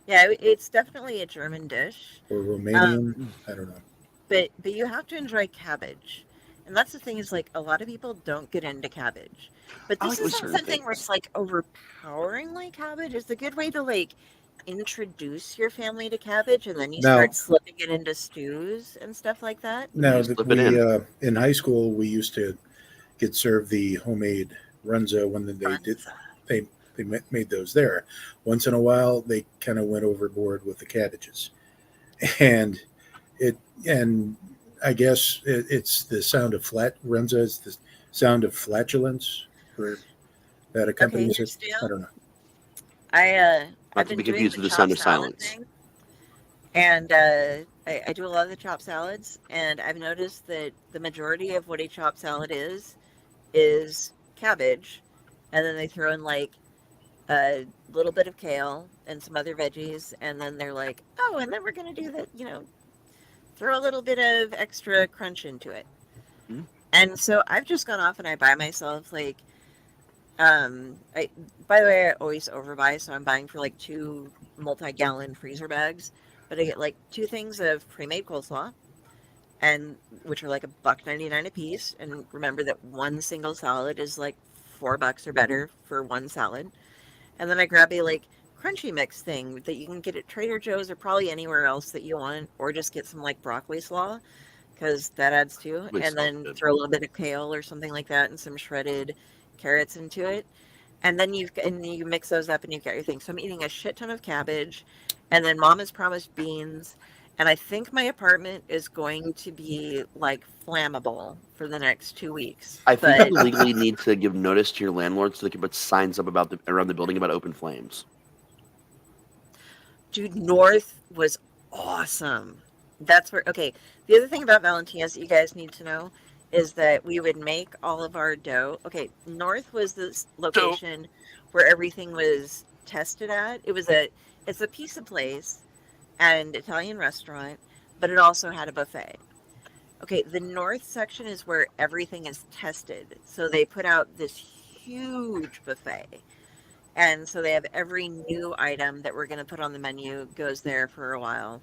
Yeah, it's definitely a German dish, or Romanian. I don't know. but you have to enjoy cabbage, and that's the thing is like a lot of people don't get into cabbage, but I this like with isn't certain something where things. it's like overpowering like cabbage. It's a good way to like introduce your family to cabbage, and then you Now- start slipping it into stews and stuff like that. Now just that slip it we in. in high school we used to get served the homemade runza when they did they made those there. Once in a while they kind of went overboard with the cabbages, and I guess it's the sound of runza. It's the sound of flatulence or that accompanies here's it. the deal. I don't know. I've to been be doing confused the with the chopped sound of salad silence. thing, and I do a lot of the chopped salads, and I've noticed that the majority of what a chopped salad is cabbage, and then they throw in like a little bit of kale and some other veggies, and then they're like, oh, and then we're gonna do that, throw a little bit of extra crunch into it. Mhm. And so I've just gone off and I buy myself like by the way, I always overbuy, so I'm buying for like 2 multi-gallon freezer bags, but I get like 2 things of pre-made coleslaw, and which are like $1.99 a piece. And remember that one single salad is like $4 or better for one salad. And then I grab a like crunchy mix thing that you can get at Trader Joe's or probably anywhere else that you want, or just get some like broccoli slaw because that adds too. Makes And then good. throw a little bit of kale or something like that and some shredded carrots into it. And then you mix those up and you've got your thing. So I'm eating a shit ton of cabbage, and then Mom has promised beans. And I think my apartment is going to be like flammable for the next 2 weeks. I think But you legally need to give notice to your landlord so they can put signs up around the building about open flames. dude, North was awesome. That's where, okay. The other thing about Valentina's that you guys need to know is that we would make all of our dough. Okay, North was this location where everything was tested at. It's a pizza place and Italian restaurant, but it also had a buffet. Okay, the North section is where everything is tested. So they put out this huge buffet. And so they have every new item that we're going to put on the menu goes there for a while.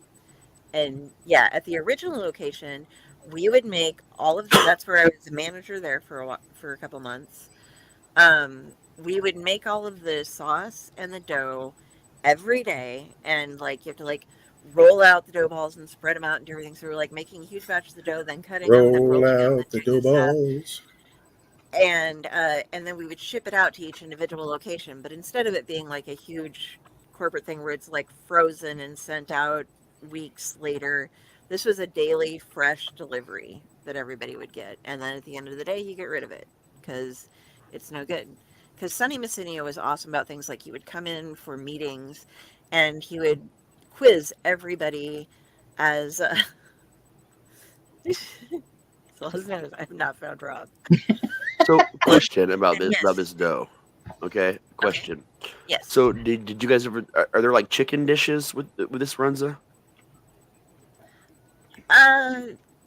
And yeah, at the original location, we would make all of that's where I was the manager there for a couple months. We would make all of the sauce and the dough every day, and like you have to like roll out the dough balls and spread them out and do everything. So we're like making huge batches of the dough, then cutting them, then Roll rolling them, out the then doing dough this stuff. balls. And then we would ship it out to each individual location. But instead of it being like a huge corporate thing where it's like frozen and sent out weeks later, this was a daily fresh delivery that everybody would get. And then at the end of the day, you get rid of it because it's no good. Because Sonny Massinio was awesome about things like he would come in for meetings and he would quiz everybody as So listeners, I have not found Rob. So, question about Yes. this dough. Okay, question. Yes. So, did you guys ever? Are there like chicken dishes with this runza?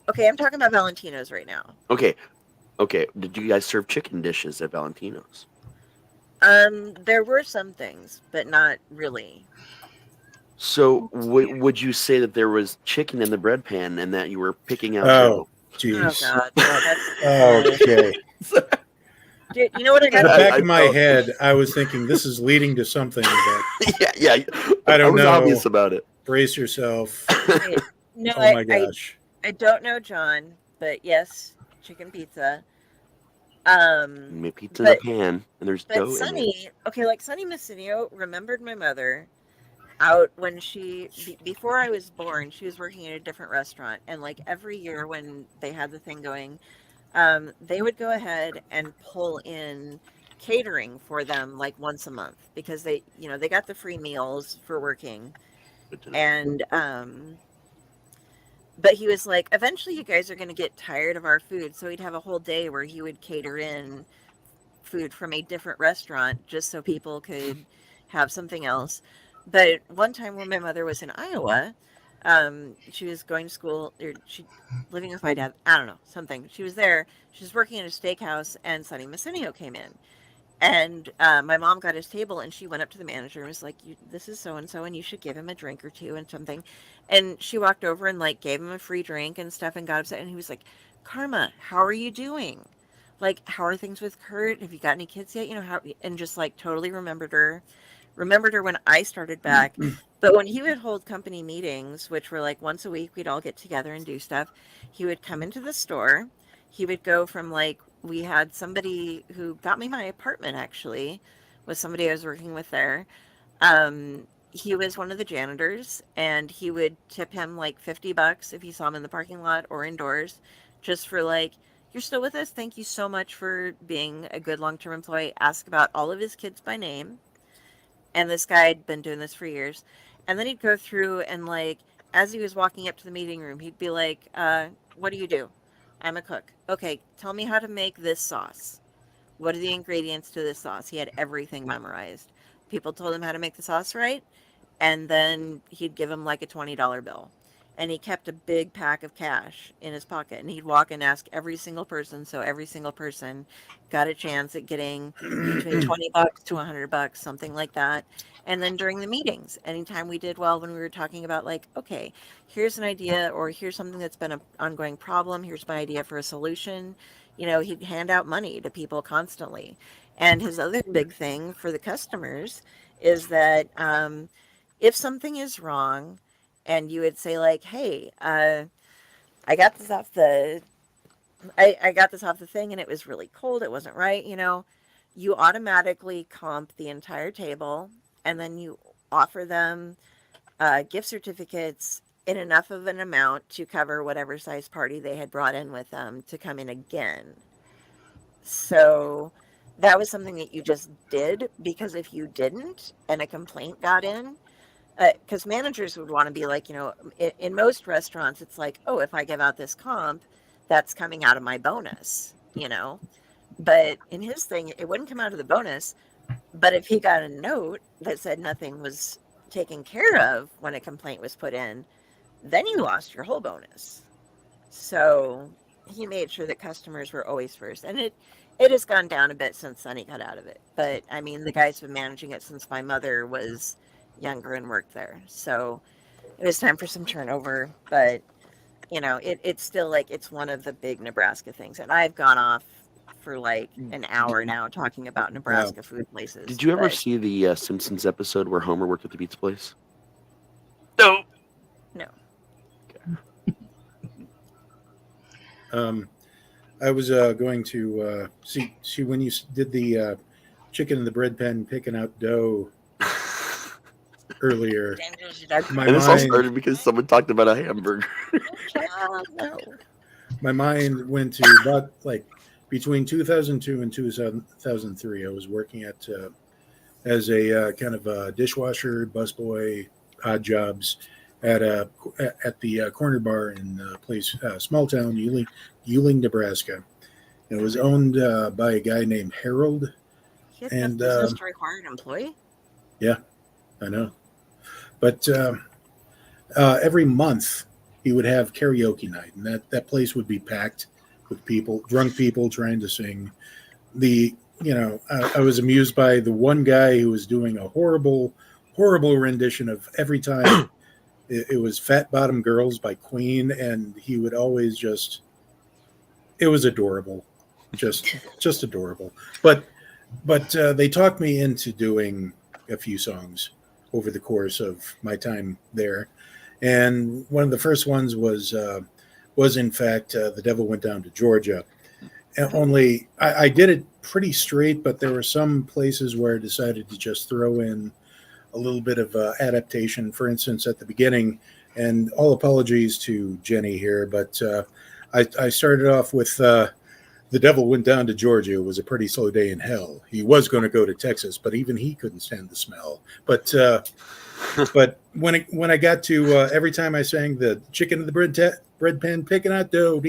Okay, I'm talking about Valentino's right now. Okay, Did you guys serve chicken dishes at Valentino's? There were some things, but not really. So, would you say that there was chicken in the bread pan and that you were picking out Oh, dough? Oh jeez. God, no, that's Okay. Dude, you know what I In the got? back I of my felt- head, I was thinking this is leading to something. But yeah. I don't was know. obvious about it. brace yourself. No, Oh my gosh. I don't know John, but yes, chicken pizza. Make pizza But- in a pan, and there's But dough in it. Sunny, okay, like Sunny Massinio remembered my mother out when before I was born, she was working at a different restaurant, and like every year when they had the thing going, they would go ahead and pull in catering for them like once a month because they got the free meals for working, Good to know. and but he was like, eventually you guys are going to get tired of our food, so he'd have a whole day where he would cater in food from a different restaurant just so people could have something else. But one time when my mother was in Iowa, she was going to school, or she living with my dad. I don't know, something. She was there. She was working at a steakhouse, and Sonny Massinio came in. And my mom got his table, and she went up to the manager and was like, "This is so and so, and you should give him a drink or two and something." And she walked over and like gave him a free drink and stuff, and got upset. And he was like, "Karma, how are you doing? Like, how are things with Kurt? Have you got any kids yet? You know how?" And just like totally remembered her when I started back. But when he would hold company meetings, which were like once a week, we'd all get together and do stuff. He would come into the store. He would go from like, we had somebody who got me my apartment, actually, was somebody I was working with there. He was one of the janitors, and he would tip him like $50 if he saw him in the parking lot or indoors, just for like, "You're still with us. Thank you so much for being a good long-term employee." Ask about all of his kids by name. And this guy had been doing this for years. And then he'd go through and like, as he was walking up to the meeting room, he'd be like, "What do you do?" "I'm a cook." "Okay, tell me how to make this sauce. What are the ingredients to this sauce?" He had everything memorized. People told him how to make the sauce right. And then he'd give him like a $20 bill. And he kept a big pack of cash in his pocket. And he'd walk and ask every single person. So every single person got a chance at getting between $20 to $100, something like that. And then during the meetings, anytime we did well, when we were talking about like, okay, here's an idea, or here's something that's been an ongoing problem, here's my idea for a solution, he'd hand out money to people constantly. And his other big thing for the customers is that if something is wrong, and you would say like, "Hey, I got this off the thing, and it was really cold. It wasn't right." You automatically comp the entire table, and then you offer them gift certificates in enough of an amount to cover whatever size party they had brought in with them to come in again. So that was something that you just did, because if you didn't and a complaint got in, because managers would want to be like, in most restaurants, it's like, "Oh, if I give out this comp, that's coming out of my bonus, But in his thing, it wouldn't come out of the bonus. But if he got a note that said nothing was taken care of when a complaint was put in, then you lost your whole bonus. So he made sure that customers were always first. And it has gone down a bit since Sonny got out of it. But I mean, the guy's been managing it since my mother was younger and worked there. So it was time for some turnover. But it's still like, it's one of the big Nebraska things. And I've gone off for like an hour now talking about Nebraska food places. Did you ever but see the Simpsons episode where Homer worked at the pizza place? No. I was going to see when you did the chicken in the bread pan picking out dough earlier. My And this all mind, started because someone talked about a hamburger. No. my mind went to about like between 2002 and 2003. I was working at as a kind of a dishwasher, busboy, odd jobs, at the corner bar in small town Yuling, Nebraska. It was owned by a guy named Harold. He had And, enough business to require an employee. Yeah, I know. But every month he would have karaoke night, and that place would be packed with people, drunk people trying to sing. I was amused by the one guy who was doing a horrible rendition of Every Time. It was Fat Bottom Girls by Queen, and he would always it was adorable. Just adorable. But they talked me into doing a few songs over the course of my time there. And one of the first ones was in fact The Devil Went Down to Georgia. And only I did it pretty straight, but there were some places where I decided to just throw in a little bit of adaptation. For instance, at the beginning, and all apologies to Jenny here, but I started off with The Devil Went Down to Georgia. It was a pretty slow day in hell. He was going to go to Texas, but even he couldn't stand the smell. But when I got to every time I sang the chicken in the bread pan picking out dough,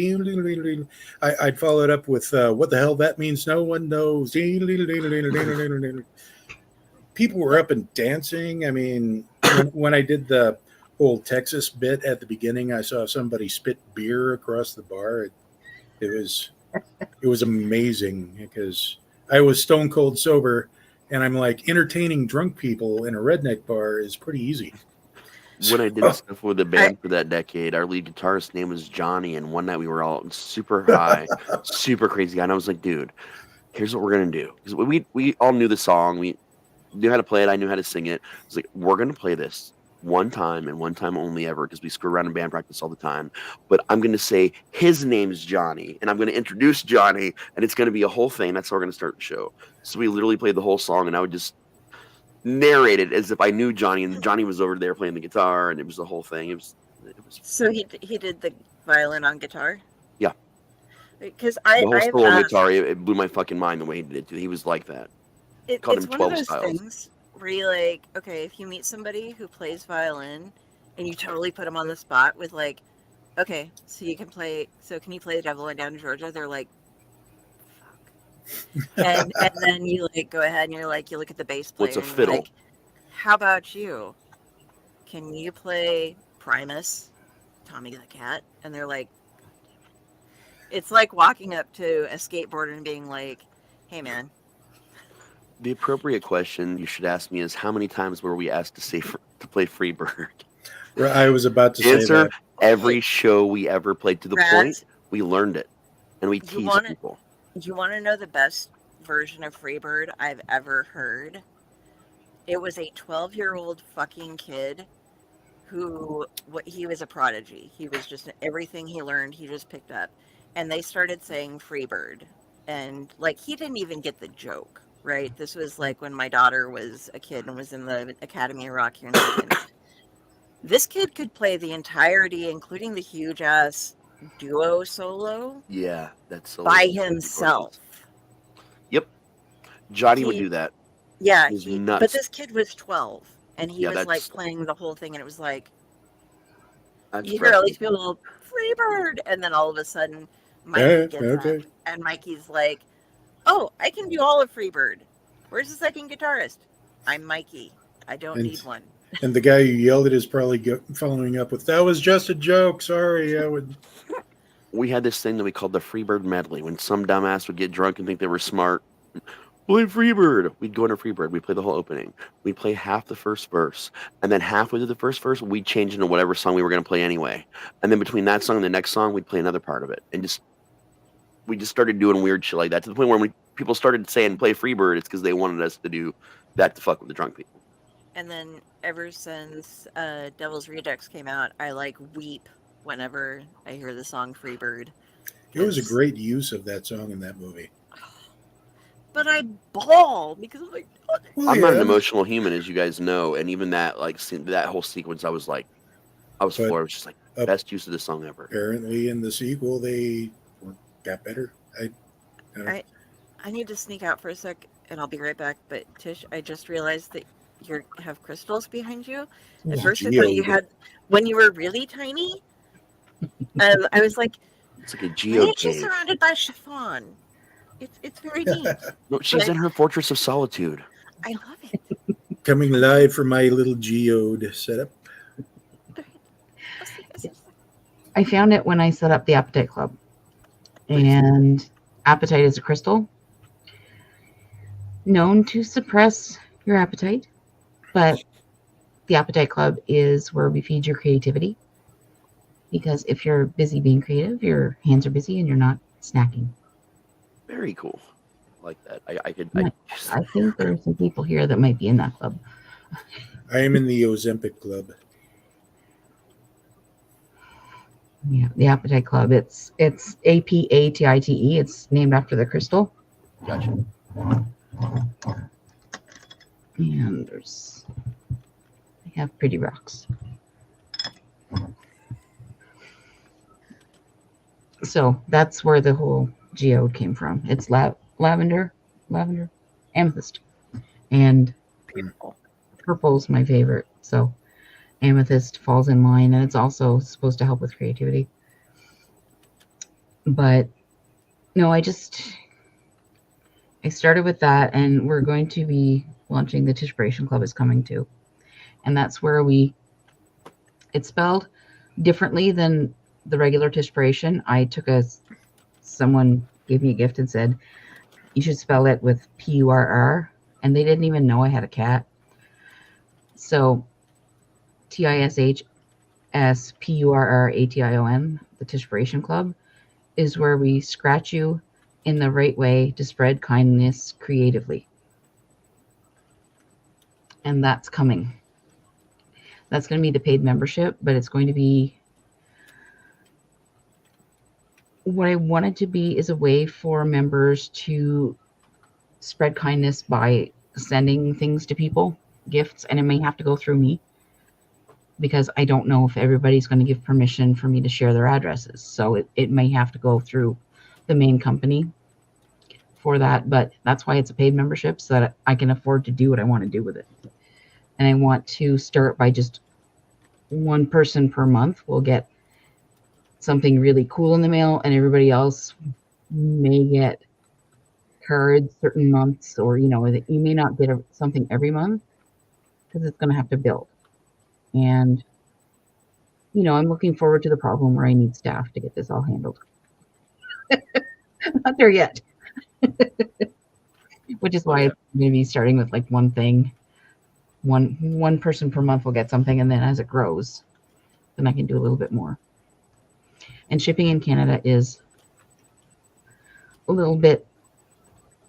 I'd follow it up with what the hell that means no one knows. People were up and dancing. I mean, when I did the whole Texas bit at the beginning, I saw somebody spit beer across the bar. It was amazing because I was stone cold sober, and I'm like, entertaining drunk people in a redneck bar is pretty easy. When I did stuff with the band for that decade, our lead guitarist's name was Johnny, and one night we were all super high, super crazy guy, and I was like, dude, here's what we're gonna do. Because we all knew the song, we knew how to play it, I knew how to sing it. I was like, we're gonna play this one time and one time only ever, because we screw around in band practice all the time. But I'm going to say his name's Johnny, and I'm going to introduce Johnny, and it's going to be a whole thing. That's how we're going to start the show. So we literally played the whole song, and I would just narrate it as if I knew Johnny, and Johnny was over there playing the guitar, and it was the whole thing. It was So he did the violin on guitar? Yeah. Because the whole solo on guitar, it blew my fucking mind the way he did it. He was like that. It's Called him one 12 of those styles. things where you like, okay, if you meet somebody who plays violin and you totally put them on the spot with like, okay, so can you play The Devil Went Down to Georgia? They're like, fuck. and then you like go ahead and you're like, you look at the bass player. What's a and you're fiddle? like, how about you? Can you play Primus, Tommy the Cat? And they're like, it's like walking up to a skateboarder and being like, hey man. The appropriate question you should ask me is, how many times were we asked to play Freebird? I was about to say Answer: that. every show we ever played, to the point we learned it, and we teased people. You want to know the best version of Freebird I've ever heard? It was a 12-year-old fucking kid he was a prodigy. He was just, everything he learned, he just picked up. And they started saying Freebird. And like, he didn't even get the joke, right? This was like when my daughter was a kid and was in the Academy of Rock here in Lincoln. This kid could play the entirety, including the huge ass duo solo. Yeah, that's by himself. Yep, Johnny would do that. Yeah, He's nuts. But this kid was 12, and he was like that's- playing the whole thing, and it was like That's you hear all these impressive. people Freebird, and then all of a sudden Mikey gets okay. up, and Mikey's like, "Oh, I can do all of Freebird. Where's the second guitarist? I'm Mikey. I don't And- need one." And the guy who yelled it is probably following up with, "That was just a joke. Sorry, I would." We had this thing that we called the Freebird medley. When some dumbass would get drunk and think they were smart, play Freebird. We'd go into Freebird. We'd play the whole opening. We'd play half the first verse, and then halfway through the first verse, we'd change into whatever song we were going to play anyway. And then between that song and the next song, we'd play another part of it. And we just started doing weird shit like that, to the point where when people started saying play Freebird, it's because they wanted us to do that to fuck with the drunk people. And then ever since Devil's Redux came out, I like weep whenever I hear the song Freebird. It was a great use of that song in that movie. But I bawl because I'm like, oh, Well, I'm not an yeah. emotional human, as you guys know, and even that that whole sequence, I was But- floored. I was just like, best use of this song ever. Apparently, in the sequel, they got better. I need to sneak out for a sec, and I'll be right back. But Tish, I just realized that you have crystals behind you. At Yeah. first, I thought you Geode. had when you were really tiny. I was like, It's like a why geode is she cave. surrounded by chiffon? It's very neat. No, she's in her fortress of solitude. I love it. Coming live from my little geode setup. I'll see you guys in a second. I found it when I set up the Appetite Club. And appetite is a crystal known to suppress your appetite, but the Appetite Club is where we feed your creativity. Because if you're busy being creative, your hands are busy and you're not snacking. Very cool. I like that. I could. Yeah. I think there are some people here that might be in that club. I am in the Ozempic Club. Yeah, the Appetite Club. It's APATITE. It's named after the crystal. Gotcha. And they have pretty rocks. So that's where the whole geode came from. It's lavender, amethyst, and purple's my favorite. So amethyst falls in line, and it's also supposed to help with creativity. But no, I started with that, and we're going to be launching the Tishpiration Club is coming too. And that's where it's spelled differently than the regular Tishpiration. I took someone gave me a gift and said, you should spell it with P-U-R-R. And they didn't even know I had a cat. So TISHSPURRATION, the Tishpiration Club, is where we scratch you in the right way to spread kindness creatively. And that's coming. That's going to be the paid membership, but it's going to be what I want it to be is a way for members to spread kindness by sending things to people, gifts, and it may have to go through me because I don't know if everybody's going to give permission for me to share their addresses. So it may have to go through the main company for that, but that's why it's a paid membership, so that I can afford to do what I want to do with it. And I want to start by just one person per month will get something really cool in the mail, and everybody else may get cards certain months, or you may not get something every month because it's going to have to build. And I'm looking forward to the problem where I need staff to get this all handled. Not there yet. Which is why I'm going to be starting with like one thing. One person per month will get something, and then as it grows, then I can do a little bit more. And shipping in Canada is a little bit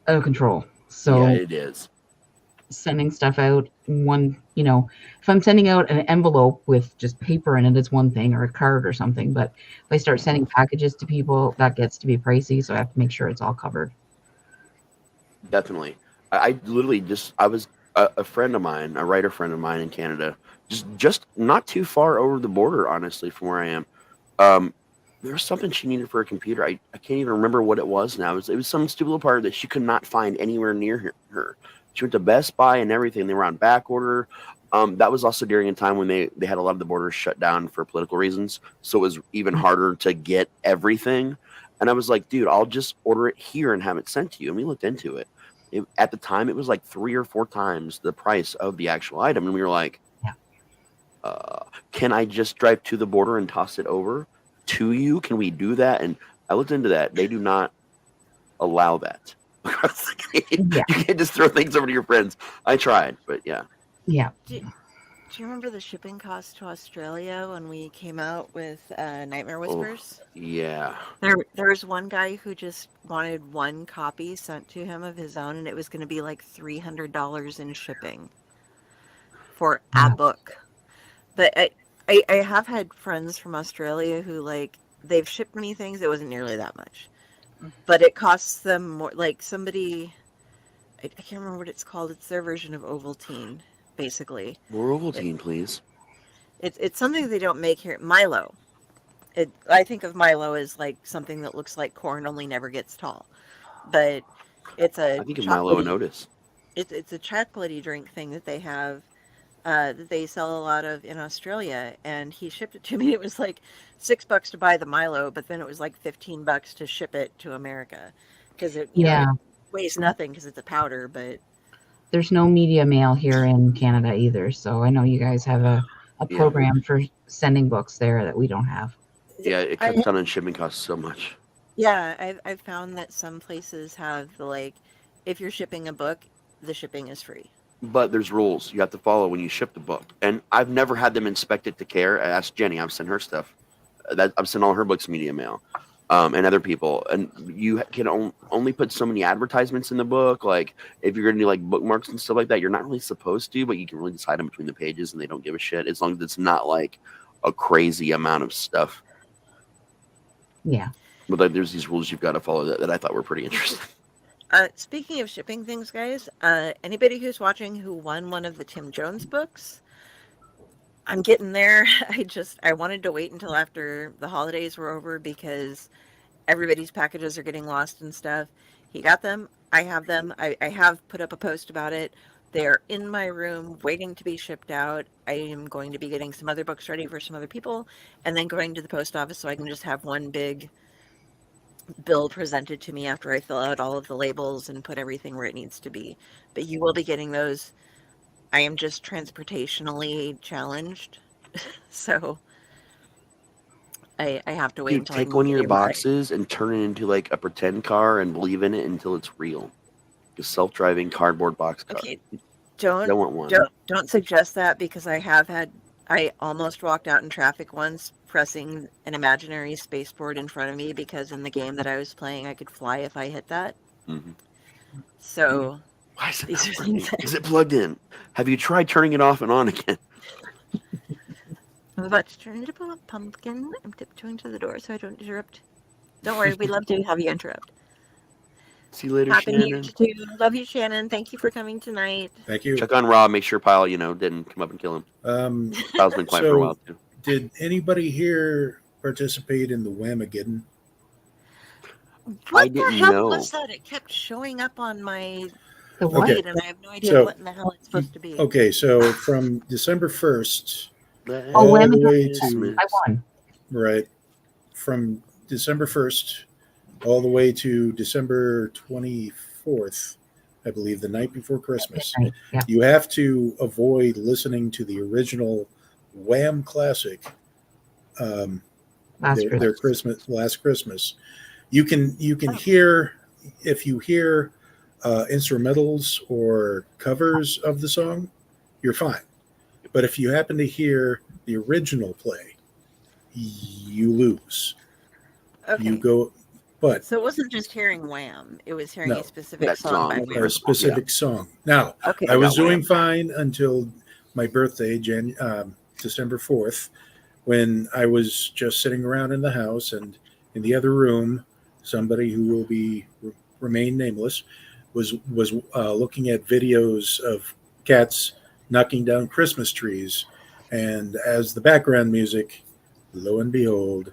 out of control. So yeah, it is. Sending stuff out, if I'm sending out an envelope with just paper in it, it's one thing, or a card or something. But if I start sending packages to people, that gets to be pricey. So I have to make sure it's all covered. Definitely. I literally I was a friend of mine, a writer friend of mine in Canada, just not too far over the border, honestly, from where I am. There was something she needed for a computer. I can't even remember what it was now. It was some stupid little part that she could not find anywhere near her. She went to Best Buy and everything. They were on back order. That was also during a time when they had a lot of the borders shut down for political reasons. So it was even harder to get everything. And I was like, dude, I'll just order it here and have it sent to you. And we looked into it. At the time, it was like 3 or 4 times the price of the actual item. And we were like, can I just drive to the border and toss it over to you? Can we do that? And I looked into that. They do not allow that. You can't just throw things over to your friends. I tried, but yeah. Yeah. Do you remember the shipping cost to Australia when we came out with Nightmare Whispers? Yeah. There was one guy who just wanted one copy sent to him of his own, and it was going to be like $300 in shipping for a book. But I have had friends from Australia who, like, they've shipped me things. It wasn't nearly that much. But it costs them more, like somebody, I can't remember what it's called. It's their version of Ovaltine, basically. More Ovaltine, please. It's something they don't make here. Milo. I think of Milo as like something that looks like corn, only never gets tall. But it's a I think of Milo and Otis. it's a chocolatey drink thing that they have that they sell a lot of in Australia, and he shipped it to me. It was like $6 to buy the Milo, but then it was like $15 to ship it to America because it Yeah. it weighs nothing because it's a powder. But There's no media mail here in Canada either. So I know you guys have a Yeah. program for sending books there that we don't have. Yeah, it cuts down on shipping costs so much. yeah, I've found that some places have the like, if you're shipping a book, the shipping is free. But there's rules you have to follow when you ship the book. And I've never had them inspect it to care. I asked Jenny, I've sent her stuff. I've sent all her books media mail. And other people. And you can only put so many advertisements in the book. Like, if you're going to do, like, bookmarks and stuff like that, you're not really supposed to, but you can really decide them between the pages, and they don't give a shit, as long as it's not, like, a crazy amount of stuff. Yeah. But, like, there's these rules you've got to follow that I thought were pretty interesting. Speaking of shipping things, guys, anybody who's watching who won one of the Tim Jones books, I'm getting there. I wanted to wait until after the holidays were over because everybody's packages are getting lost and stuff. He got them. I have them. I have put up a post about it. They're in my room waiting to be shipped out. I am going to be getting some other books ready for some other people and then going to the post office so I can just have one big bill presented to me after I fill out all of the labels and put everything where it needs to be. But you will be getting those. I am just transportationally challenged, so I have to wait Dude, until take one of your boxes and turn it into, like, a pretend car and believe in it until it's real. A self-driving cardboard box car. Okay, I don't want one. don't suggest that because I almost walked out in traffic once pressing an imaginary spaceport in front of me because in the game that I was playing I could fly if I hit that. Mhm. So Why is it These not are working? things that- Is it plugged in? Have you tried turning it off and on again? I'm about to turn into a pumpkin. I'm tiptoeing to the door so I don't interrupt. Don't worry, we love to have you interrupt. See you later, Happy New Shannon. Year to you. Love you, Shannon. Thank you for coming tonight. Thank you. Check on Rob. Make sure Pyle, didn't come up and kill him. Pyle's been quiet for a while too. Did anybody here participate in the Whamageddon? What the didn't hell know. was that? It kept showing up on my The what? Okay. feed, and I have no idea So- what in the hell it's supposed to be. Okay, so from December 1st Oh, all the Whamageddon. way to I won. right from December 1st all the way to December 24th, I believe, the night before Christmas. Right. Yeah. You have to avoid listening to the original Wham classic. Their Christmas last Christmas. You can hear, if you hear instrumentals or covers of the song, you're fine. But if you happen to hear the original play, you lose. Okay. You go, but So it wasn't just hearing Wham. It was hearing No. a specific That song by song. Wham. a specific song. Now, Okay. I was got doing Wham. fine until my birthday, December 4th, when I was just sitting around in the house, and in the other room, somebody who will remain nameless was looking at videos of cats knocking down Christmas trees, and as the background music, lo and behold,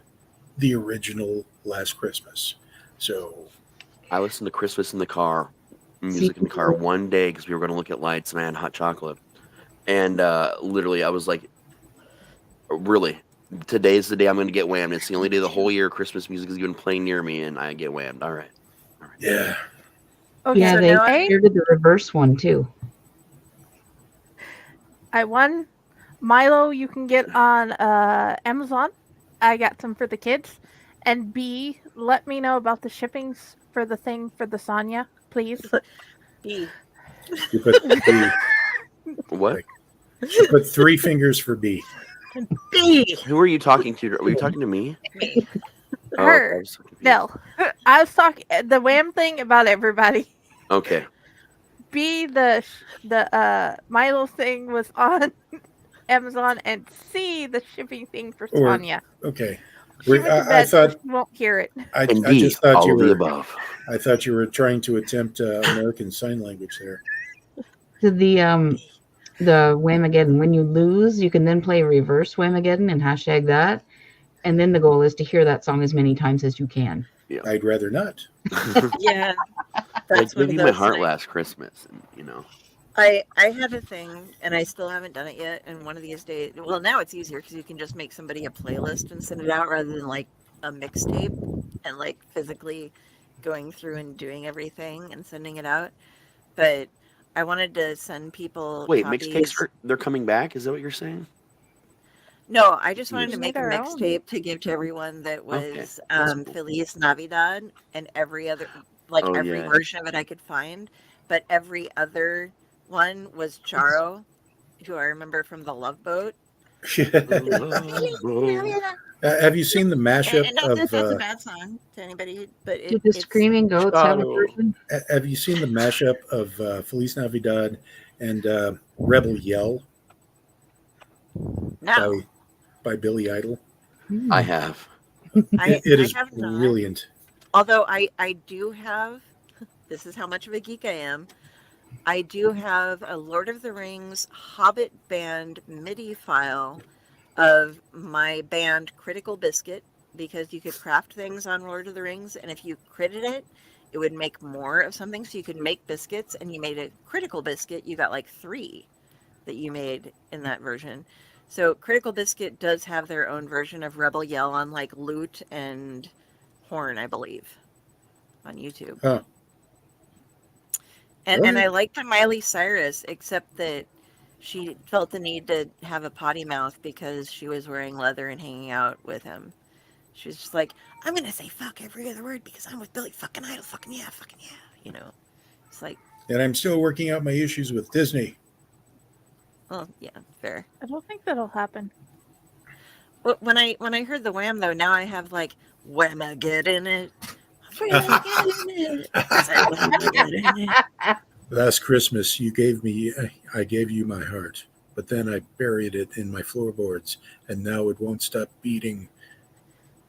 the original Last Christmas. So I listened to Christmas in the car, music in the car one day because we were going to look at lights and I had hot chocolate. And literally, I was like, really, today's the day I'm going to get whammed. It's the only day of the whole year Christmas music is even playing near me, and I get whammed. All right. yeah, Okay, Yeah, so they now I did the reverse one too. won. Milo, you can get on Amazon. I got some for the kids. And B, let me know about the shippings for the thing for the Sonya, please. B. you put What? you put 3 fingers for B. B. Who are you talking to? Were you talking to me? Me. Oh, Her. I was so confused. No, I was talking the Wham thing about everybody. Okay. B, the Milo thing was on Amazon, and C, the shipping thing for Or- Sonya. Okay. She went to I bed, so thought she won't hear it. I And I D, just thought all you of the were above. I thought you were trying to attempt American Sign Language there. To the Whamageddon, when you lose, you can then play reverse Whamageddon and hashtag that. And then the goal is to hear that song as many times as you can. I'd rather not. Yeah, I that's one gave of you my those heart that last Christmas, and you know. I have a thing, and I still haven't done it yet. And one of these days, well, now it's easier because you can just make somebody a playlist and send it out rather than like a mixtape and like physically going through and doing everything and sending it out. But I wanted to send people Wait, mixtapes copies. they're coming back? Is that what you're saying? No, I just You wanted to just- make a Made our own. mixtape to give to everyone that Okay, was that's cool. Feliz Navidad and every other, like Oh, every yeah. version of it I could find. But every other one was Charo, who I remember from The Love Boat. Have you seen the mashup And not that of? that's a bad song to anybody, but Did the Screaming Goats have a Charo. version? Have you seen the mashup of Feliz Navidad and Rebel Yell no, by Billy Idol? I have. It is have not. brilliant. Although I do have, this is how much of a geek I am. I do have a Lord of the Rings Hobbit band MIDI file of my band Critical Biscuit, because you could craft things on Lord of the Rings, and if you critted it, it would make more of something. So you could make biscuits, and you made a critical biscuit. You got like 3 that you made in that version. So Critical Biscuit does have their own version of Rebel Yell on like lute and horn, I believe, on YouTube. Huh. And Really? I liked the Miley Cyrus, except that she felt the need to have a potty mouth because she was wearing leather and hanging out with him. She was just like, I'm gonna say fuck every other word because I'm with Billy fucking Idol, fucking yeah, you know. It's like, And I'm still working out my issues with Disney. well, yeah, fair. I don't think that'll happen. But when I heard the Wham though, now I have like, when I get in it, when I get in it, when I get in it. Last Christmas, I gave you my heart, but then I buried it in my floorboards, and now it won't stop beating.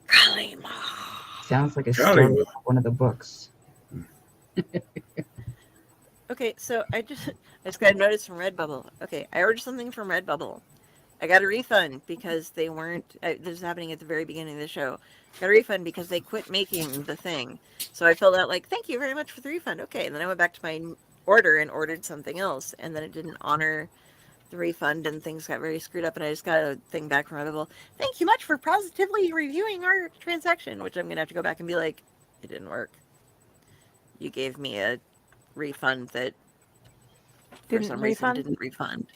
Kalima. Sounds like a Golly. story from one of the books. Okay, so I just got a notice from Redbubble. Okay, I ordered something from Redbubble. I got a refund because they weren't. This is happening at the very beginning of the show. Got a refund because they quit making the thing. So I filled out like, "Thank you very much for the refund." Okay, and then I went back to my order and ordered something else, and then it didn't honor the refund, and things got very screwed up. And I just got a thing back from Redbubble. Thank you much for positively reviewing our transaction, which I'm gonna have to go back and be like, it didn't work. You gave me a refund that for Didn't some refund? reason didn't refund.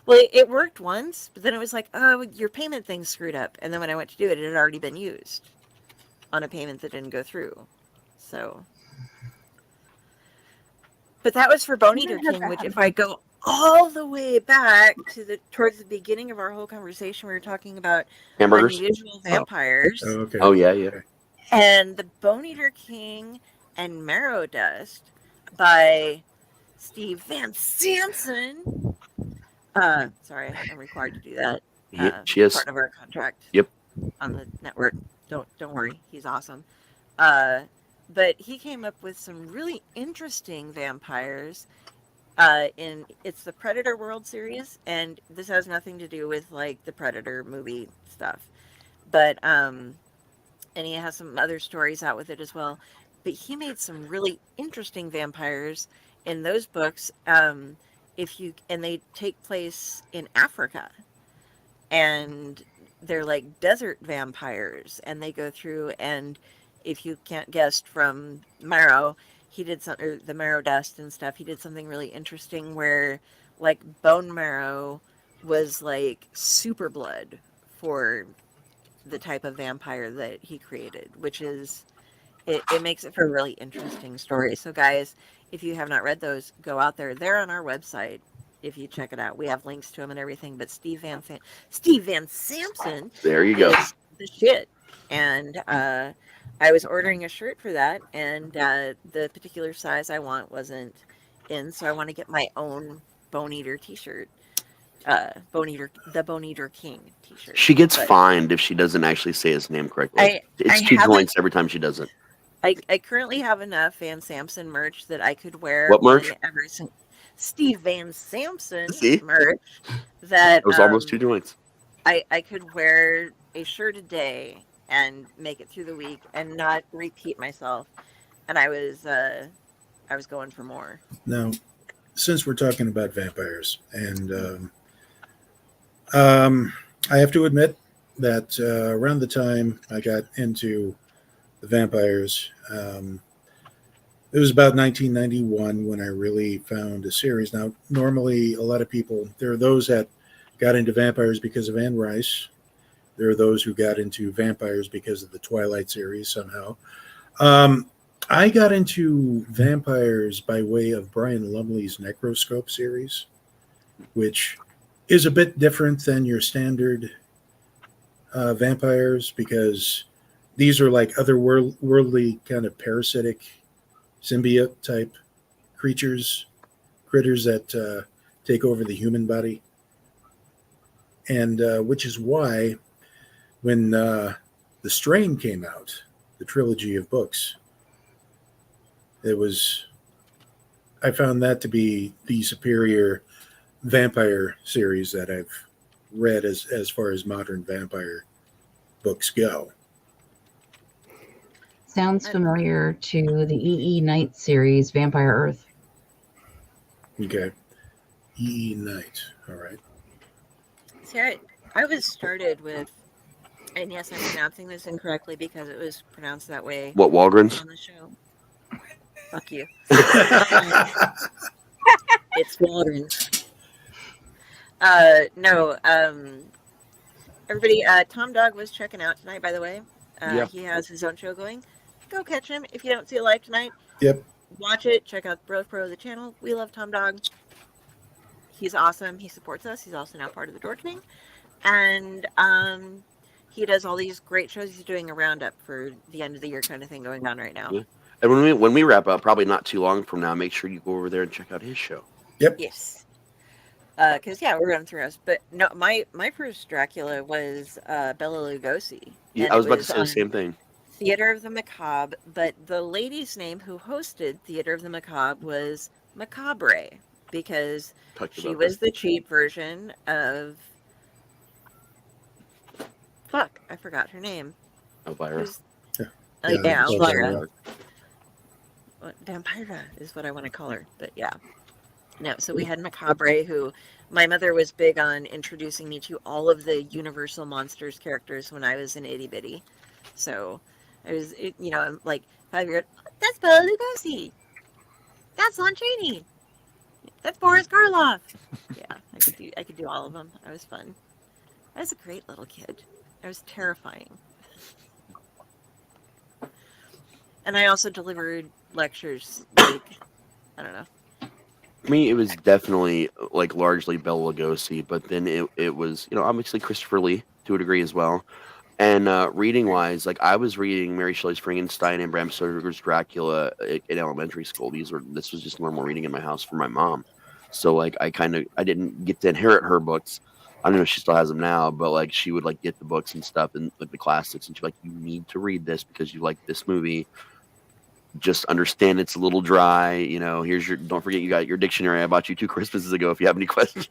Well, it worked once, but then it was like, oh, your payment thing screwed up. And then when I went to do it, it had already been used on a payment that didn't go through. So, but that was for Bone Eater King, which if I go all the way back to towards the beginning of our whole conversation, we were talking about Hamburgers. unusual vampires. Oh, okay. Oh yeah, yeah. And the Bone Eater King and Marrow Dust by Steve Van Samson. Sorry, I'm required to do that. Yeah, she is. Part of our contract. Yep. On the network. Don't worry, he's awesome. But he came up with some really interesting vampires. It's the Predator World Series, and this has nothing to do with like the Predator movie stuff. But and he has some other stories out with it as well. But he made some really interesting vampires in those books. And they take place in Africa, and they're like desert vampires, and they go through, and if you can't guess from Marrow, he did some, or the Marrow Dust and stuff, he did something really interesting where like bone marrow was like super blood for the type of vampire that he created, which is it makes it for a really interesting story. So guys, if you have not read those, go out there. They're on our website. If you check it out, we have links to them and everything. But Steve Van Samson, There you go. is the shit. And I was ordering a shirt for that, and the particular size I want wasn't in, so I want to get my own Bone Eater T-shirt. The Bone Eater King T-shirt. She gets But fined if she doesn't actually say his name correctly. It's I two haven't- joints every time she does it. I currently have enough Van Samson merch that I could wear. What merch? in every Steve Van Samson See? merch that It was almost two joints. I could wear a shirt a day and make it through the week and not repeat myself. And I was going for more. Now, since we're talking about vampires, and I have to admit that around the time I got into the vampires, it was about 1991 when I really found a series. Now, normally, a lot of people, there are those that got into vampires because of Anne Rice. There are those who got into vampires because of the Twilight series somehow. I got into vampires by way of Brian Lumley's Necroscope series, which is a bit different than your standard vampires, because these are like otherworldly kind of parasitic symbiote type critters that take over the human body. And which is why when The Strain came out, the trilogy of books, I found that to be the superior vampire series that I've read as far as modern vampire books go. Sounds familiar to the E.E. Knight series, Vampire Earth. Okay. E. Knight. All right. See, I was started with, and yes, I'm pronouncing this incorrectly because it was pronounced that way What, Walgreens? on the show. Fuck you. It's Walgreens. No, everybody, Tom Dog was checking out tonight, by the way. Yeah. He has his own show going. Go catch him. If you don't see it live tonight, Yep. watch it. Check out Bros Pro, the channel. We love Tom Dog. He's awesome. He supports us. He's also now part of the Dorkening. And he does all these great shows. He's doing a roundup for the end of the year kind of thing going on right now. Yeah. And when we wrap up, probably not too long from now, make sure you go over there and check out his show. Yes. Because, yeah, we're running through us. But no, my first Dracula was Bela Lugosi. Yeah, And I was it about to say the on same thing. Theater of the Macabre, but the lady's name who hosted Theater of the Macabre was Macabre, because she was the cheap version of... Fuck, I forgot her name. Elvira. Yeah, Yeah, Elvira. Elvira. Vampira is what I want to call her, but yeah. No, so we had Macabre, who my mother was big on introducing me to all of the Universal Monsters characters when I was an itty bitty. So I was, I'm like 5-year-old. That's Bela Lugosi. That's Lon Chaney. That's Boris Karloff. Yeah, I could do all of them. I was fun. I was a great little kid. I was terrifying. And I also delivered lectures, like, I don't know. For me, it was definitely like largely Bela Lugosi, but then it was, obviously Christopher Lee to a degree as well. And reading wise, like I was reading Mary Shelley's Frankenstein and Bram Stoker's Dracula in elementary school. This was just normal reading in my house for my mom. So like I didn't get to inherit her books. I don't know if she still has them now, but like she would like get the books and stuff and like the classics, and she's like, you need to read this because you like this movie. Just understand it's a little dry. Don't forget you got your dictionary I bought you 2 Christmases ago if you have any questions.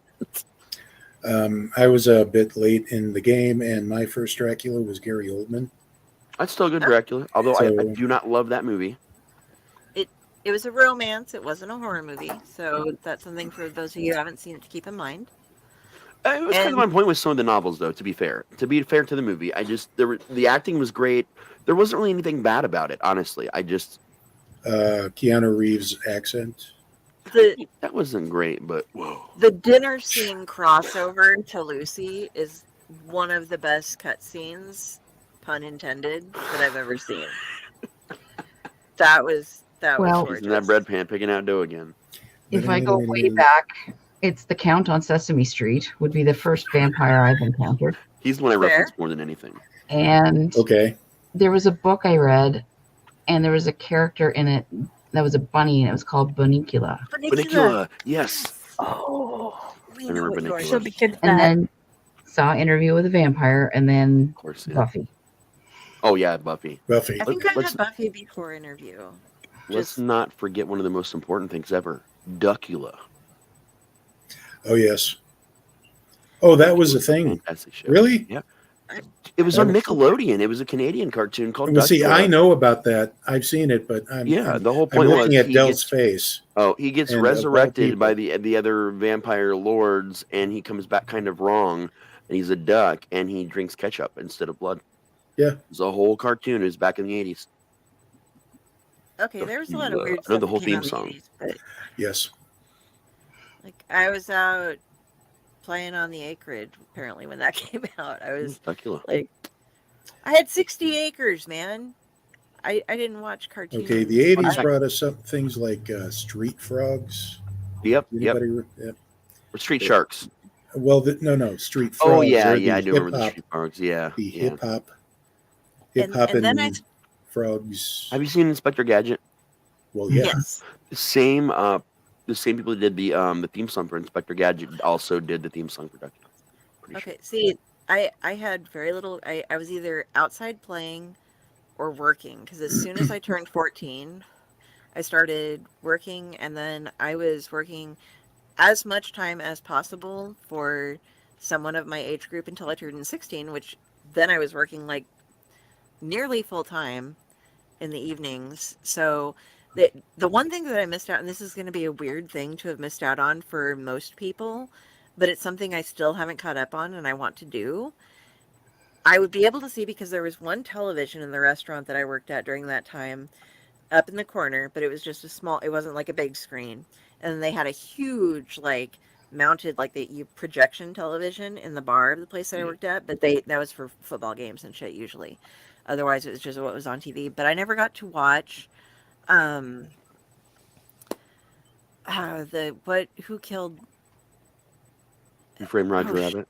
I was a bit late in the game, and my first Dracula was Gary Oldman. That's still a good Dracula, although I So- do not love that movie. It was a romance. It wasn't a horror movie. So that's something for those of you who haven't seen it to keep in mind. It was kind of my point with some of the novels, though. To be fair to the movie, the acting was great. There wasn't really anything bad about it, honestly. Keanu Reeves' accent. That wasn't great, but whoa. The dinner scene crossover to Lucy is one of the best cutscenes, pun intended, that I've ever seen. That was Well- gorgeous. Isn't that breadpan picking out dough again? If I go way back, it's the Count on Sesame Street would be the first vampire I've encountered. He's the one I Fair. reference more than anything. And Okay. there was a book I read, and there was a character in it that was a bunny, and it was called Bunicula. Bunicula, yes. Oh, We I know remember what yours Bunicula. she'll is. be good at And that. then saw Interview with a Vampire, and then Of course. Yeah. Buffy. Oh yeah, Buffy. Buffy. I think I Let's- had Buffy before Interview. Let's Just- not forget one of the most important things ever: Duckula. Oh, yes. Oh, that was a thing. Fantastic show. Really? Yeah. It was on Nickelodeon. It was a Canadian cartoon called. Well, see, I Duckula. know about that. I've seen it, but I'm The whole I'm point was looking at he Del's gets, face. he gets and, resurrected wild by people. the other vampire lords, and he comes back kind of wrong, and he's a duck, and he drinks ketchup instead of blood. Yeah. It's a whole cartoon. It was back in the 80s. Okay, there was a lot of weird I know stuff the that whole came out theme in the song. 80s, but Yes. like I was out playing on the acreage apparently when that came out. I was Duckula. like, I had 60 acres, man. I didn't watch cartoons. Okay. The 80s Wow. brought us up things like Street Frogs. Yep. Anybody? Yeah. Or Street Sharks. Well, no. Street Frogs. Oh yeah, are yeah. I the do remember the hip-hop- Street Frogs. Yeah. The yeah. hip hop And then I- frogs. Have you seen Inspector Gadget? Well, yeah. Yes. The same people who did the theme song for Inspector Gadget also did the theme song for Duckula. Pretty sure. Okay, see, I had very little. I was either outside playing or working because as soon as I turned 14, I started working, and then I was working as much time as possible for someone of my age group until I turned 16, which then I was working like nearly full time in the evenings. So the one thing that I missed out, and this is going to be a weird thing to have missed out on for most people, but it's something I still haven't caught up on and I want to do. I would be able to see because there was one television in the restaurant that I worked at during that time up in the corner, but it was just it wasn't like a big screen. And they had a huge, like, mounted, like, the projection television in the bar of the place that I worked at, but that was for football games and shit usually. Otherwise, it was just what was on TV. But I never got to watch who killed You frame Roger Oh, Rabbit.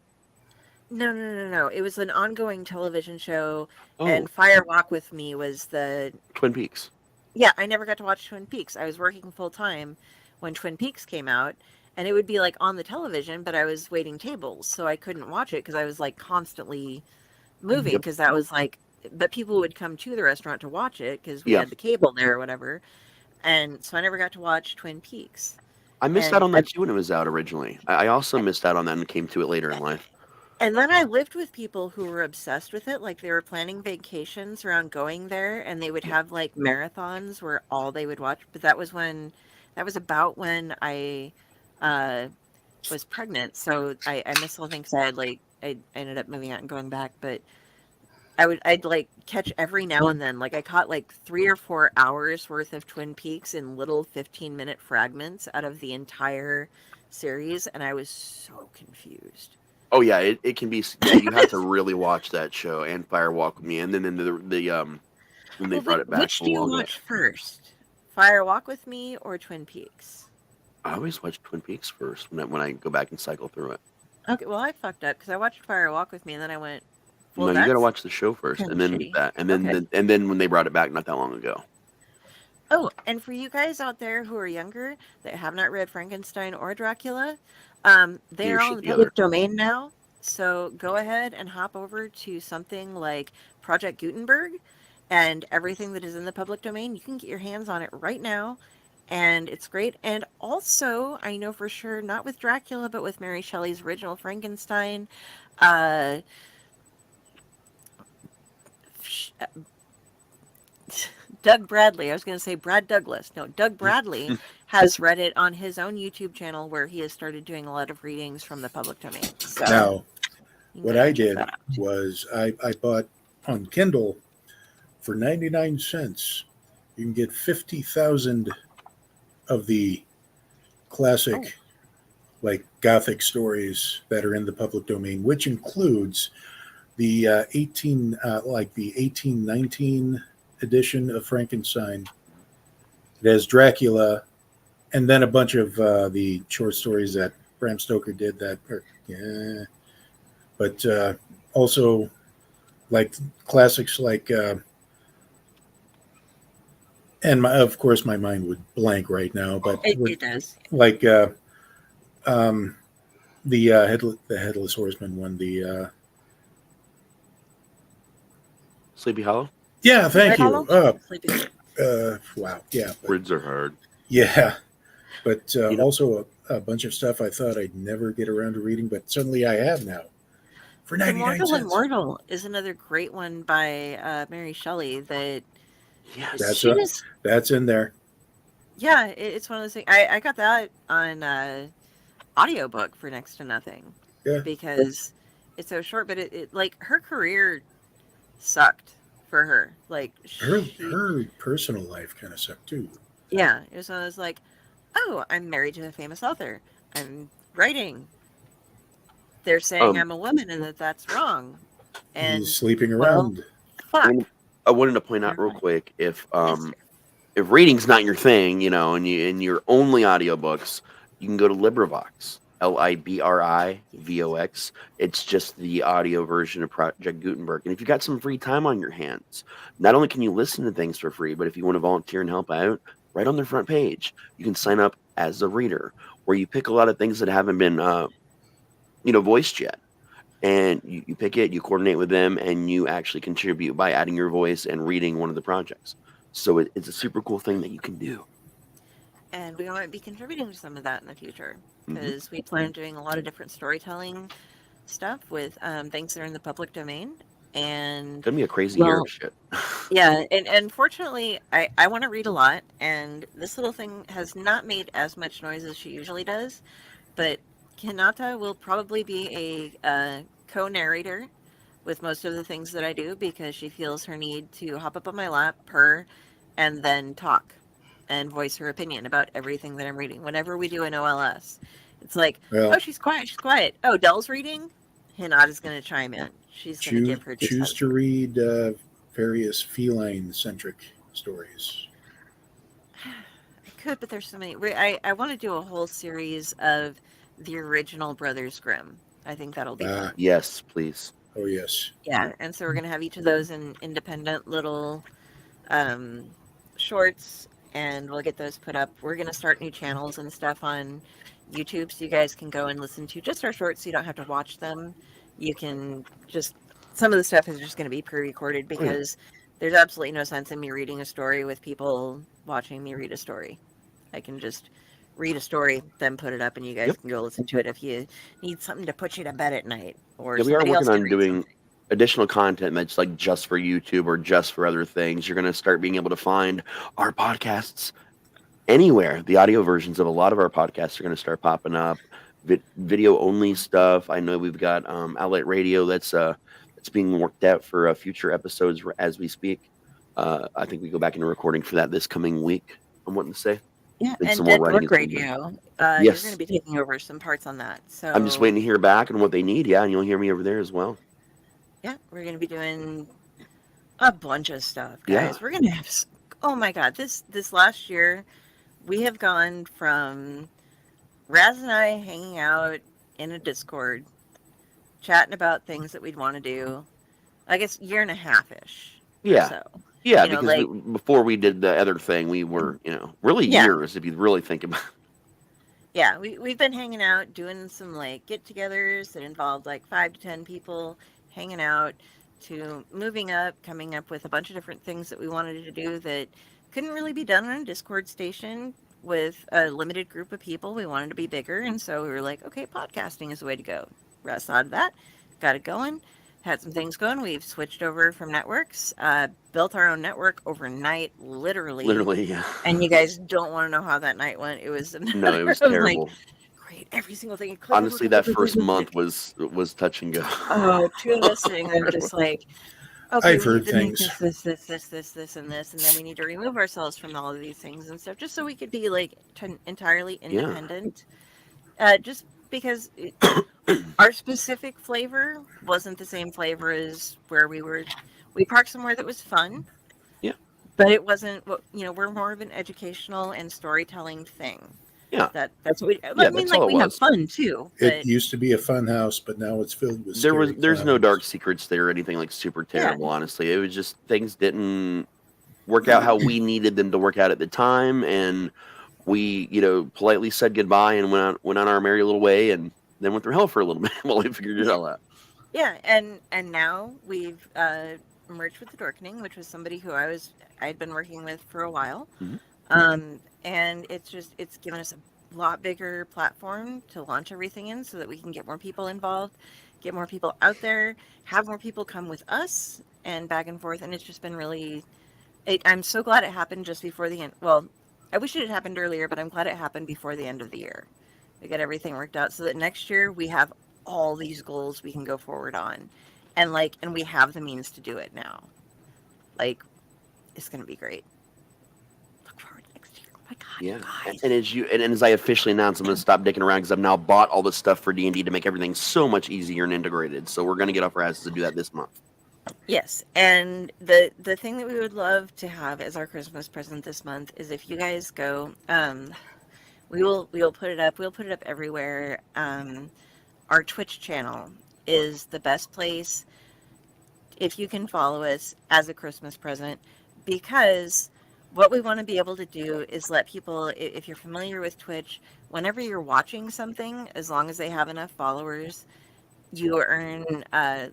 no. It was an ongoing television show, Oh, and Fire Walk with Me was the. Twin Peaks. Yeah, I never got to watch Twin Peaks. I was working full time when Twin Peaks came out, and it would be like on the television, but I was waiting tables, so I couldn't watch it because I was like constantly moving Yep. because that was like. But people would come to the restaurant to watch it because we Yeah. had the cable there or whatever, and so I never got to watch Twin Peaks. I missed And out on that too when it was out originally. I also missed out on that and came to it later in life. And then I lived with people who were obsessed with it. Like they were planning vacations around going there, and they would have like marathons where all they would watch. But that was about when I was pregnant. So I missed the whole thing because I ended up moving out and going back. But I'd like catch every now and then. Like I caught like 3 or 4 hours worth of Twin Peaks in little 15-minute fragments out of the entire series, and I was so confused. Oh yeah, it can be. Yeah, you have to really watch that show and Fire Walk with Me, and then when they Well, brought it back. which for do you longer. watch first? Fire Walk with Me or Twin Peaks? I always watch Twin Peaks first when I go back and cycle through it. Okay, well I fucked up because I watched Fire Walk with Me and then I went, well, No, you got to that's watch the show first, and kinda then shitty. that, and then Okay. and then when they brought it back not that long ago. Oh, and for you guys out there who are younger that have not read Frankenstein or Dracula, they You are all should in the be public other. domain now. So go ahead and hop over to something like Project Gutenberg, and everything that is in the public domain, you can get your hands on it right now, and it's great. And also, I know for sure, not with Dracula, but with Mary Shelley's original Frankenstein, Doug Bradley. I was going to say Brad Douglas. No, Doug Bradley has read it on his own YouTube channel where he has started doing a lot of readings from the public domain. So Now, you can what go I check did that out. was I bought on Kindle for 99 cents. You can get 50,000 of the classic, like Gothic stories that are in the public domain, which includes the 1819 edition of Frankenstein. It has Dracula, and then a bunch of the short stories that Bram Stoker did but also like classics like and of course my mind would blank right now, but It does. like the Headless Horseman one, the Sleepy Hollow. yeah, thank you. Hollow? Sleepy. Wow, yeah, but, Words are hard. yeah, but know- also a bunch of stuff I thought I'd never get around to reading, but suddenly I have now. for 99 Immortal cents. Immortal is another great one by Mary Shelley that Yes. That's she a- just, That's in there. yeah, it's one of those things. I got that on audiobook for next to nothing. Yeah. Because it's so short, but it like her career sucked for her. Like Her personal life kind of sucked too. yeah, it was one of those like, oh, I'm married to a famous author. I'm writing. They're saying I'm a woman and that's wrong. And He's sleeping well, around. fuck. I wanted to point out real quick if reading's not your thing, you know, and you're only audiobooks, you can go to LibriVox, LibriVox. It's just the audio version of Project Gutenberg. And if you got some free time on your hands, not only can you listen to things for free, but if you want to volunteer and help out, right on their front page, you can sign up as a reader, where you pick a lot of things that haven't been, voiced yet. And you pick it, you coordinate with them, and you actually contribute by adding your voice and reading one of the projects. So it's a super cool thing that you can do. And we might be contributing to some of that in the future Mm-hmm. because we plan on doing a lot of different storytelling stuff with things that are in the public domain. And It's gonna be a crazy year of shit. yeah, and unfortunately, I want to read a lot, and this little thing has not made as much noise as she usually does, but Hinata will probably be a co-narrator with most of the things that I do because she feels her need to hop up on my lap, purr, and then talk and voice her opinion about everything that I'm reading. Whenever we do an OLS, it's like, Well, oh, she's quiet. Oh, Dell's reading? Hinata's going to chime in. She's going to give her 2 choose cents. to read various feline-centric stories. I could, but there's so many. I want to do a whole series of the original Brothers Grimm. I think that'll be fun. Yes, please. Oh, yes. Yeah, and so we're going to have each of those in independent little shorts, and we'll get those put up. We're going to start new channels and stuff on YouTube, so you guys can go and listen to just our shorts, so you don't have to watch them. You can just, some of the stuff is just going to be pre-recorded because there's absolutely no sense in me reading a story with people watching me read a story. I can just read a story, then put it up, and you guys can go listen to it if you need something to put you to bed at night. Or Yeah, we are somebody else working to on read doing something. additional content that's like just for YouTube or just for other things. You're going to start being able to find our podcasts anywhere. The audio versions of a lot of our podcasts are going to start popping up. Video only stuff. I know we've got Outlet Radio that's being worked out for future episodes as we speak. I think we go back into recording for that this coming week. I'm wanting to say. Yeah, And and some more Dead writing Book is being Radio. Yes. You're going to be taking over some parts on that. So I'm just waiting to hear back on what they need. Yeah, and you'll hear me over there as well. Yeah, we're going to be doing a bunch of stuff, guys. Yeah. We're going to have. Oh my God, this last year, we have gone from Raz and I hanging out in a Discord, chatting about things that we'd want to do. I guess year and a half ish. Yeah. So. Yeah, You know, because like- before we did the other thing, we were, really Yeah. years if you really think about it. Yeah, we've been hanging out, doing some like get-togethers that involved like 5 to 10 people hanging out, to moving up, coming up with a bunch of different things that we wanted to do that couldn't really be done on a Discord station with a limited group of people. We wanted to be bigger, and so we were like, okay, podcasting is the way to go. Russ thought of that, got it going, had some things going. We've switched over from networks, built our own network overnight, literally. Literally, yeah. And you guys don't want to know how that night went. It was a No, it matter was of, terrible. Like, great, every single thing. Honestly, that first month was touch and go. Oh, 2 of us sitting there just like, okay, I've we heard need to make things. this, and this, and then we need to remove ourselves from all of these things and stuff, just so we could be like entirely independent. Just because our specific flavor wasn't the same flavor as where we were. We parked somewhere that was fun. Yeah. But it wasn't. We're more of an educational and storytelling thing. Yeah. That's what we. I mean, that's like all it we have was. fun too. But It used to be a fun house, but now it's filled with There's no clowns. dark secrets there or anything like super terrible, honestly. It was just things didn't work out how we needed them to work out at the time, and we, politely said goodbye and went on our merry little way, and then went through hell for a little bit while we figured it all out. yeah, and now we've merged with the Dorkening, which was somebody who I'd been working with for a while. Mhm. And it's given us a lot bigger platform to launch everything in so that we can get more people involved. get more people out there, have more people come with us and back and forth. And it's just been really, I'm so glad it happened just before the end. Well, I wish it had happened earlier, but I'm glad it happened before the end of the year. We got everything worked out so that next year we have all these goals we can go forward on. And we have the means to do it now. Like, it's going to be great. Look forward to next year. Oh my God, Yeah, guys. and as I officially announced, I'm going to stop dicking around because I've now bought all the stuff for D&D to make everything so much easier and integrated. So we're going to get off our asses to do that this month. Yes, and the thing that we would love to have as our Christmas present this month is if you guys go, we will put it up. We'll put it up everywhere. Our Twitch channel is the best place if you can follow us as a Christmas present, because what we want to be able to do is let people, if you're familiar with Twitch, whenever you're watching something, as long as they have enough followers, you earn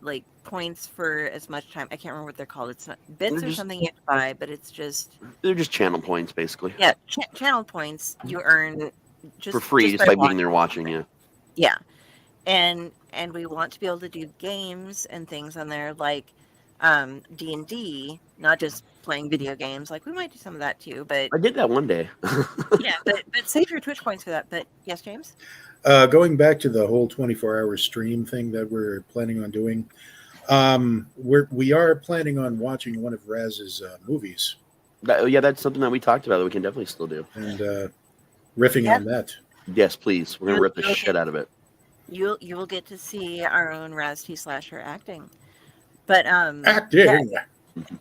like points for as much time. I can't remember what they're called. It's not bits or something you have to buy, but it's just, They're just channel points, basically. yeah, channel points you earn just For free, just by being there watching you. Yeah, and we want to be able to do games and things on there like D&D, not just playing video games. Like we might do some of that too, but I did that one day. yeah, but save your Twitch points for that. But yes, James. Going back to the whole 24-hour stream thing that we're planning on doing, we are planning on watching one of Raz's movies Yeah, that's something that we talked about that we can definitely still do. and riffing on that. Yes, please. We're going to rip the shit out of it. You will get to see our own Raz T Slasher acting. But Acting. yeah,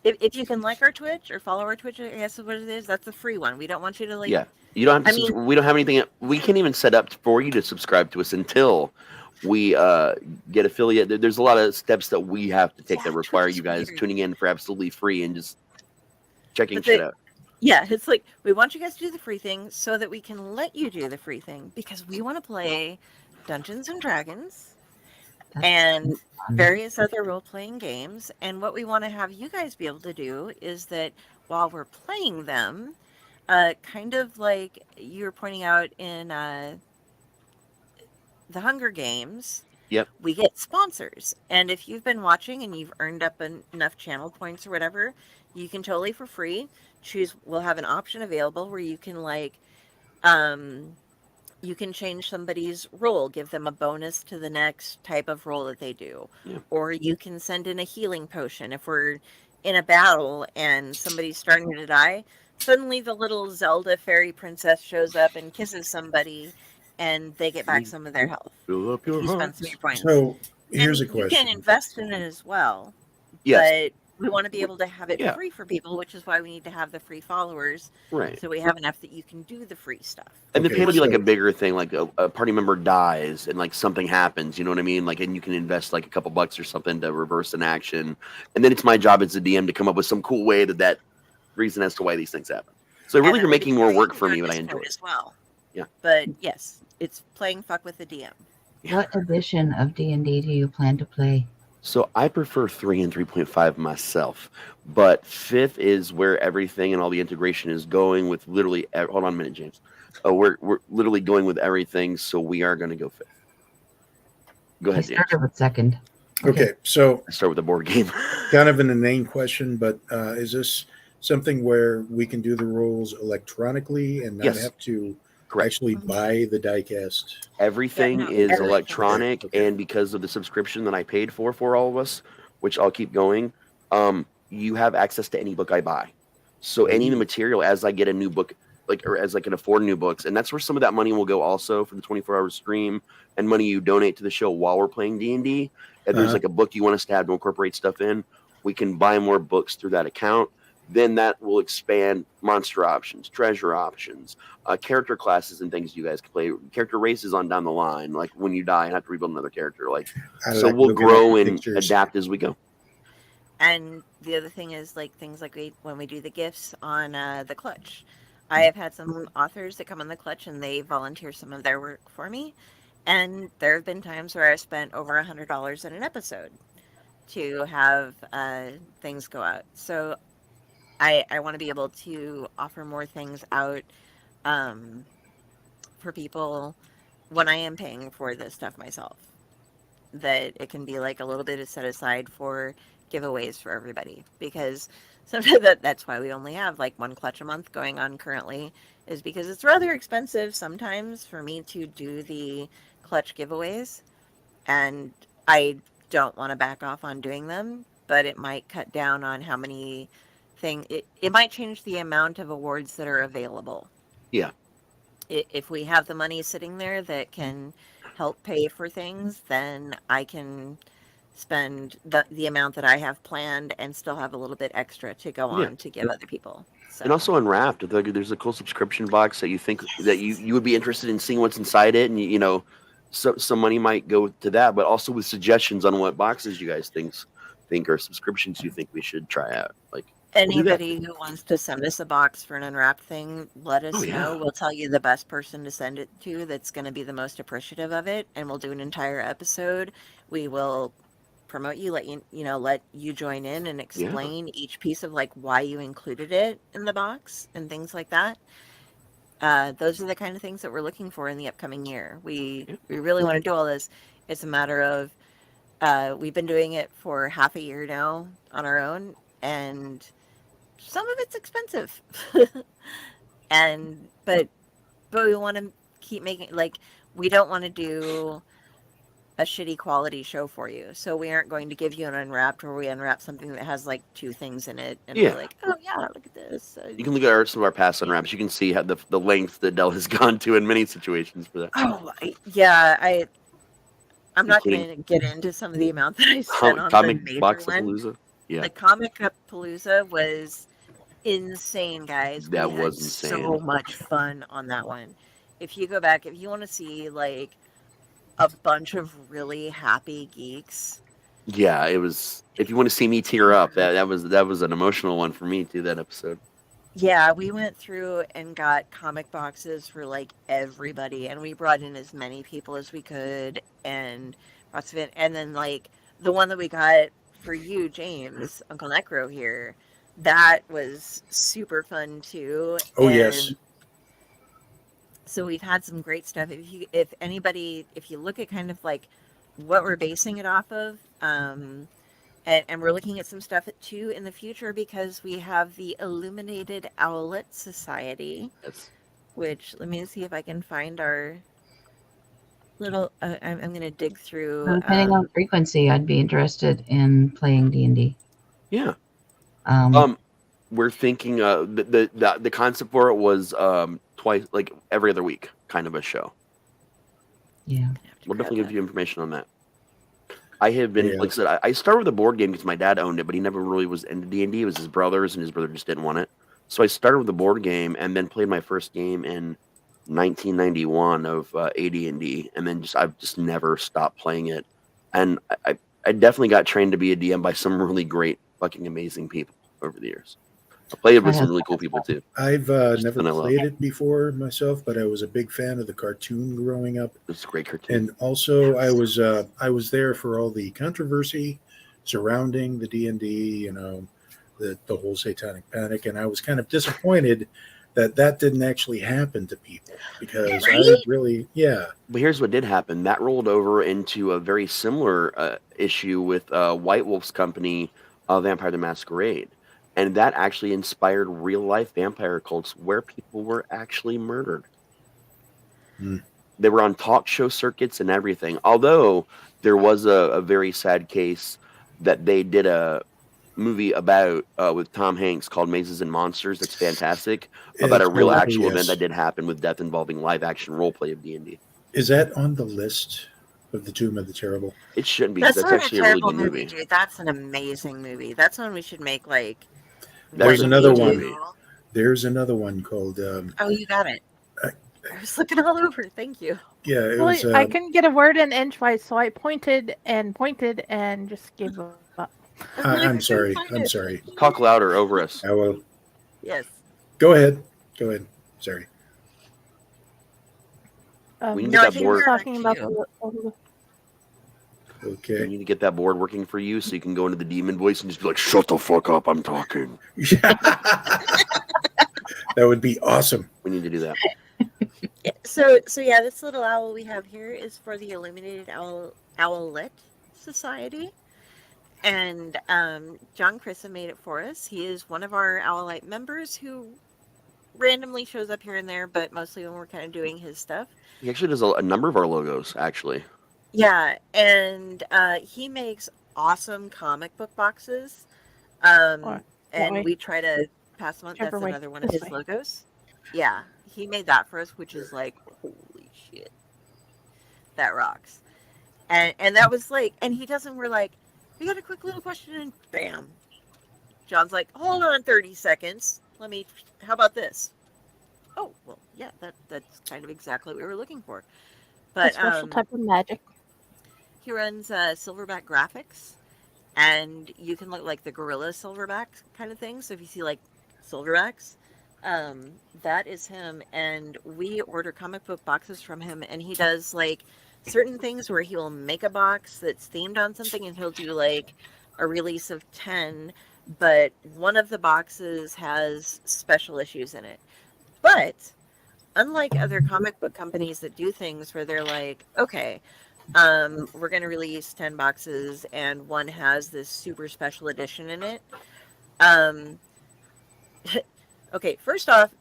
if you can like our Twitch or follow our Twitch, I guess is what it is. That's the free one. We don't want you to like. Yeah, you don't have to. I We don't have anything. We can't even set up for you to subscribe to us until we get affiliate. There's a lot of steps that we have to take that require you guys tuning in for absolutely free and just checking shit out. Yeah, it's like we want you guys to do the free thing so that we can let you do the free thing because we want to play Dungeons and Dragons and various other role-playing games. And what we want to have you guys be able to do is that while we're playing them, kind of like you were pointing out in the Hunger Games, Yep. we get sponsors. And if you've been watching and you've earned up enough channel points or whatever, you can totally for free choose. We'll have an option available where you can you can change somebody's role, give them a bonus to the next type of role that they do. Yeah. Or you can send in a healing potion. If we're in a battle and somebody's starting to die, suddenly the little Zelda fairy princess shows up and kisses somebody and they get back some of their health. Fill up your You spend hearts. some of your points. So here's a And question. You can invest in it as well. Yes. But we want to be able to have it Yeah. free for people, which is why we need to have the free followers. Right. So we have enough that you can do the free stuff. And the Okay, pay will be like so- a bigger thing, like a party member dies and like something happens, you know what I mean? Like, and you can invest like a couple bucks or something to reverse an action. And then it's my job as a DM to come up with some cool way that reason as to why these things happen. So really, And you're making more work for our me, but I Discord enjoy it. as well. Yeah. But yes, it's playing fuck with the DM. What edition of D&D do you plan to play? So I prefer 3 and 3.5 myself, but 5th is where everything and all the integration is going with literally. Hold on a minute, James. We're literally going with everything, so we are going to go 5th. Go I ahead, James. started with second. Okay, so I start with the board game. kind of an inane question, but is this something where we can do the rules electronically and not Yes. have to Correct. actually buy the diecast? Everything Yeah, no, is everything. electronic, Okay. and because of the subscription that I paid for all of us, which I'll keep going, you have access to any book I buy. So any material, as I get a new book, or as I can afford new books, and that's where some of that money will go also for the 24-hour stream and money you donate to the show while we're playing D&D. If there's Uh-huh. like a book you want us to have to incorporate stuff in, we can buy more books through that account. Then that will expand monster options, treasure options, character classes, and things you guys can play. Character races on down the line, like when you die and have to rebuild another character. Like, I so like we'll looking at grow the and pictures. adapt as we go. And the other thing is like things like when we do the gifts on the Clutch. I have had some authors that come on the Clutch and they volunteer some of their work for me. And there have been times where I spent over $100 in an episode to have things go out. So I want to be able to offer more things out for people when I am paying for this stuff myself. that it can be like a little bit of set aside for giveaways for everybody, because sometimes that's why we only have like one clutch a month going on currently, is because it's rather expensive sometimes for me to do the clutch giveaways, and I don't want to back off on doing them, but it might cut down on how many things, it might change the amount of awards that are available. Yeah. If we have the money sitting there that can help pay for things, then I can spend the amount that I have planned and still have a little bit extra to go on Yeah. to give other people. So. And also on Raft, there's a cool subscription box that you think that you would be interested in seeing what's inside it, and you know, so some money might go to that, but also with suggestions on what boxes you guys think or subscriptions you think we should try out. Like Anybody who wants to send us a box for an unwrapped thing, let us Oh, yeah. know. We'll tell you the best person to send it to that's going to be the most appreciative of it, and we'll do an entire episode. We will promote you, let you join in and explain each piece of like why you included it in the box and things like that. Those are the kind of things that we're looking for in the upcoming year. We really want to do all this. It's a matter of we've been doing it for half a year now on our own, and some of it's expensive. but we want to keep making, like, we don't want to do a shitty quality show for you, so we aren't going to give you an unwrapped where we unwrap something that has like 2 things in it and be like, oh yeah, look at this. You can look at some of our past unwraps. You can see how the length that Dell has gone to in many situations for that. I'm not going to get into some of the amount that I spent on Comic the major Box one. Palooza. Yeah, The Comic Palooza was insane, guys. That We had was insane. so much fun on that one. If you go back, if you want to see like a bunch of really happy geeks, yeah. It was. If you want to see me tear up, that was an emotional one for me too. That episode. yeah, we went through and got comic boxes for like everybody, and we brought in as many people as we could, and lots of it. And then like the one that we got for you, James, Uncle Necro here, that was super fun too. Oh, yes. So we've had some great stuff. If you look at kind of like what we're basing it off of, and we're looking at some stuff too in the future, because we have the Illuminated Owlet Society, Yes. which, let me see if I can find our little. I'm going to dig through. Depending on frequency, I'd be interested in playing D&D. Yeah. Um, We're thinking the concept for it was twice, like every other week, kind of a show. yeah. We'll definitely give you information on that. I have been, Yeah. like I said, I started with a board game because my dad owned it, but he never really was into D&D. It was his brothers, and his brother just didn't want it. So I started with a board game, and then played my first game in 1991 of AD&D, and then I've just never stopped playing it. And I definitely got trained to be a DM by some really great, fucking amazing people over the years. I played with some really cool people too. I've Just never vanilla. played it before myself, but I was a big fan of the cartoon growing up. It's a great cartoon. And also, I was there for all the controversy surrounding the D&D, you know, the whole Satanic Panic, and I was kind of disappointed that didn't actually happen to people, because I really, But here's what did happen. That rolled over into a very similar issue with White Wolf's company, Vampire the Masquerade. And that actually inspired real-life vampire cults where people were actually murdered. Hmm. They were on talk show circuits and everything. Although there was a very sad case that they did a movie about with Tom Hanks called Mazes and Monsters. That's fantastic. About a real actual event that did happen with death involving live-action roleplay of D&D. Is that on the list of the Tomb of the Terrible? It shouldn't be. That's not a actually a really terrible good movie. dude. That's an amazing movie. That's one we should make like. There's a another good one. movie. There's another one called. Oh, you got it. I was looking all over. Thank you. Yeah, it Well, was. I couldn't get a word in edgewise, so I pointed and just gave up. I'm sorry. I'm sorry. Talk louder over us. I will. Yes. Go ahead. Go ahead. Sorry. We need No, I that think board. we're talking about you. You Okay. need to get that board working for you so you can go into the demon voice and just be like, "Shut the fuck up, I'm talking." That would be awesome. We need to do that. So yeah, this little owl we have here is for the Illuminated Owl Owlette Society. And John Crissa made it for us. He is one of our Owlite members who randomly shows up here and there, but mostly when we're kind of doing his stuff. He actually does a number of our logos, actually. Yeah, and he makes awesome comic book boxes. And Why? we try to pass them on. That's Whichever way. another one of This his way. logos. Yeah, he made that for us, which is like, holy shit. That rocks. And that was like, and he doesn't, we're like, we got a quick little question, and bam. John's like, hold on 30 seconds. How about this? Oh, well, yeah, that's kind of exactly what we were looking for. A But special type of magic. he runs Silverback Graphics, and you can look like the Gorilla Silverback kind of thing. So if you see like Silverbacks, that is him. And we order comic book boxes from him, and he does like certain things where he will make a box that's themed on something, and he'll do like a release of 10, but one of the boxes has special issues in it. But unlike other comic book companies that do things where they're like, okay, we're going to release 10 boxes and one has this super special edition in it. Okay, first off,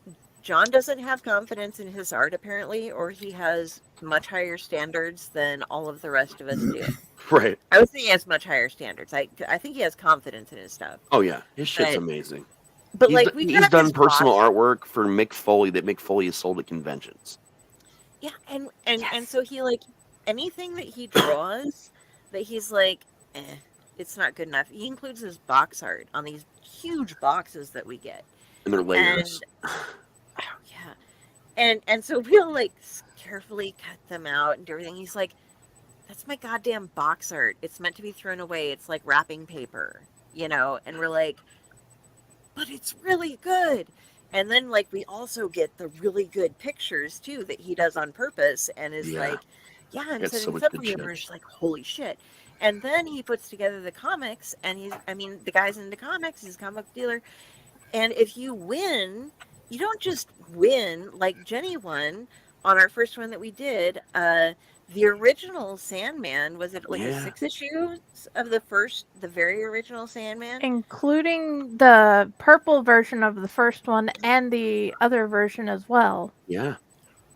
John doesn't have confidence in his art apparently, or he has much higher standards than all of the rest of us do. Right. I would say he has much higher standards. I think he has confidence in his stuff. Oh yeah, his shit's But- amazing. But He's, like we he's got done this personal box- artwork for Mick Foley that Mick Foley has sold at conventions. Yeah, and so he like anything that he draws that he's like, it's not good enough. He includes his box art on these huge boxes that we get. And they're Legos. Oh yeah, and so we'll like carefully cut them out and do everything. He's like, that's my goddamn box art. It's meant to be thrown away. It's like wrapping paper, you know. And we're like, but it's really good. And then like we also get the really good pictures too that he does on purpose and is Yeah. like, yeah, I'm It's so setting much this up good for you. And shit. we're just like, holy shit. And then he puts together the comics, and the guy's into comics. He's a comic book dealer. And if you win, you don't just win like Jenny won on our first one that we did. The original Sandman, was it like Yeah. the 6 issues of the very original Sandman? Including the purple version of the first one and the other version as well. Yeah.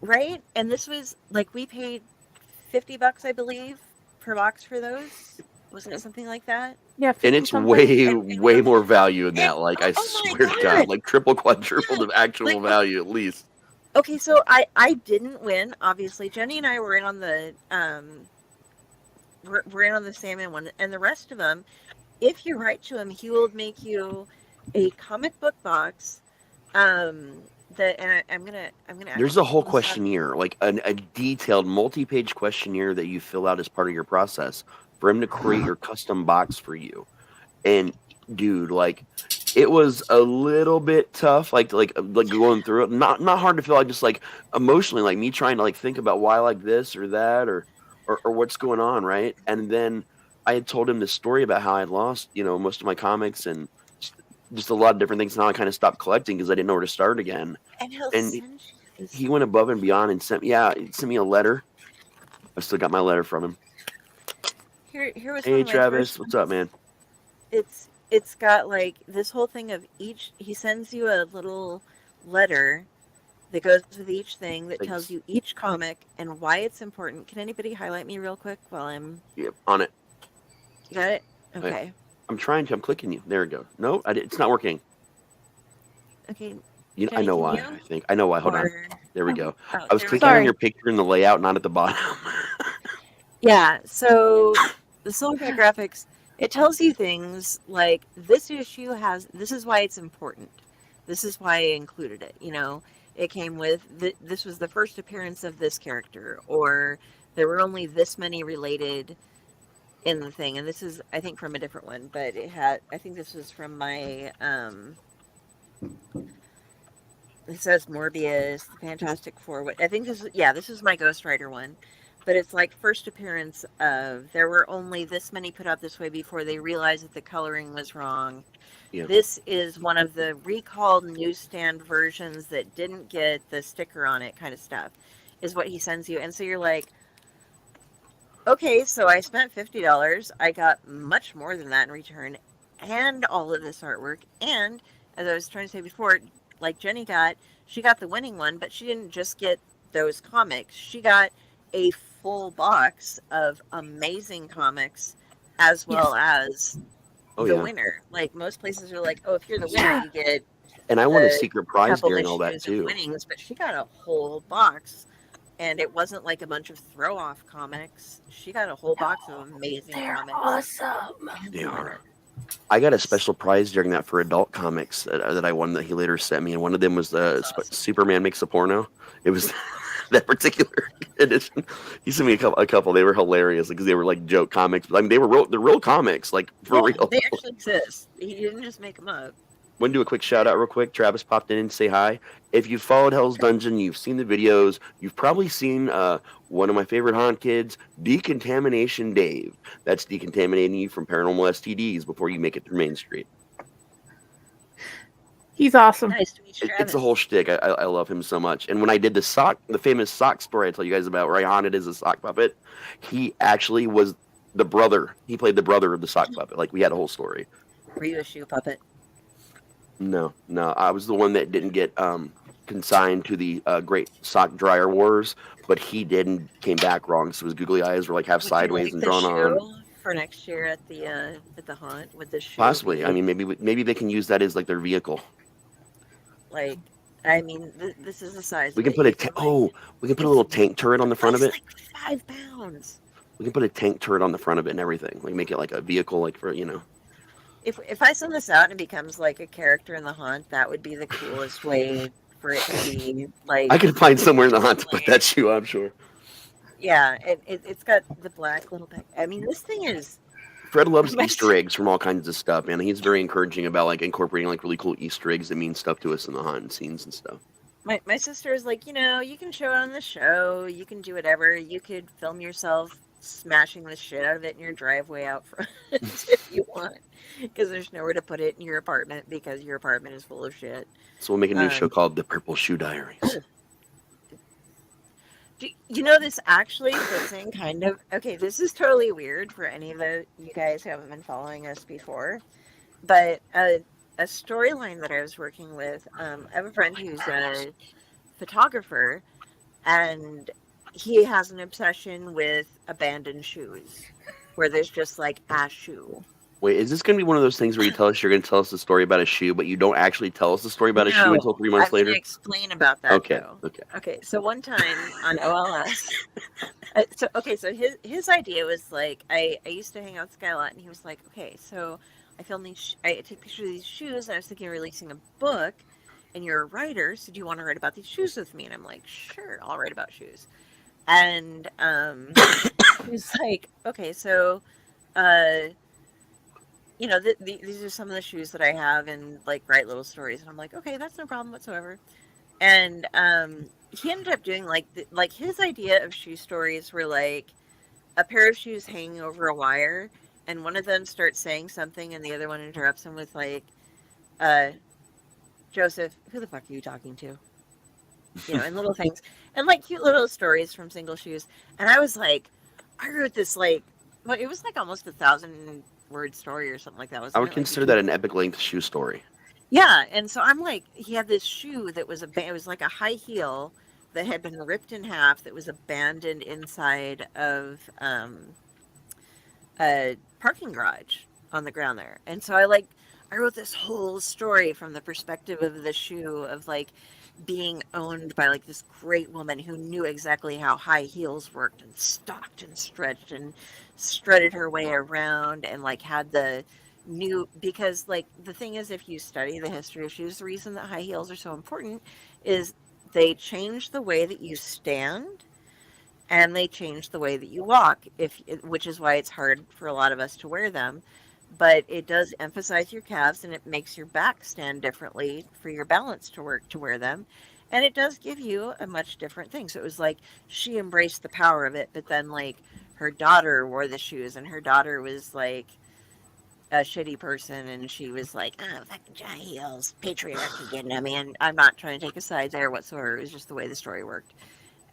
Right? And this was like we paid $50, I believe, per box for those. Wasn't it something like that? Yeah, And it's 50-something. way more value in that. Like I Oh my swear to God, God. like triple, quadruple the actual Like- value at least. Okay, so I didn't win. Obviously, Jenny and I were in on the we're in on the Sandman one, and the rest of them, if you write to him, he will make you a comic book box. I'm gonna. There's a whole pull this up. questionnaire, like a detailed multi-page questionnaire that you fill out as part of your process for him to create your custom box for you. And dude, like it was a little bit tough, like going through it. Not hard to feel like just like emotionally, like me trying to like think about why I like this or that or what's going on, right? And then I had told him this story about how I had lost, most of my comics and just a lot of different things. Now I kind of stopped collecting because I didn't know where to start again. And he'll and send you this. He went above and beyond and sent me a letter. I still got my letter from him. Here was one Hey of my Travis, first what's up, man? It's got like this whole thing of each. He sends you a little letter that goes with each thing that Thanks. tells you each comic and why it's important. Can anybody highlight me real quick while I'm? Yep, on it. You got it? Yeah. Okay. I'm trying to. I'm clicking you. There we go. No, it's not working. Okay. I Jenny, know can why. you? I think I know why. Hold on. Or- There we go. Oh, I was there we clicking go. on Sorry. your picture in the layout, not at the bottom. Yeah. So the Silverback Graphics, it tells you things like this issue has. This is why it's important. This is why I included it. It came with this was the first appearance of this character, or there were only this many related in the thing. And this is, I think, from a different one, but I think this was from my. It says Morbius, the Fantastic Four. This is my Ghost Rider one. But it's like first appearance of, there were only this many put out this way before they realized that the coloring was wrong. Yeah. This is one of the recalled newsstand versions that didn't get the sticker on it kind of stuff, is what he sends you. And so you're like, okay, so I spent $50. I got much more than that in return, and all of this artwork. And as I was trying to say before, like Jenny she got the winning one, but she didn't just get those comics. She got a full box of amazing comics, as well as Oh the yeah. winner. Like most places are like, oh, if you're the winner, you get And I won a the secret prize couple during all that issues of too. winnings, but she got a whole box. And it wasn't like a bunch of throw off comics. She got a whole box of amazing comics. Awesome. They are. I got a special prize during that for adult comics that I won that he later sent me, and one of them was Superman Makes a Porno. It was that particular edition. He sent me a couple. They were hilarious because they were like joke comics. I mean, they're real comics, like for real. They actually exist. He didn't just make them up. Want to do a quick shout out real quick? Travis popped in and say hi. If you followed Hell's Dungeon, you've seen the videos. You've probably seen one of my favorite haunt kids, Decontamination Dave. That's decontaminating you from paranormal STDs before you make it through Main Street. He's awesome. Nice to meet you, It's a whole shtick. I love him so much. And when I did the famous sock story I tell you guys about, where I haunted as a sock puppet, he actually was the brother. He played the brother of the sock puppet. Like we had a whole story. Were you a shoe puppet? No. I was the one that didn't get consigned to the Great Sock Dryer Wars, but he came back wrong. So his googly eyes were like half sideways and drawn on. For next year at the haunt with the shoe. Possibly. I mean, maybe they can use that as like their vehicle. Like, I mean, this is the size. We can put we can put a little tank turret on the front of it. Like 5 pounds. We can put a tank turret on the front of it and everything. Like make it like a vehicle, like for If I send this out and it becomes like a character in the haunt, that would be the coolest way for it to be. Like, I could find somewhere in the haunt to put that shoe. I'm sure. Yeah, it's got the black little bag. I mean, this thing is. Fred loves Easter eggs from all kinds of stuff, man. He's very encouraging about like incorporating like really cool Easter eggs that mean stuff to us in the haunt scenes and stuff. My sister is like, you can show it on the show. You can do whatever. You could film yourself smashing the shit out of it in your driveway out front if you want, because there's nowhere to put it in your apartment because your apartment is full of shit. So we'll make a new show called The Purple Shoe Diaries. This actually fits in kind of. Okay, this is totally weird for any of you guys who haven't been following us before, but a storyline that I was working with, I have a friend who's a photographer, and he has an obsession with abandoned shoes, where there's just like a shoe. Wait, is this going to be one of those things where you're going to tell us the story about a shoe, but you don't actually tell us the story about a shoe until 3 months later? I'm going to explain about that. Okay. Though. Okay. So one time on OLS, so his idea was like, I used to hang out with Sky a lot, and he was like, okay, so I filmed I take pictures of these shoes, and I was thinking of releasing a book, and you're a writer, so do you want to write about these shoes with me? And I'm like, sure, I'll write about shoes. And he's like, okay, so these are some of the shoes that I have, and like write little stories. And I'm like, okay, that's no problem whatsoever. And he ended up doing like his idea of shoe stories were like a pair of shoes hanging over a wire, and one of them starts saying something, and the other one interrupts him with like, Joseph, who the fuck are you talking to? And little things, and like cute little stories from single shoes. And I was like, I wrote this it was like almost 1,000-word story or something like that. I would consider that an epic length shoe story. Yeah, and so I'm like, he had this shoe that was it was like a high heel that had been ripped in half, that was abandoned inside of a parking garage on the ground there. And so I wrote this whole story from the perspective of the shoe, of like being owned by like this great woman who knew exactly how high heels worked, and stalked and stretched and strutted her way around, and like had the because like the thing is, if you study the history of shoes, the reason that high heels are so important is they change the way that you stand, and they change the way that you walk, which is why it's hard for a lot of us to wear them. But it does emphasize your calves, and it makes your back stand differently for your balance to work to wear them. And it does give you a much different thing. So it was like she embraced the power of it, but then like her daughter wore the shoes, and her daughter was like a shitty person, and she was like, oh, fucking high heels, patriarchy getting at me. And I'm not trying to take a side there whatsoever. It was just the way the story worked.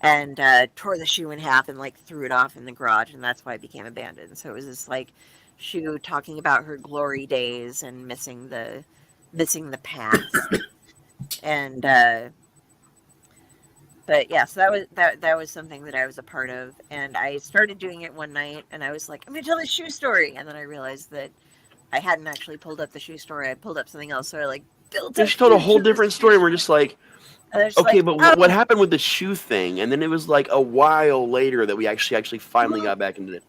and tore the shoe in half and like threw it off in the garage, and that's why it became abandoned. So it was this like shoe talking about her glory days and missing the past. And but yeah, so that was something that I was a part of, and I started doing it one night, and I was like, I'm gonna tell this shoe story, and then I realized that I hadn't actually pulled up the shoe story. I pulled up something else, so I like built. She told a whole different story. And we're just like, okay, like, but what happened with the shoe thing? And then it was like a while later that we actually finally got back into it.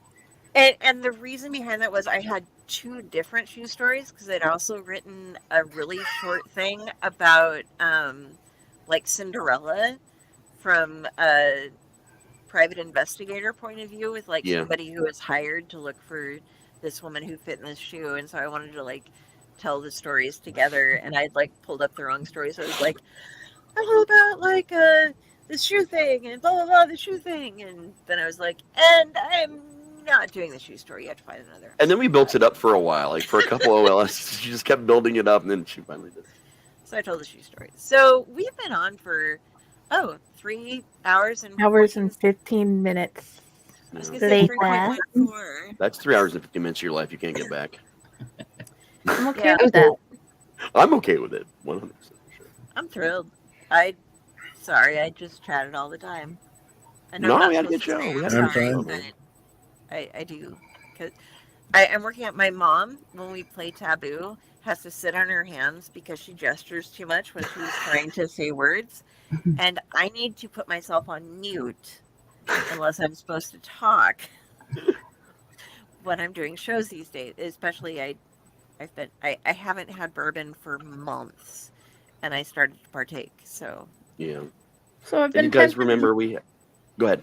And the reason behind that was I had 2 different shoe stories, because I'd also written a really short thing about like Cinderella from a private investigator point of view, with like somebody who was hired to look for this woman who fit in this shoe. And so I wanted to like tell the stories together, and I'd like pulled up the wrong story, so I was like, all about like the shoe thing and blah blah blah, the shoe thing, and then I was like, and I'm not doing the shoe story. You have to find another. And then we built it up for a while, like for a couple OLS. She just kept building it up, and then she finally did. So I told the shoe story. So we've been on for 3 hours and 15 minutes. I was gonna say 3.14. That's 3 hours and 50 minutes of your life you can't get back. I'm okay with that. I'm okay with it. 100%. Sure. I'm thrilled. I just chatted all the time. No, we had a good show. I'm fine. I do, because I'm working at my mom when we play Taboo has to sit on her hands because she gestures too much when she's trying to say words, and I need to put myself on mute unless I'm supposed to talk when I'm doing shows these days. Especially I haven't had bourbon for months, and I started to partake. So yeah. So I've been. You guys remember Go ahead.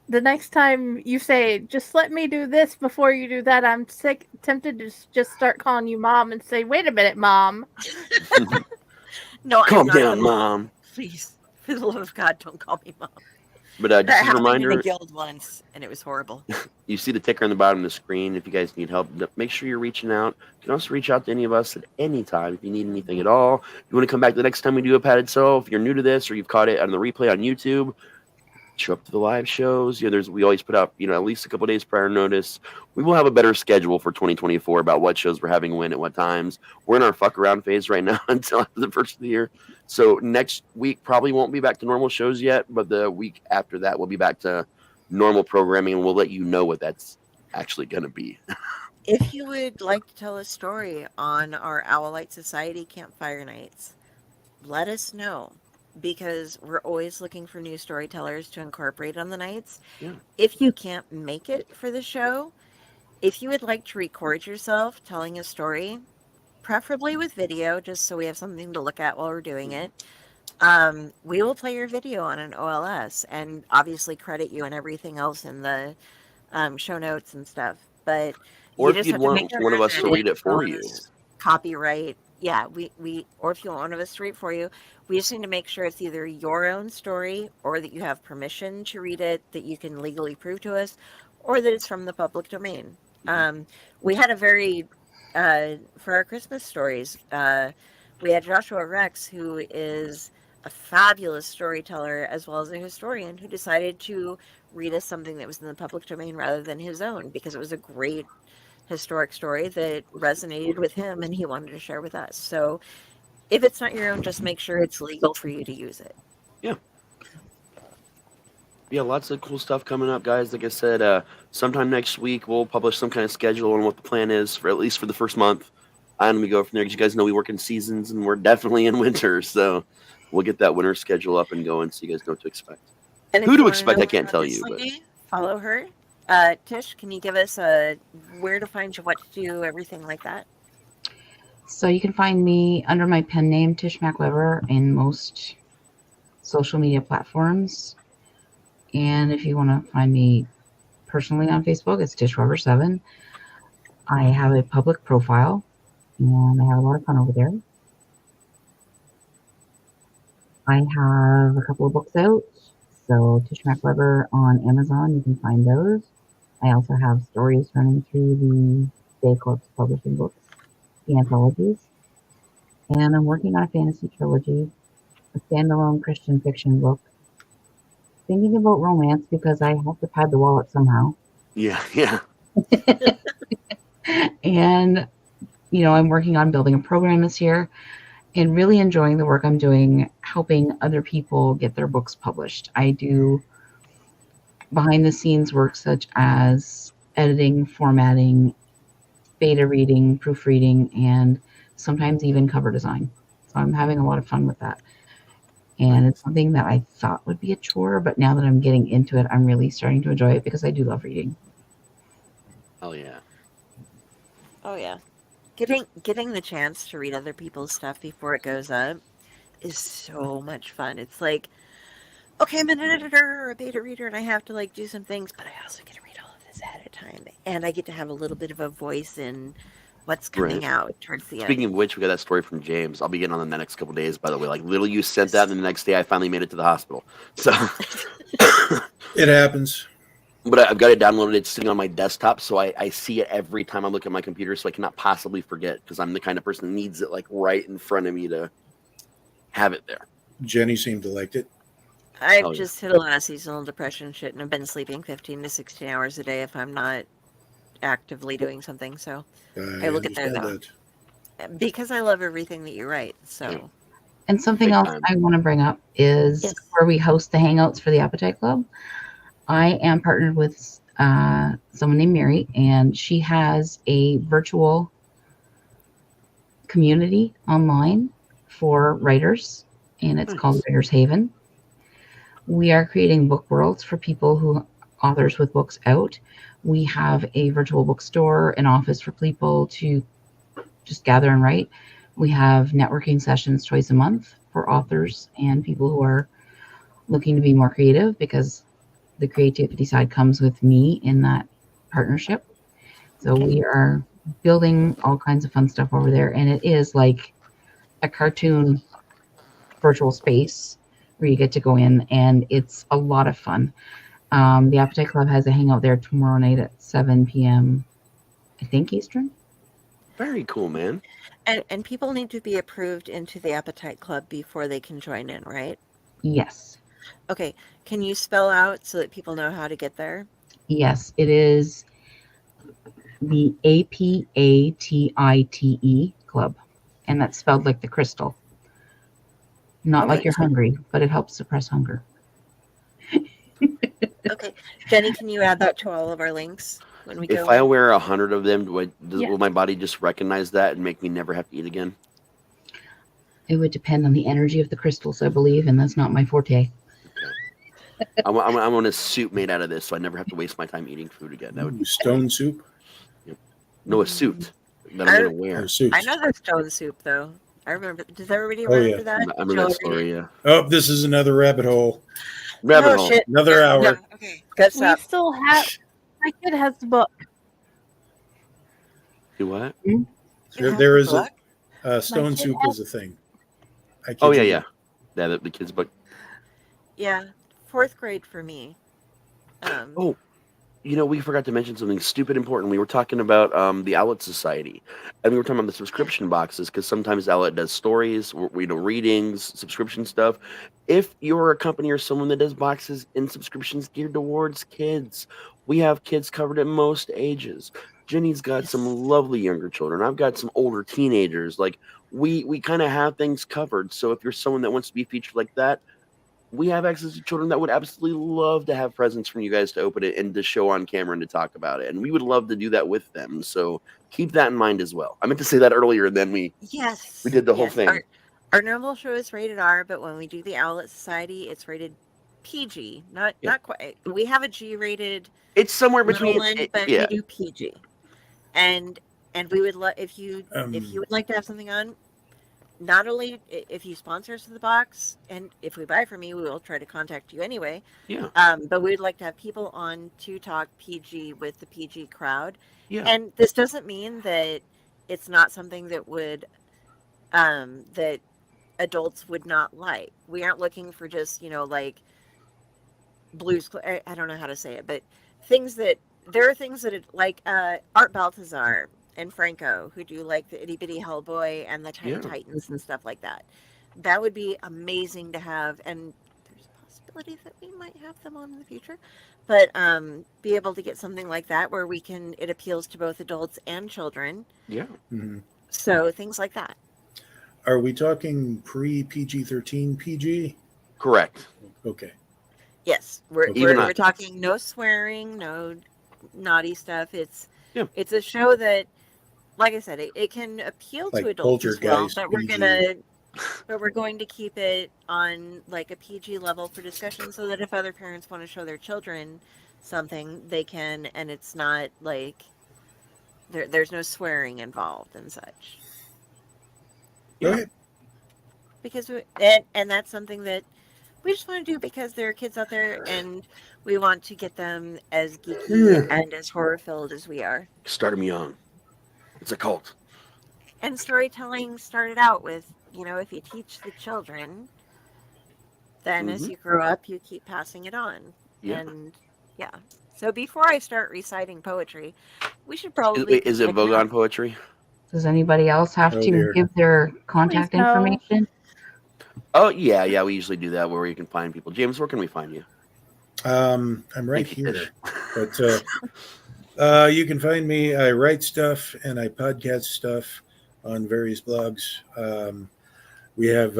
The next time you say, just let me do this before you do that, I'm tempted to just start calling you mom and say, wait a minute, mom. No, calm down, mom. Please, for the love of God, don't call me mom. But That just a happened in reminder, a guild once, and it was horrible. you see the ticker on the bottom of the screen. If you guys need help, make sure you're reaching out. You can also reach out to any of us at any time if you need anything at all. You want to come back the next time we do a padded cell, if you're new to this or you've caught it on the replay on YouTube, show up to the live shows. We always put out, at least a couple days prior notice. We will have a better schedule for 2024 about what shows we're having when at what times. We're in our fuck around phase right now until after the first of the year. So next week probably won't be back to normal shows yet, but the week after that we'll be back to normal programming, and we'll let you know what that's actually going to be. If you would like to tell a story on our Owlite Society campfire nights, let us know, because we're always looking for new storytellers to incorporate on the nights. Yeah. If you can't make it for the show, if you would like to record yourself telling a story, preferably with video, just so we have something to look at while we're doing it, we will play your video on an OLS and obviously credit you and everything else in the show notes and stuff. But Or you if just you'd have to want make one of sure us to that read it for you. copyright. Yeah, or if you want one of us to read it for you, we just need to make sure it's either your own story, or that you have permission to read it, that you can legally prove to us, or that it's from the public domain. We had a very for our Christmas stories, we had Joshua Rex, who is a fabulous storyteller as well as a historian, who decided to read us something that was in the public domain rather than his own, because it was a great historic story that resonated with him and he wanted to share with us. So if it's not your own, just make sure it's legal for you to use it. Yeah, lots of cool stuff coming up, guys. Like I said, sometime next week we'll publish some kind of schedule on what the plan is, for at least for the first month. And we go from there, because you guys know we work in seasons and we're definitely in winter. So we'll get that winter schedule up and going so you guys know what to expect. And if Who you to wanna expect, know I can't more tell about you, this but- lady, follow her. Tish, can you give us where to find you, what to do, everything like that? So you can find me under my pen name, Tish MacWeber, in most social media platforms. And if you want to find me personally on Facebook, it's TishWeber7. I have a public profile, and I have a lot of fun over there. I have a couple of books out. So Tish MacWeber on Amazon, you can find those. I also have stories running through the Day Corpse Publishing books, the anthologies. And I'm working on a fantasy trilogy, a standalone Christian fiction book, thinking about romance because I have to pad the wallet somehow. Yeah, yeah. And, I'm working on building a program this year and really enjoying the work I'm doing, helping other people get their books published. I do behind the scenes work such as editing, formatting, beta reading, proofreading, and sometimes even cover design. So I'm having a lot of fun with that. And it's something that I thought would be a chore, but now that I'm getting into it, I'm really starting to enjoy it because I do love reading. Oh yeah. Oh yeah. Getting the chance to read other people's stuff before it goes up is so much fun. It's like, okay, I'm an editor or a beta reader and I have to like do some things, but I also get to read all of this ahead of time. And I get to have a little bit of a voice in what's coming Right. out towards the Speaking end. of which, we got that story from James. I'll be getting on them the next couple days, by the way. Like, literally, you sent that, and the next day I finally made it to the hospital. So, It happens. but I've got it downloaded. It's sitting on my desktop, so I see it every time I look at my computer, so I cannot possibly forget, because I'm the kind of person that needs it, like, right in front of me to have it there. Jenny seemed to like it. I've Oh, yeah. just hit a lot of seasonal depression shit and I've been sleeping 15 to 16 hours a day if I'm not actively doing something. So I look at that understand now. that. Because I love everything that you write. So Yeah. And something Big else time. I want to bring up is Yes. where we host the Hangouts for the Appetite Club. I am partnered with someone named Mary, and she has a virtual community online for writers, and it's called Nice. Writers Haven. We are creating book worlds for authors with books out. We have a virtual bookstore, an office for people to just gather and write. We have networking sessions twice a month for authors and people who are looking to be more creative, because the creativity side comes with me in that partnership. So we are building all kinds of fun stuff over there, and it is like a cartoon virtual space where you get to go in, and it's a lot of fun. The Appetite Club has a hangout there tomorrow night at 7 p.m. I think Eastern. Very cool, man. and people need to be approved into the Appetite Club before they can join in, right? Yes. Okay. Can you spell out so that people know how to get there? Yes, it is the APATITE Club, and that's spelled like the crystal. Not like Okay. you're hungry, but it helps suppress hunger. Okay. Jenny, can you add that to all of our links when we go If I in? wear 100 of them, Yeah. will my body just recognize that and make me never have to eat again? It would depend on the energy of the crystals, I believe, and that's not my forte. I want a soup made out of this, so I never have to waste my time eating food again. That would be Stone soup. no, a suit that I'm gonna Or wear. soups. I know the stone soup though. I remember. Does everybody Oh, remember yeah. that? I remember Jill, that story. Yeah. Oh, this is another rabbit hole. Rabbit Oh hole. shit! Another hour. No, okay, good We stuff. still have. My kid has the book. Do what? You have There the is book? stone kid soup has- is a thing. I Oh kid yeah, you yeah. not. Yeah, the kids' book. Yeah, 4th grade for me. Oh, you know, we forgot to mention something stupid important. We were talking about the Owlet Society, and we were talking about the subscription boxes, because sometimes Owlet does stories, readings, subscription stuff. If you're a company or someone that does boxes and subscriptions geared towards kids, we have kids covered at most ages. Jenny's got some Yes. lovely younger children. I've got some older teenagers. Like we kind of have things covered. So if you're someone that wants to be featured like that, we have access to children that would absolutely love to have presents from you guys to open it and to show on camera and to talk about it. And we would love to do that with them. So keep that in mind as well. I meant to say that earlier, and then we Yes. did the whole yes. thing. Our normal show is rated R, but when we do the Owlet Society, it's rated PG. Yeah. Not quite. We have a G-rated It's somewhere little between one, but yeah. we do PG. And we would love if you would like to have something on. Not only if you sponsor us to the box, and if we buy from you, we will try to contact you anyway. Yeah. But we'd like to have people on to talk PG with the PG crowd. Yeah. And this doesn't mean that it's not something that would that adults would not like. We aren't looking for just like blues. I don't know how to say it, but there are things that like Art Balthazar and Franco, who do like the Itty Bitty Hellboy and the Tiny Yeah. Titans and stuff like that. That would be amazing to have, and there's a possibility that we might have them on in the future, but be able to get something like that where it appeals to both adults and children. Yeah. Hmm. So things like that. Are we talking pre PG-13 PG? Correct. Okay. Yes, we're Okay. Even we're talking no swearing, no naughty stuff. It's Yeah. it's a show that, like I said, it can appeal Like to adults as well, Poltergeist, but we're going to keep it on like a PG level for discussion, so that if other parents want to show their children something, they can, and it's not like there's no swearing involved and such. Okay. Because and that's something that we just want to do because there are kids out there, and we want to get them as geeky and as horror filled as we are. Start them young. It's a cult. And storytelling started out with, if you teach the children, then as you grow up, you keep passing it on. Yeah. And yeah. So before I start reciting poetry, we should probably. Is it Vogon poetry? Does anybody else have Oh, to dear. give their contact Please no. information? Oh yeah. We usually do that where you can find people. James, where can we find you? I'm right Thank you. here, but you can find me. I write stuff and I podcast stuff on various blogs. We have,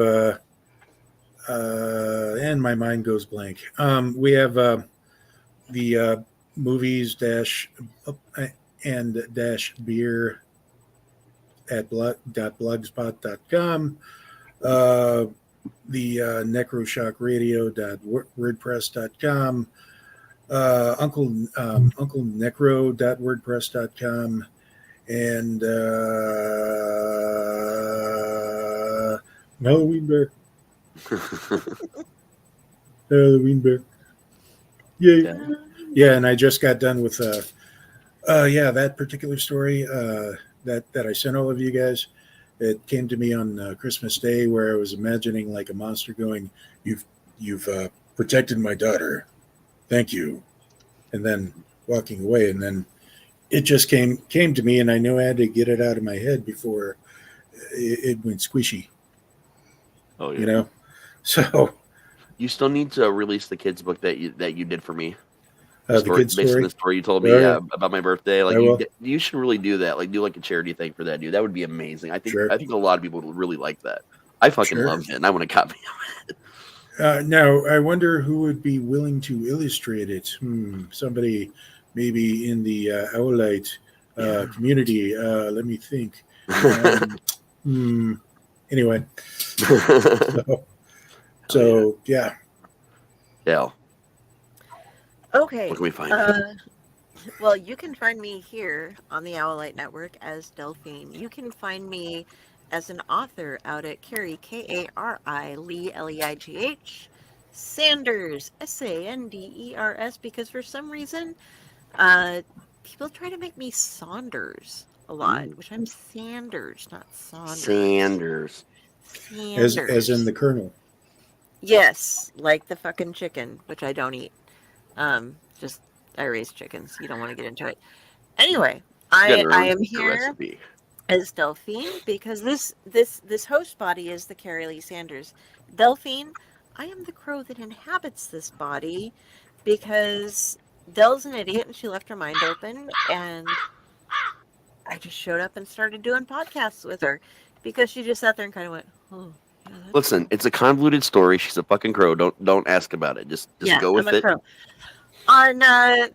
and my mind goes blank. We have the movies and beer at blogspot.com. The necroshockradio.wordpress.com, unclenecro.wordpress.com, and Halloween Bear. Halloween Bear. Yay. Yeah, and I just got done with that particular story that I sent all of you guys. It came to me on Christmas Day, where I was imagining like a monster going, "You've protected my daughter, thank you," and then walking away. And then it just came to me, and I knew I had to get it out of my head before it went squishy. Oh yeah. So You still need to release the kids book that you did for me. the kid's based on story. the story you told me Yeah. about my birthday. Like I will. you should really do that. Like do like a charity thing for that, dude. That would be amazing. I think Sure. a lot of people would really like that. I fucking Sure. loved it, and I want to copy of it. Now, I wonder who would be willing to illustrate it. Somebody maybe in the Owlite community. Let me think. Anyway, so yeah. Yeah. Okay. Where can we find Well, you can find me here on the Owlite Network as Delphine. You can find me as an author out at Carrie, Kari, Lee, Leigh, Sanders, Sanders, because for some reason, people try to make me Saunders a lot, which I'm Sanders, not Saunders. Sanders. As in the Colonel. Yes, like the fucking chicken, which I don't eat. Just I raise chickens. You don't want to get into it. Anyway, I am The here recipe. as Delphine because this host body is the Carrie Lee Sanders. Delphine, I am the crow that inhabits this body because Del's an idiot and she left her mind open, and I just showed up and started doing podcasts with her because she just sat there and kind of went, "Oh, yeah, that's Listen, it's a convoluted story. She's a fucking crow. Don't ask about it. Just go with I'm a it. crow." On the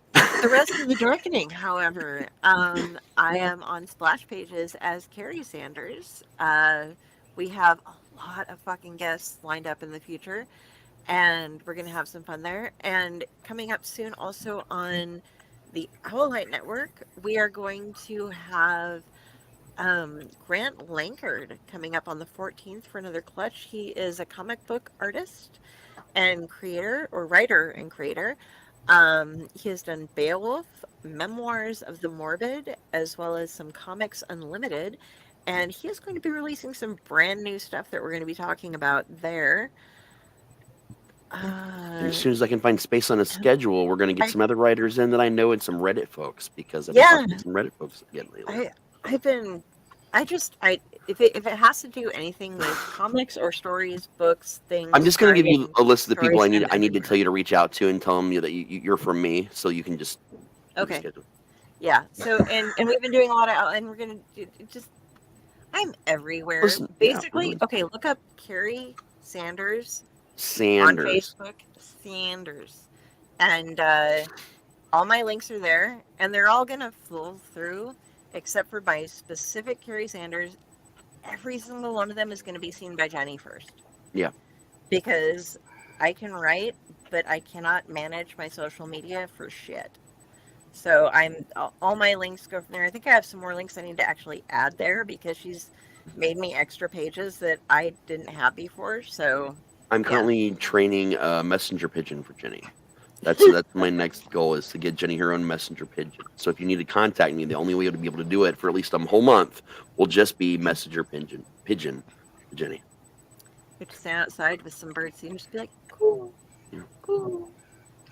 rest of the Darkening, however, I am on splash pages as Carrie Sanders. We have a lot of fucking guests lined up in the future, and we're going to have some fun there. And coming up soon also on the Owlite Network, we are going to have Grant Lankard coming up on the 14th for another clutch. He is a comic book artist and creator, or writer and creator. He has done Beowulf, Memoirs of the Morbid, as well as some Comics Unlimited, and he is going to be releasing some brand new stuff that we're going to be talking about there. And as soon as I can find space on a schedule, we're going to get some other writers in that I know and some Reddit folks because I've been talking to some Reddit folks again lately. I've been if it has to do anything with comics or stories, books, things. I'm just going to give you writing, a list of the people stories, I need to everywhere. tell you to reach out to and tell them that you're from me, so you can just Okay. schedule. Yeah. So and we've been doing a lot of, and we're gonna do just. I'm everywhere. Listen, yeah, Basically, really. okay. Look up Carrie Sanders on Sanders. Facebook. Sanders, and all my links are there, and they're all gonna flow through, except for my specific Carrie Sanders. Every single one of them is going to be seen by Jenny first. Yeah. Because I can write, but I cannot manage my social media for shit. So all my links go from there. I think I have some more links I need to actually add there because she's made me extra pages that I didn't have before. So I'm currently training a messenger pigeon for Jenny. That's my next goal, is to get Jenny her own messenger pigeon. So if you need to contact me, the only way to be able to do it for at least a whole month will just be messenger pigeon for Jenny. you have to stand outside with some birds and just be like, cool, Yeah. cool,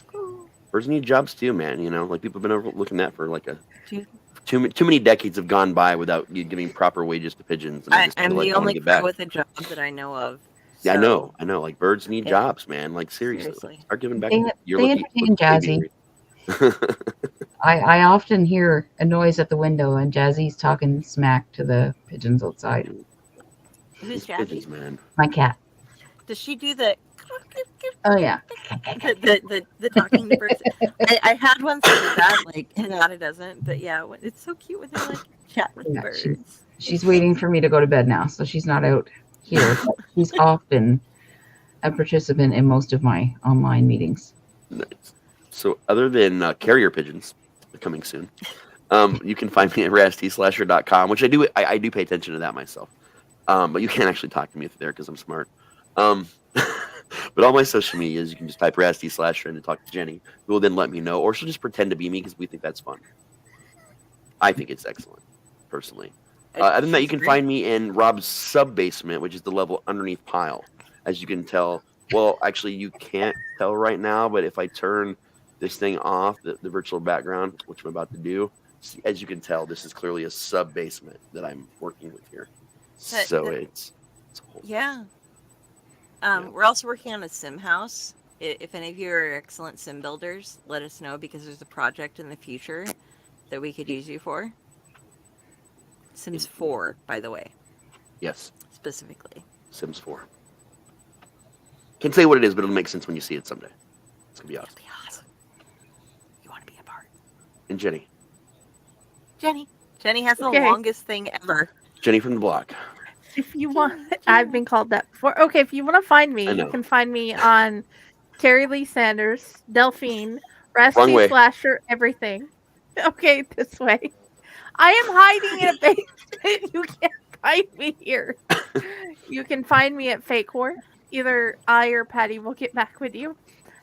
cool. Birds need jobs too, man. You know, like people have been overlooking that for like Dude. too many decades have gone by without you giving proper wages to pigeons. And I just I'm feel like the I wanna only get crow back. with a job that I know of. Yeah, I So, know. Like birds need Yeah. jobs, man. Like seriously. Seriously. Start giving back. They entertain Jazzy. I often hear a noise at the window and Jazzy's talking smack to the pigeons outside. Who's These Jazzy? pigeons, man. My cat. Does she do the Oh yeah. the talking to birds? I had one that did that, like, and Nada doesn't. But yeah, it's so cute when they like chat with Yeah, birds. She's waiting for me to go to bed now, so she's not out here. But she's often a participant in most of my online meetings. Nice. So other than carrier pigeons coming soon, you can find me at rastslasher.com, which I do pay attention to that myself. But you can't actually talk to me there because I'm smart. But all my social medias, you can just type Rasty Slasher in and talk to Jenny, who will then let me know, or she'll just pretend to be me because we think that's fun. I think it's excellent, personally. Other than that, you can find me in Rob's sub basement, which is the level underneath Pile. As you can tell, well, actually, you can't tell right now, but if I turn this thing off, the virtual background, which I'm about to do, as you can tell, this is clearly a sub basement that I'm working with here. So it's a whole Yeah. We're also working on a sim house. If any of you are excellent sim builders, let us know because there's a project in the future that we could use you for. Sims 4, by the way, Yes, specifically. Sims 4. Can't say what it is, but it'll make sense when you see it someday. It's gonna be awesome. It'll be awesome. You want to be a part. And Jenny Jenny has the Okay. longest thing ever. Jenny from the block. If you want, I've been called that before. Okay, if you want to find me, I know. you can find me on Carrie Lee Sanders, Delphine, Wrong Rusty way. Slasher, everything. Okay, this way. I am hiding in a basement. You can't find me here. You can find me at Fake War. Either I or Patty will get back with you.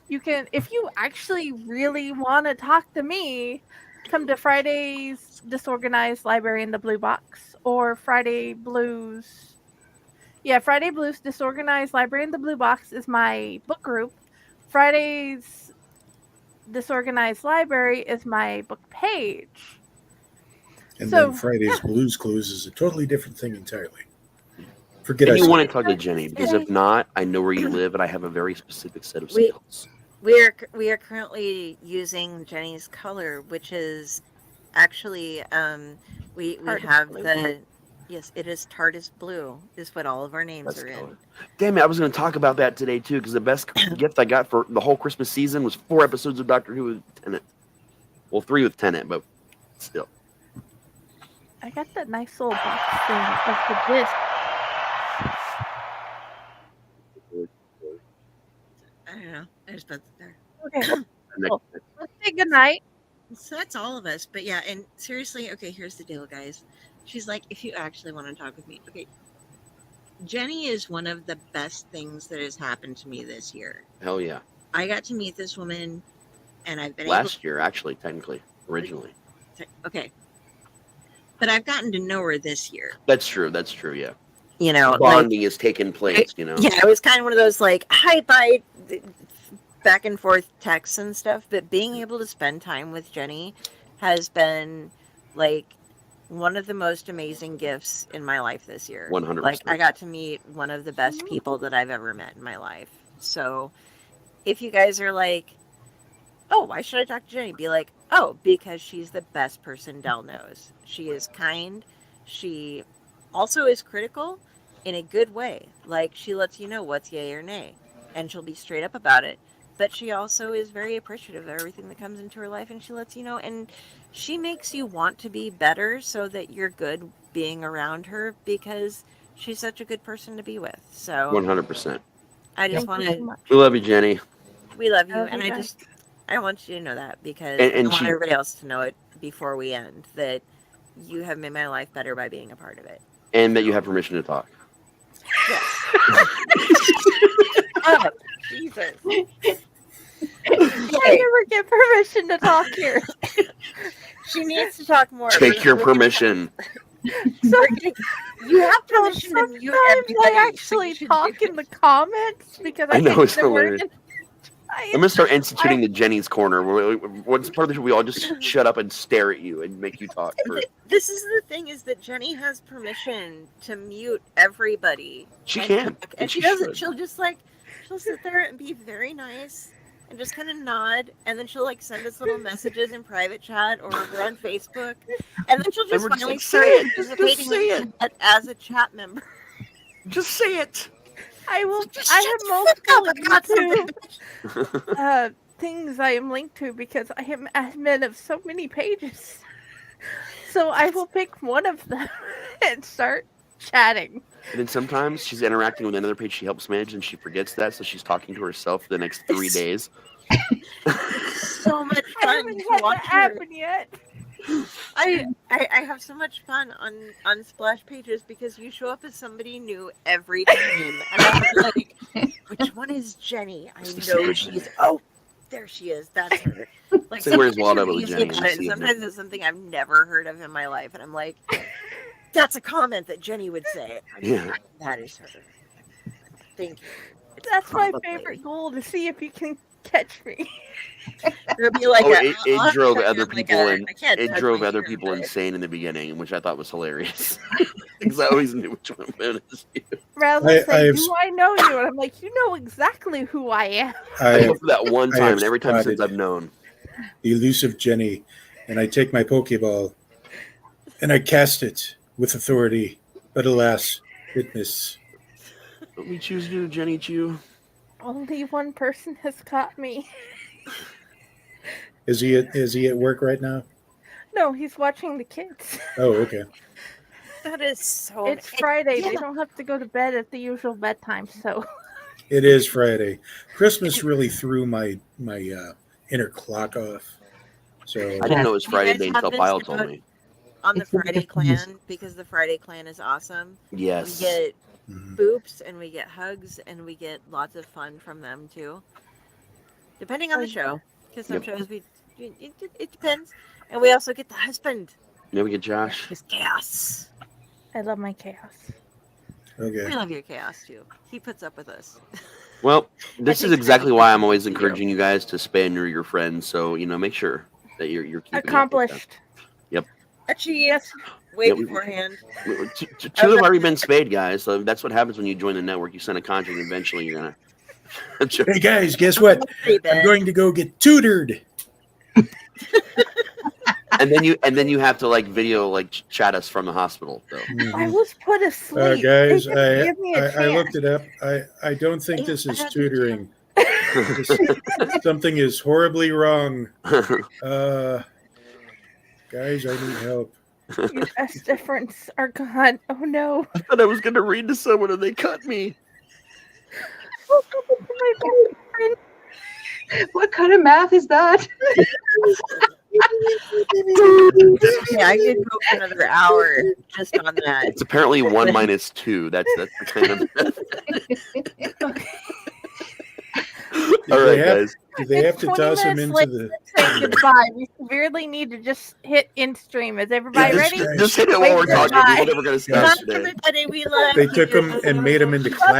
You can, if you actually really want to talk to me, come to Friday's Disorganized Library in the Blue Box or Friday Blues. Yeah, Friday Blues Disorganized Library in the Blue Box is my book group. Friday's Disorganized Library is my book page. And So, then Friday's Blues Clues is a totally different thing entirely. Forget And I you said want it. to talk to Jenny, because if not, I know where you live and I have a very specific set of We- skills. We are currently using Jenny's color, which is actually we TARDIS have blue. yes, it is TARDIS blue is what all of our names That's are in. color. Damn it, I was going to talk about that today too, because the best gift I got for the whole Christmas season was 4 episodes of Doctor Who with Tennant. Well, 3 with Tennant, but still. I got that nice little box thing of the disc. I don't know. I just put it there. Okay, And Cool. let's say goodnight. So that's all of us. But yeah, and seriously, okay, here's the deal, guys. She's like, if you actually want to talk with me, okay. Jenny is one of the best things that has happened to me this year. Hell yeah. I got to meet this woman, and I've been Last year, actually, technically, originally. able to. Okay. But I've gotten to know her this year. That's true, yeah. You know, like, Bonding has taken place, you know? yeah, it was kind of one of those like, hi, bye, back and forth texts and stuff. But being able to spend time with Jenny has been like one of the most amazing gifts in my life this year. 100%. Like, I got to meet one of the best people that I've ever met in my life. So if you guys are like, oh, why should I talk to Jenny? Be like, oh, because she's the best person Dell knows. She is kind. She also is critical in a good way. Like, she lets you know what's yay or nay, and she'll be straight up about it. But she also is very appreciative of everything that comes into her life, and she lets you know, and she makes you want to be better so that you're good being around her, because she's such a good person to be with. So 100%. I just Thank want you so to, much. We love you, Jenny. we love you, Love and you I guys. want you to know that, because And I want she- everybody else to know it before we end, that you have made my life better by being a part of it. And that you have permission to talk. Oh, Jesus. I never get permission to talk here. She needs to talk more. Take your permission. So You have permission to mute sometimes everybody. I so you actually should talk do in the comments because I I know, can't it's get a word hilarious. in. I'm gonna start instituting the Jenny's corner. What's part of the show? We all just shut up and stare at you and make you talk. For... This is the thing, is that Jenny has permission to mute everybody. She and can, talk, and and she she doesn't. should. She'll just like, she'll sit there and be very nice and just kind of nod, and then she'll like send us little messages in private chat or over on Facebook, and then she'll And just we're just finally like, start say it, just participating say it. as a chat member. Just say it. I will. Just I shut have the fuck up, multiple I got something. YouTube things I am linked to because I am admin of so many pages. So I will pick one of them and start chatting. And then sometimes she's interacting with another page she helps manage, and she forgets that, so she's talking to herself for the next 3 days. So much I fun haven't to had watch that her. happen yet. I have so much fun on Splash Pages because you show up as somebody new every time, and I'm like, which one is Jenny? I It's the know secret she's. Oh, there she is. That's her. Like, Say, where's sometimes Waldo you with see Jenny? about I it, see and him. sometimes it's something I've never heard of in my life, and I'm like, that's a comment that Jenny would say. Yeah. That is her. Thank you. It's That's my probably- favorite goal, to see if you can catch me. It'll be like Oh, a- it I'll have to drove touch you other on, like, people a- in. I can't It touch drove my other ear, people but- insane in the beginning, which I thought was hilarious. Because I always knew which one it was. Raz will say, I've- "Do I know you?" And I'm like, "You know exactly who I am." I I hope for that one I time, have and every time since spotted- I've known. the elusive Jenny, and I take my Pokeball and I cast it with authority, but alas, it missed. Don't we choose you, Jenny Chew? Only one person has caught me. Is he at work right now? No, he's watching the kids. Oh, okay. That is so. It's Friday. yeah. They don't have to go to bed at the usual bedtime, so It is Friday. Christmas really threw my inner clock off. So I didn't know it was You Friday guys day have until this Pyle about- told me. on the It's a Friday different- Clan, because the Friday Clan is awesome. Yes. We get mhm. boops and we get hugs and we get lots of fun from them too, depending on the show. Because some Yep. shows it depends, and we also get the husband. Then we get Josh. His chaos. I love my chaos. Okay. We love your chaos too. He puts up with us. Well, this is think exactly Jenny why can I'm always do it. encouraging you guys to spay and neuter your friends. So make sure that you're keeping up with that. Accomplished. Actually, yes. Way Yeah, we- beforehand. Two have already been spayed, guys. So that's what happens when you join the network. You send a contract, and eventually you're gonna. Hey guys, guess what? I'm going to go get tutored. and then you have to video chat us from the hospital. So I was put asleep. Guys, They didn't give me a I chance. looked it up. I don't think this is I had to tutoring. Something is horribly wrong. Guys, I need help. Your best efforts are gone. Oh no. I thought I was gonna read to someone, and they cut me. My best friend. What kind of math is that? Yeah, I could go for another hour just on that. It's apparently 1 minus 2. That's the kind of. All right, guys. Do they have to 20 toss him minutes into the? Say goodbye. We severely need to just hit in stream. Is everybody Yeah, ready? this Just hit it while we're talking. Goodbye. We're never gonna stop Bye, today. everybody. We love They took him you. and made him into clack